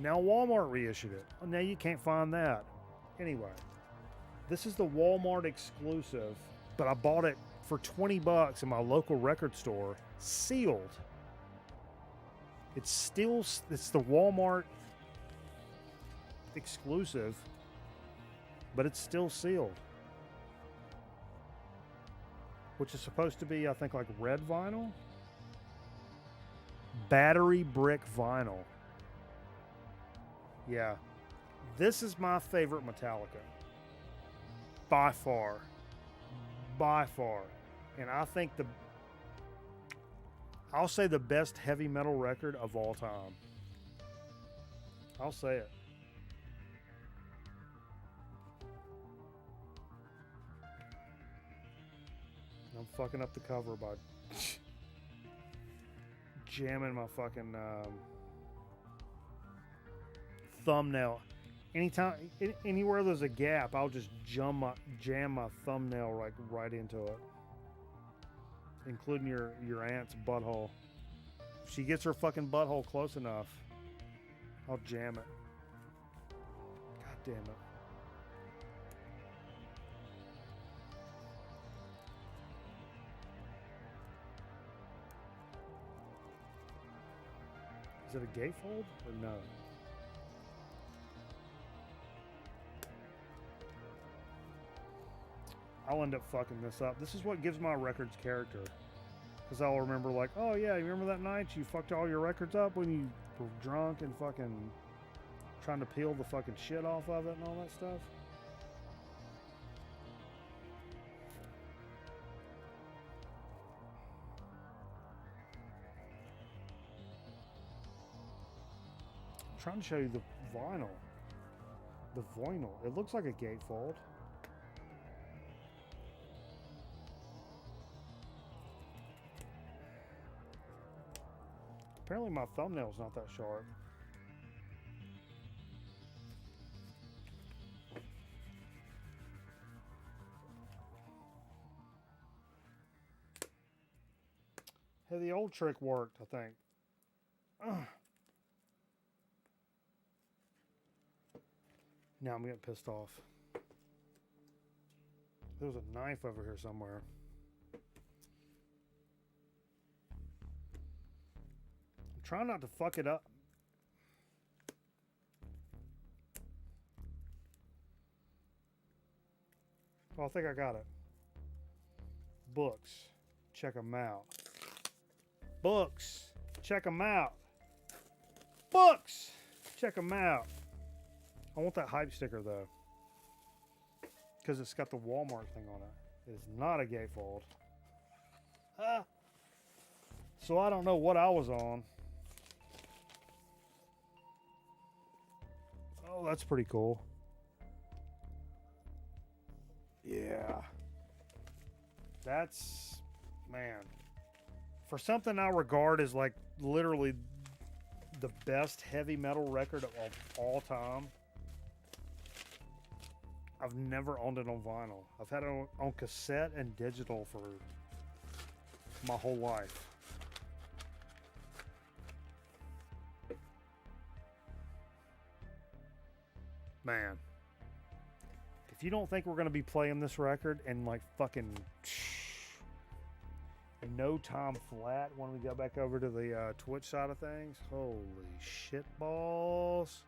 Now Walmart reissued it. Oh, now you can't find that. Anyway, this is the Walmart exclusive, but I bought it for 20 bucks in my local record store, sealed. It's the Walmart exclusive, but it's still sealed, which is supposed to be, I think, like red vinyl, battery brick vinyl. Yeah, this is my favorite Metallica, by far, and I think I'll say the best heavy metal record of all time. I'll say it. I'm fucking up the cover by jamming my fucking thumbnail. Anytime, anywhere there's a gap, I'll just jam my thumbnail right into it, including your aunt's butthole. If she gets her fucking butthole close enough, I'll jam it. God damn it. Is it a gatefold or no? I'll end up fucking this up. This is what gives my records character. Because I'll remember like, oh yeah, you remember that night you fucked all your records up when you were drunk and fucking trying to peel the fucking shit off of it and all that stuff? I'm trying to show you the vinyl. The vinyl. It looks like a gatefold. Apparently my thumbnail's not that sharp. Hey, the old trick worked, I think. Now I'm getting pissed off. There was a knife over here somewhere. I'm trying not to fuck it up. Oh, I think I got it. Books. Check them out. Books. Check them out. Books. Check them out. I want that hype sticker, though. Because it's got the Walmart thing on it. It is not a gatefold. Ah. So I don't know what I was on. Oh, that's pretty cool. Yeah. That's, man. For something I regard as like literally the best heavy metal record of all time, I've never owned it on vinyl. I've had it on cassette and digital for my whole life. Man, if you don't think we're going to be playing this record in like fucking no time flat when we go back over to the Twitch side of things, holy shit balls.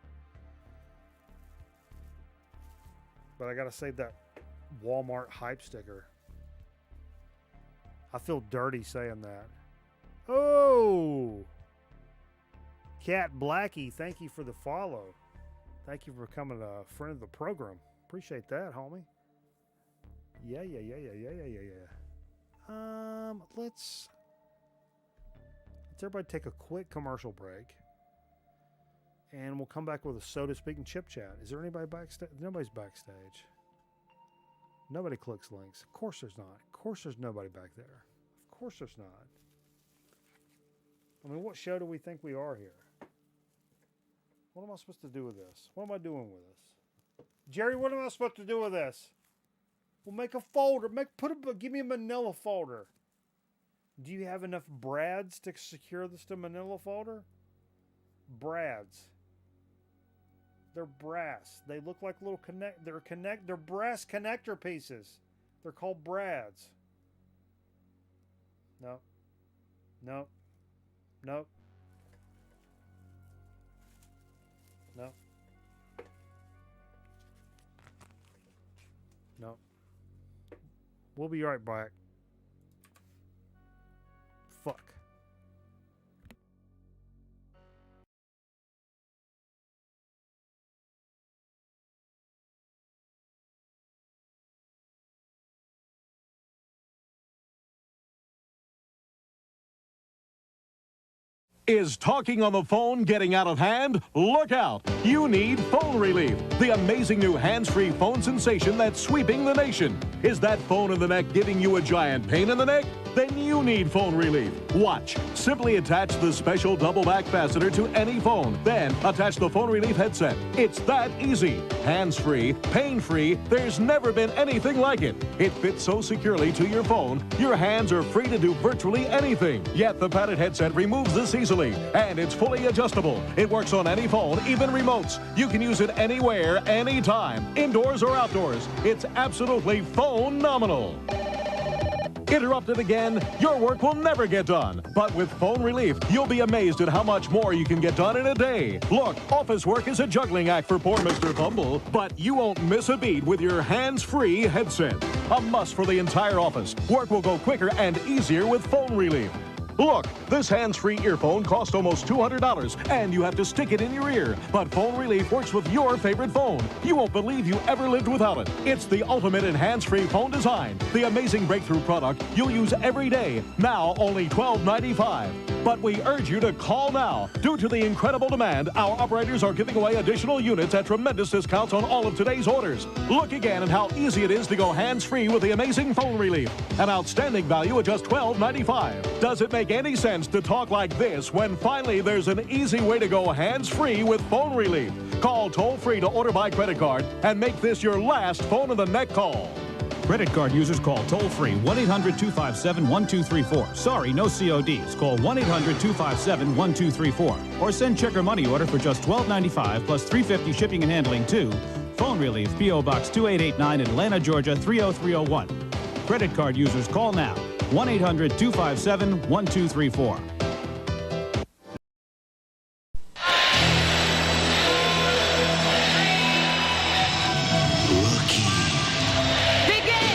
But I got to save that Walmart hype sticker. I feel dirty saying that. Oh! Cat Blackie, thank you for the follow. Thank you for becoming a friend of the program. Appreciate that, homie. Yeah. Let's everybody take a quick commercial break. And we'll come back with a soda speaking chip chat. Is there anybody backstage? Nobody's backstage. Nobody clicks links. Of course there's not. Of course there's nobody back there. Of course there's not. I mean, what show do we think we are here? What am I supposed to do with this? What am I doing with this? Jerry, what am I supposed to do with this? We'll make a folder. Give me a manila folder. Do you have enough brads to secure this to manila folder? Brads. They're brass. They look like little they're brass connector pieces. They're called brads. No. No. No. No. No. We'll be right back. Fuck. Is talking on the phone getting out of hand? Look out! You need Phone Relief, the amazing new hands-free phone sensation that's sweeping the nation. Is that phone in the neck giving you a giant pain in the neck? Then you need Phone Relief. Watch. Simply attach the special double back fastener to any phone. Then attach the Phone Relief headset. It's that easy. Hands-free, pain-free, there's never been anything like it. It fits so securely to your phone, your hands are free to do virtually anything. Yet the padded headset removes this easily, and it's fully adjustable. It works on any phone, even remotes. You can use it anywhere, anytime, indoors or outdoors. It's absolutely phone-nominal. Interrupted again, your work will never get done. But with Phone Relief, you'll be amazed at how much more you can get done in a day. Look, office work is a juggling act for poor Mr. Bumble, but you won't miss a beat with your hands-free headset. A must for the entire office. Work will go quicker and easier with Phone Relief. Look, this hands-free earphone costs almost $200, and you have to stick it in your ear. But Phone Relief works with your favorite phone. You won't believe you ever lived without it. It's the ultimate in hands-free phone design. The amazing breakthrough product you'll use every day. Now only $12.95. But we urge you to call now. Due to the incredible demand, our operators are giving away additional units at tremendous discounts on all of today's orders. Look again at how easy it is to go hands-free with the amazing Phone Relief. An outstanding value at just $12.95. Does it make any sense to talk like this when finally there's an easy way to go hands-free with Phone Relief? Call toll-free to order by credit card and make this your last phone of the neck call. Credit card users call toll-free 1-800-257-1234. Sorry, no CODs. Call 1-800-257-1234. Or send check or money order for just $12.95 plus $3.50 shipping and handling to Phone Relief, P.O. Box 2889, Atlanta, Georgia 30301. Credit card users call now. 1-800-257-1234. Begin!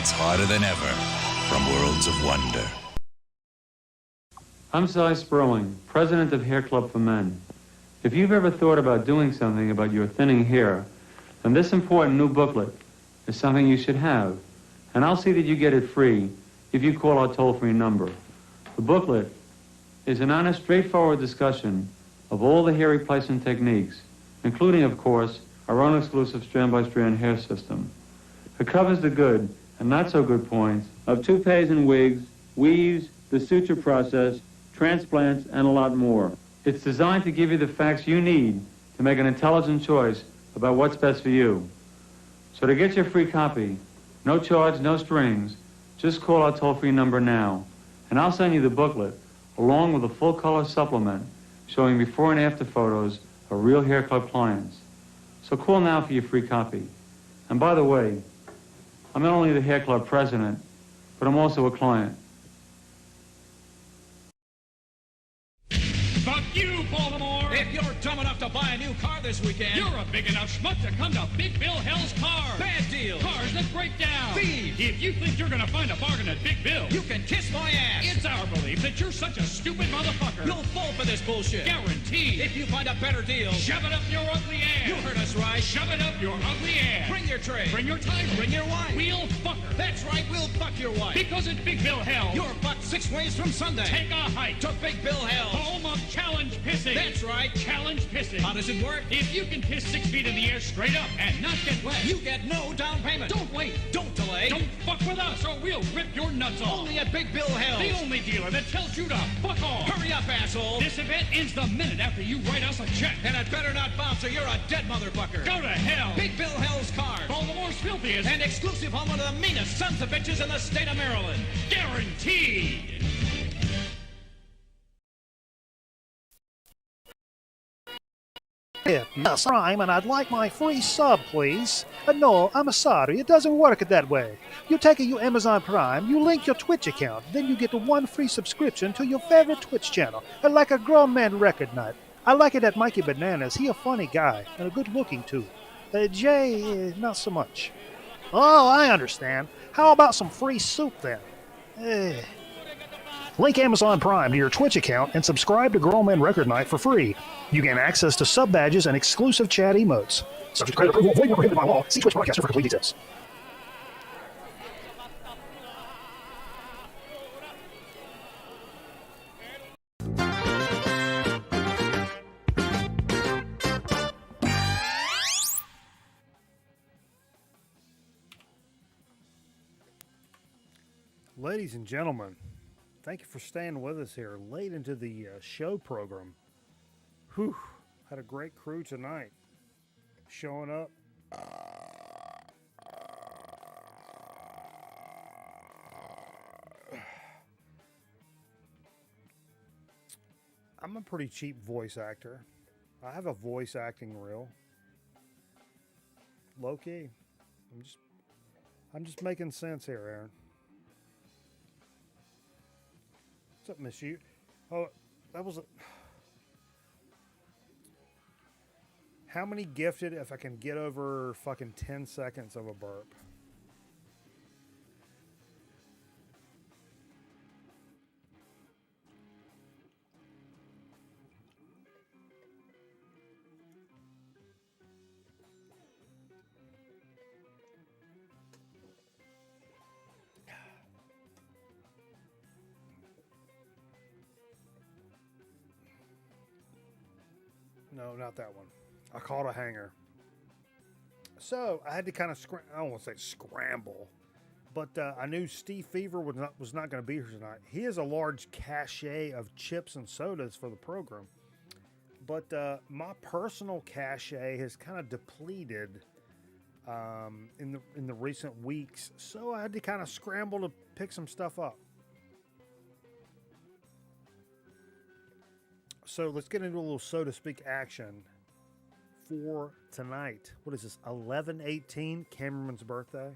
It's harder than ever from Worlds of Wonder. I'm Cy Sperling, president of Hair Club for Men. If you've ever thought about doing something about your thinning hair, then this important new booklet is something you should have. And I'll see that you get it free if you call our toll-free number. The booklet is an honest, straightforward discussion of all the hair replacement techniques, including, of course, our own exclusive strand-by-strand hair system. It covers the good and not so good points of toupees and wigs, weaves, the suture process, transplants, and a lot more. It's designed to give you the facts you need to make an intelligent choice about what's best for you. So to get your free copy, no charge, no strings, just call our toll-free number now, and I'll send you the booklet along with a full-color supplement showing before and after photos of real Hair Club clients. So call now for your free copy. And by the way, I'm not only the Hair Club president, but I'm also a client. Fuck you, Baltimore! If you're dumb enough to buy a new car this weekend, you're a big enough schmuck to come to Big Bill Hell's Cars. Bad deals. Cars that break down. Thieves. If you think you're gonna find a bargain at Big Bill, you can kiss my ass. It's our belief that you're such a stupid motherfucker. You'll fall for this bullshit. Guaranteed. If you find a better deal, shove it up your ugly ass. You heard us right. Shove it up your ugly ass. Bring your tray. Bring your time. Bring your wife. We'll fuck her. That's right, we'll fuck your wife. Because at Big Bill Hell, you're fucked 6 ways from Sunday. Take a hike to Big Bill Hell, home of challenge pissing. That's right, challenge pissing. How does it work? If you can piss 6 feet in the air straight up and not get wet, you get no down payment. Don't wait. Don't delay. Don't fuck with us or we'll rip your nuts off. Only at Big Bill Hell, the only dealer that tells you to fuck off. Hurry up, asshole. This event ends the minute after you write us a check. And it better not bounce or you're a dead motherfucker. Go to hell. Big Bill Hell's Cars. Baltimore's filthiest and exclusive home of the meanest sons of bitches in the state of Maryland. Guaranteed. Yes, Prime, and I'd like my free sub, please. No, I'm sorry, it doesn't work that way. You take your Amazon Prime, you link your Twitch account, then you get 1 free subscription to your favorite Twitch channel, like a grown man record night. I like it at Mikey Bananas. He a funny guy, and a good looking too. Jay, not so much. Oh, I understand. How about some free soup then? Link Amazon Prime to your Twitch account and subscribe to Grown Men Record Night for free. You gain access to sub badges and exclusive chat emotes. Subject to credit approval, avoid prohibited by law. See Twitch Broadcaster for complete details. Ladies and gentlemen, thank you for staying with us here late into the show program. Whew, had a great crew tonight. Showing up. I'm a pretty cheap voice actor. I have a voice acting reel. Low key. I'm just making sense here, Aaron. What's up, Miss You? Oh, that was a... How many gifted if I can get over fucking 10 seconds of a burp? No, not that one. I caught a hanger. So I had to kind of I don't want to say scramble, but I knew Steve Fever was not going to be here tonight. He has a large cachet of chips and sodas for the program, but my personal cachet has kind of depleted in the recent weeks. So I had to kind of scramble to pick some stuff up. So let's get into a little so to speak action for tonight. What is this? 11/18, Cameron's birthday.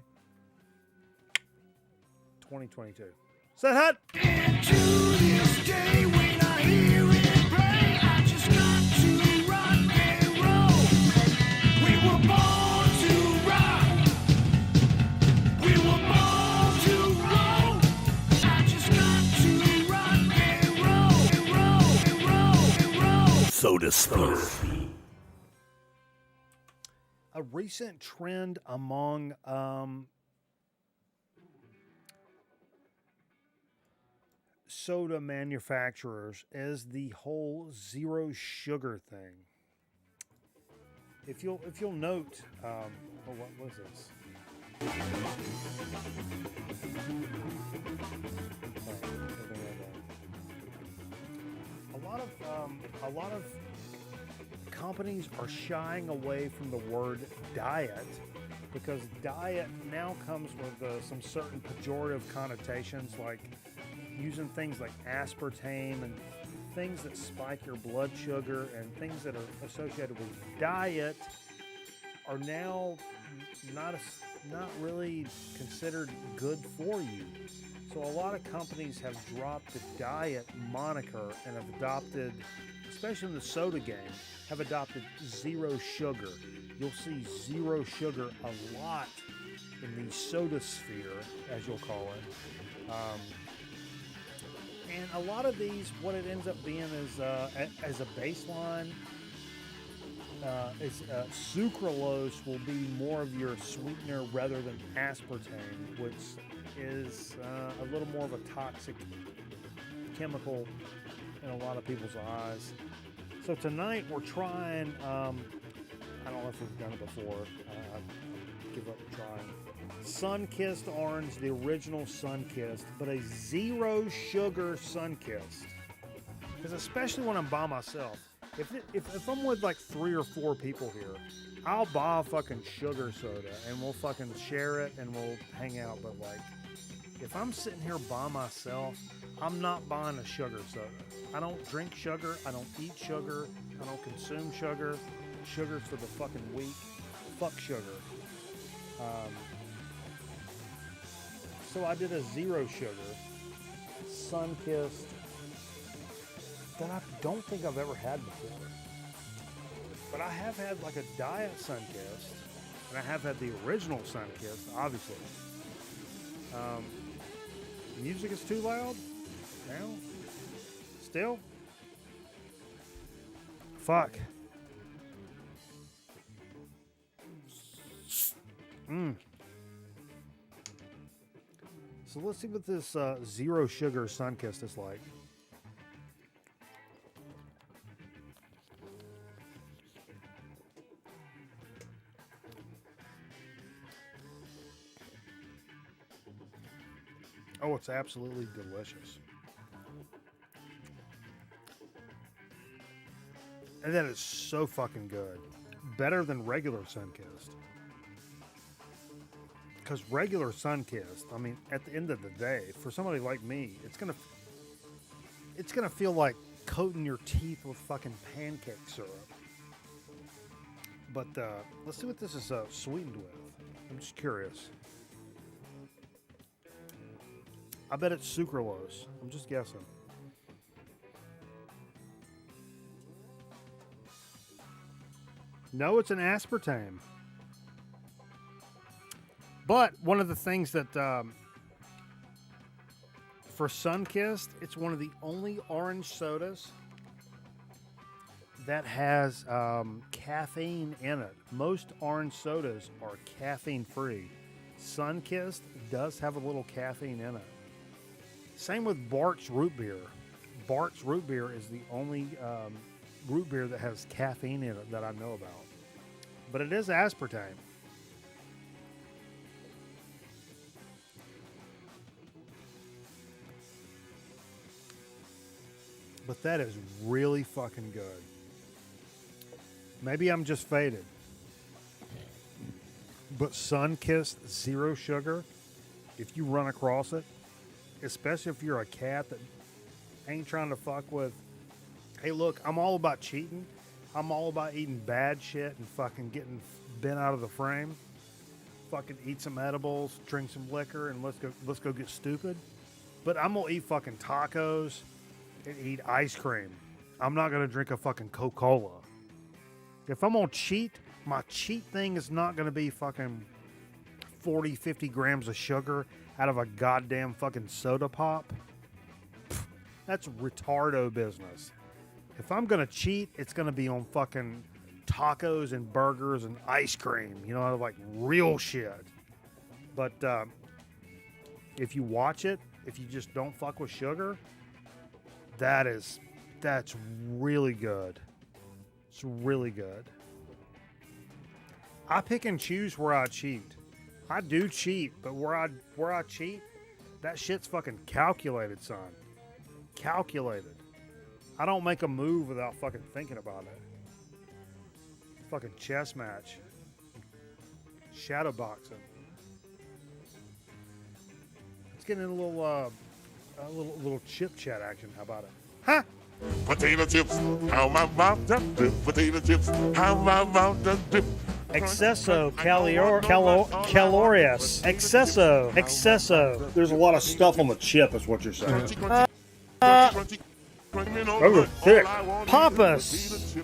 2022. Is that hot? And to this day, when I hear it play, I just got to rock and roll. We were born to rock. We were born Soda Sphere. A recent trend among soda manufacturers is the whole zero sugar thing. If you'll note, what was this? A lot of companies are shying away from the word diet because diet now comes with some certain pejorative connotations, like using things like aspartame and things that spike your blood sugar and things that are associated with diet are now not really considered good for you. So a lot of companies have dropped the diet moniker and have adopted, especially in the soda game, have adopted zero sugar. You'll see zero sugar a lot in the soda sphere, as you'll call it. And a lot of these, what it ends up being is, as a baseline, sucralose will be more of your sweetener rather than aspartame, which is a little more of a toxic chemical in a lot of people's eyes. So tonight we're trying, I don't know if we've done it before, give up trying. Sun-Kissed Orange, the original Sun-Kissed, but a zero sugar Sun-Kissed. Because especially when I'm by myself, if I'm with like 3 or 4 people here, I'll buy a fucking sugar soda and we'll fucking share it and we'll hang out. But like, if I'm sitting here by myself, I'm not buying a sugar soda. I don't drink sugar. I don't eat sugar. I don't consume sugar. Sugar's for the fucking weak. Fuck sugar. So I did a zero sugar Sun-Kissed that I don't think I've ever had before. But I have had like a diet Sun-Kissed, and I have had the original Sun-Kissed, obviously. Music is too loud now. Still? Fuck. So let's see what this zero sugar Sun-Kissed is like. Oh, it's absolutely delicious. And that is so fucking good. Better than regular Sun-Kissed. Because regular Sun-Kissed, I mean, at the end of the day, for somebody like me, it's gonna feel like coating your teeth with fucking pancake syrup. But let's see what this is sweetened with. I'm just curious. I bet it's sucralose. I'm just guessing. No, it's an aspartame. But one of the things that, for Sun-Kissed, it's one of the only orange sodas that has caffeine in it. Most orange sodas are caffeine-free. Sun-Kissed does have a little caffeine in it. Same with Bart's root beer. Bart's root beer is the only root beer that has caffeine in it that I know about. But it is aspartame. But that is really fucking good. Maybe I'm just faded. But Sun-Kissed zero sugar, if you run across it, especially if you're a cat that ain't trying to fuck with, hey, look, I'm all about cheating. I'm all about eating bad shit and fucking getting bent out of the frame. Fucking eat some edibles, drink some liquor, and let's go get stupid. But I'm gonna eat fucking tacos and eat ice cream. I'm not gonna drink a fucking Coca-Cola. If I'm gonna cheat, my cheat thing is not gonna be fucking 40, 50 grams of sugar out of a goddamn fucking soda pop. That's retardo business. If I'm gonna cheat, it's gonna be on fucking tacos and burgers and ice cream. You know, like real shit. But if you watch it, if you just don't fuck with sugar, that's really good. It's really good. I pick and choose where I cheat. I do cheat, but where I cheat, that shit's fucking calculated, son. Calculated. I don't make a move without fucking thinking about it. Fucking chess match. Shadow boxing. Let's get in a little chip chat action. How about it? Huh? Potato chips, how my mouth does dip. Potato chips, how my mouth does dip. Excesso calorious. Excesso. There's a lot of stuff on the chip, is what you're saying. Those are thick. Pampas.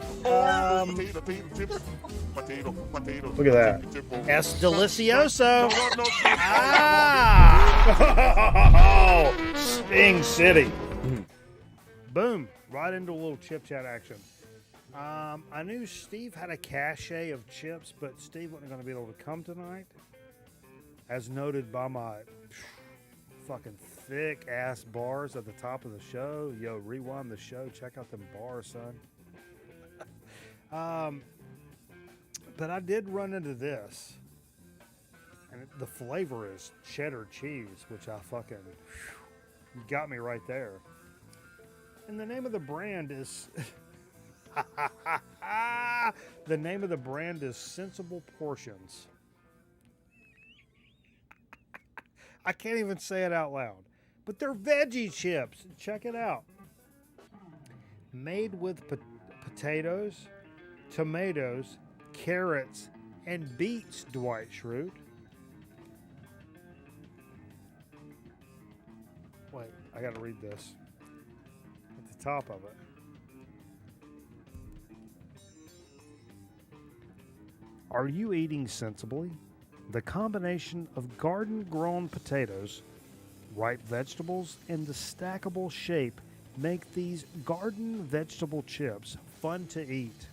Look at that. Es delicioso. Ah! Sting City. Boom. Right into a little chip chat action. I knew Steve had a cache of chips, but Steve wasn't going to be able to come tonight. As noted by my fucking thick ass bars at the top of the show. Yo, rewind the show. Check out them bars, son. But I did run into this. And the flavor is cheddar cheese, which I fucking... You got me right there. And the name of the brand is... the name of the brand is Sensible Portions. I can't even say it out loud. But they're veggie chips. Check it out. Made with potatoes, tomatoes, carrots, and beets, Dwight Schrute. Wait, I gotta read this. At the top of it. Are you eating sensibly? The combination of garden-grown potatoes, ripe vegetables, and the stackable shape make these garden vegetable chips fun to eat.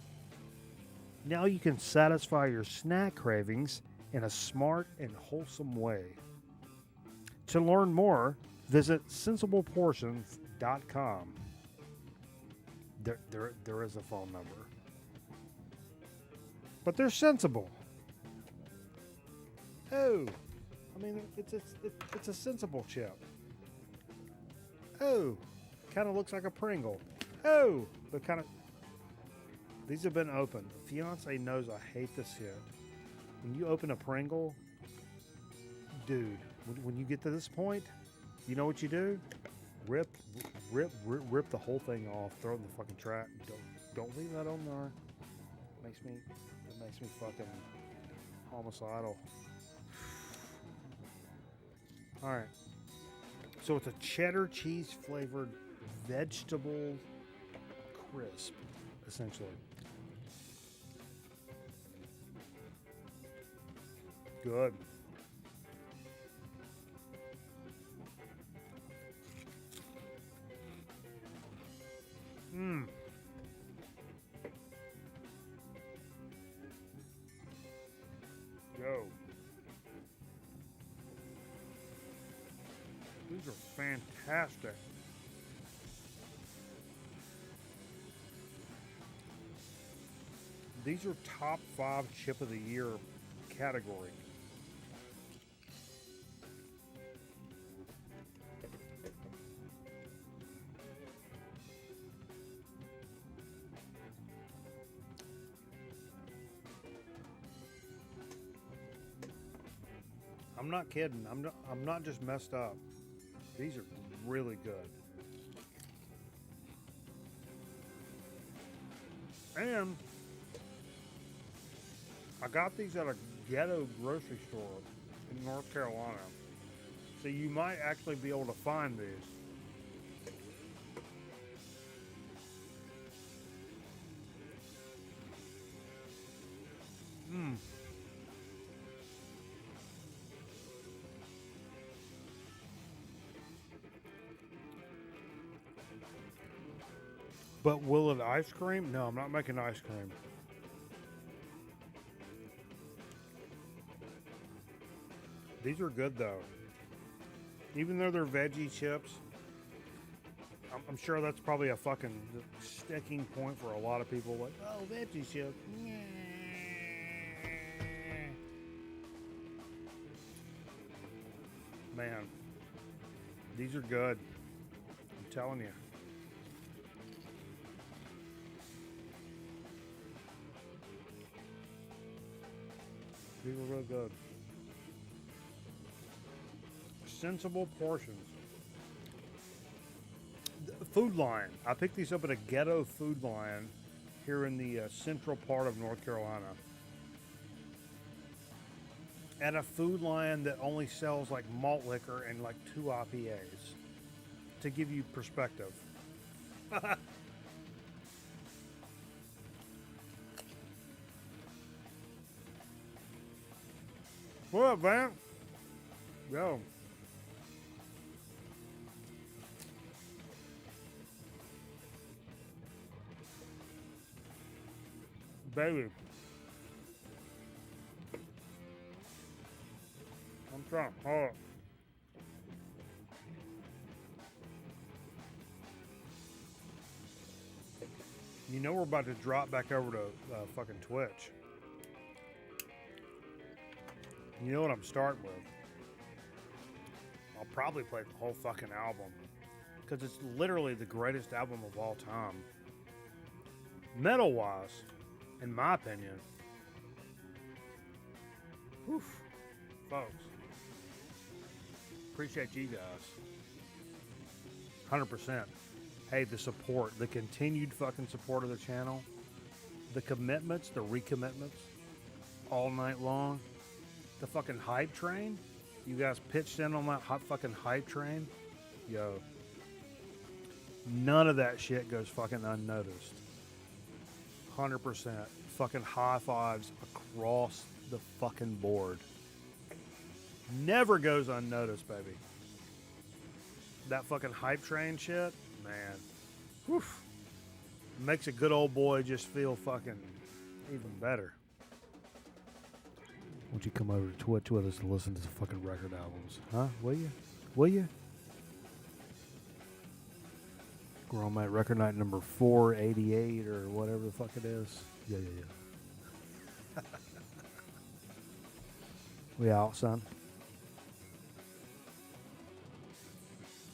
Now you can satisfy your snack cravings in a smart and wholesome way. To learn more, visit sensibleportions.com. There is a phone number. But they're sensible. Oh, I mean, it's a sensible chip. Oh, kind of looks like a Pringle. Oh, but kind of. These have been opened. Fiance knows I hate this shit. When you open a Pringle, dude, when you get to this point, you know what you do? Rip the whole thing off. Throw it in the fucking trash. Don't leave that on there. It makes me fucking homicidal. All right. So it's a cheddar cheese flavored vegetable crisp, essentially. Good. Mmm. Go. These are fantastic. These are top 5 chip of the year category. I'm not kidding. I'm not just messed up. These are really good. And I got these at a ghetto grocery store in North Carolina. So you might actually be able to find these. But will it ice cream? No, I'm not making ice cream. These are good though. Even though they're veggie chips, I'm sure that's probably a fucking sticking point for a lot of people. Like, oh, veggie chips. Man, these are good. I'm telling you. These are real good. Sensible portions. Food Lion. I picked these up at a ghetto Food Lion here in the central part of North Carolina. At a Food Lion that only sells like malt liquor and like 2 IPAs. To give you perspective. What up, man? Yo. Baby. I'm trying. Hold on. You know we're about to drop back over to fucking Twitch. You know what I'm starting with? I'll probably play the whole fucking album. Because it's literally the greatest album of all time. Metal-wise, in my opinion. Whew. Folks. Appreciate you guys. 100%. Hey, the support, the continued fucking support of the channel, the commitments, the recommitments, all night long, the fucking hype train. You guys pitched in on that hot fucking hype train. Yo. None of that shit goes fucking unnoticed. 100%. Fucking high fives across the fucking board. Never goes unnoticed, baby. That fucking hype train shit, man. Whew. Makes a good old boy just feel fucking even better. Won't you come over to Twitch with us and listen to the fucking record albums? Huh? Will you? Will you? We're on my record night number 488 or whatever the fuck it is. Yeah. We out, son.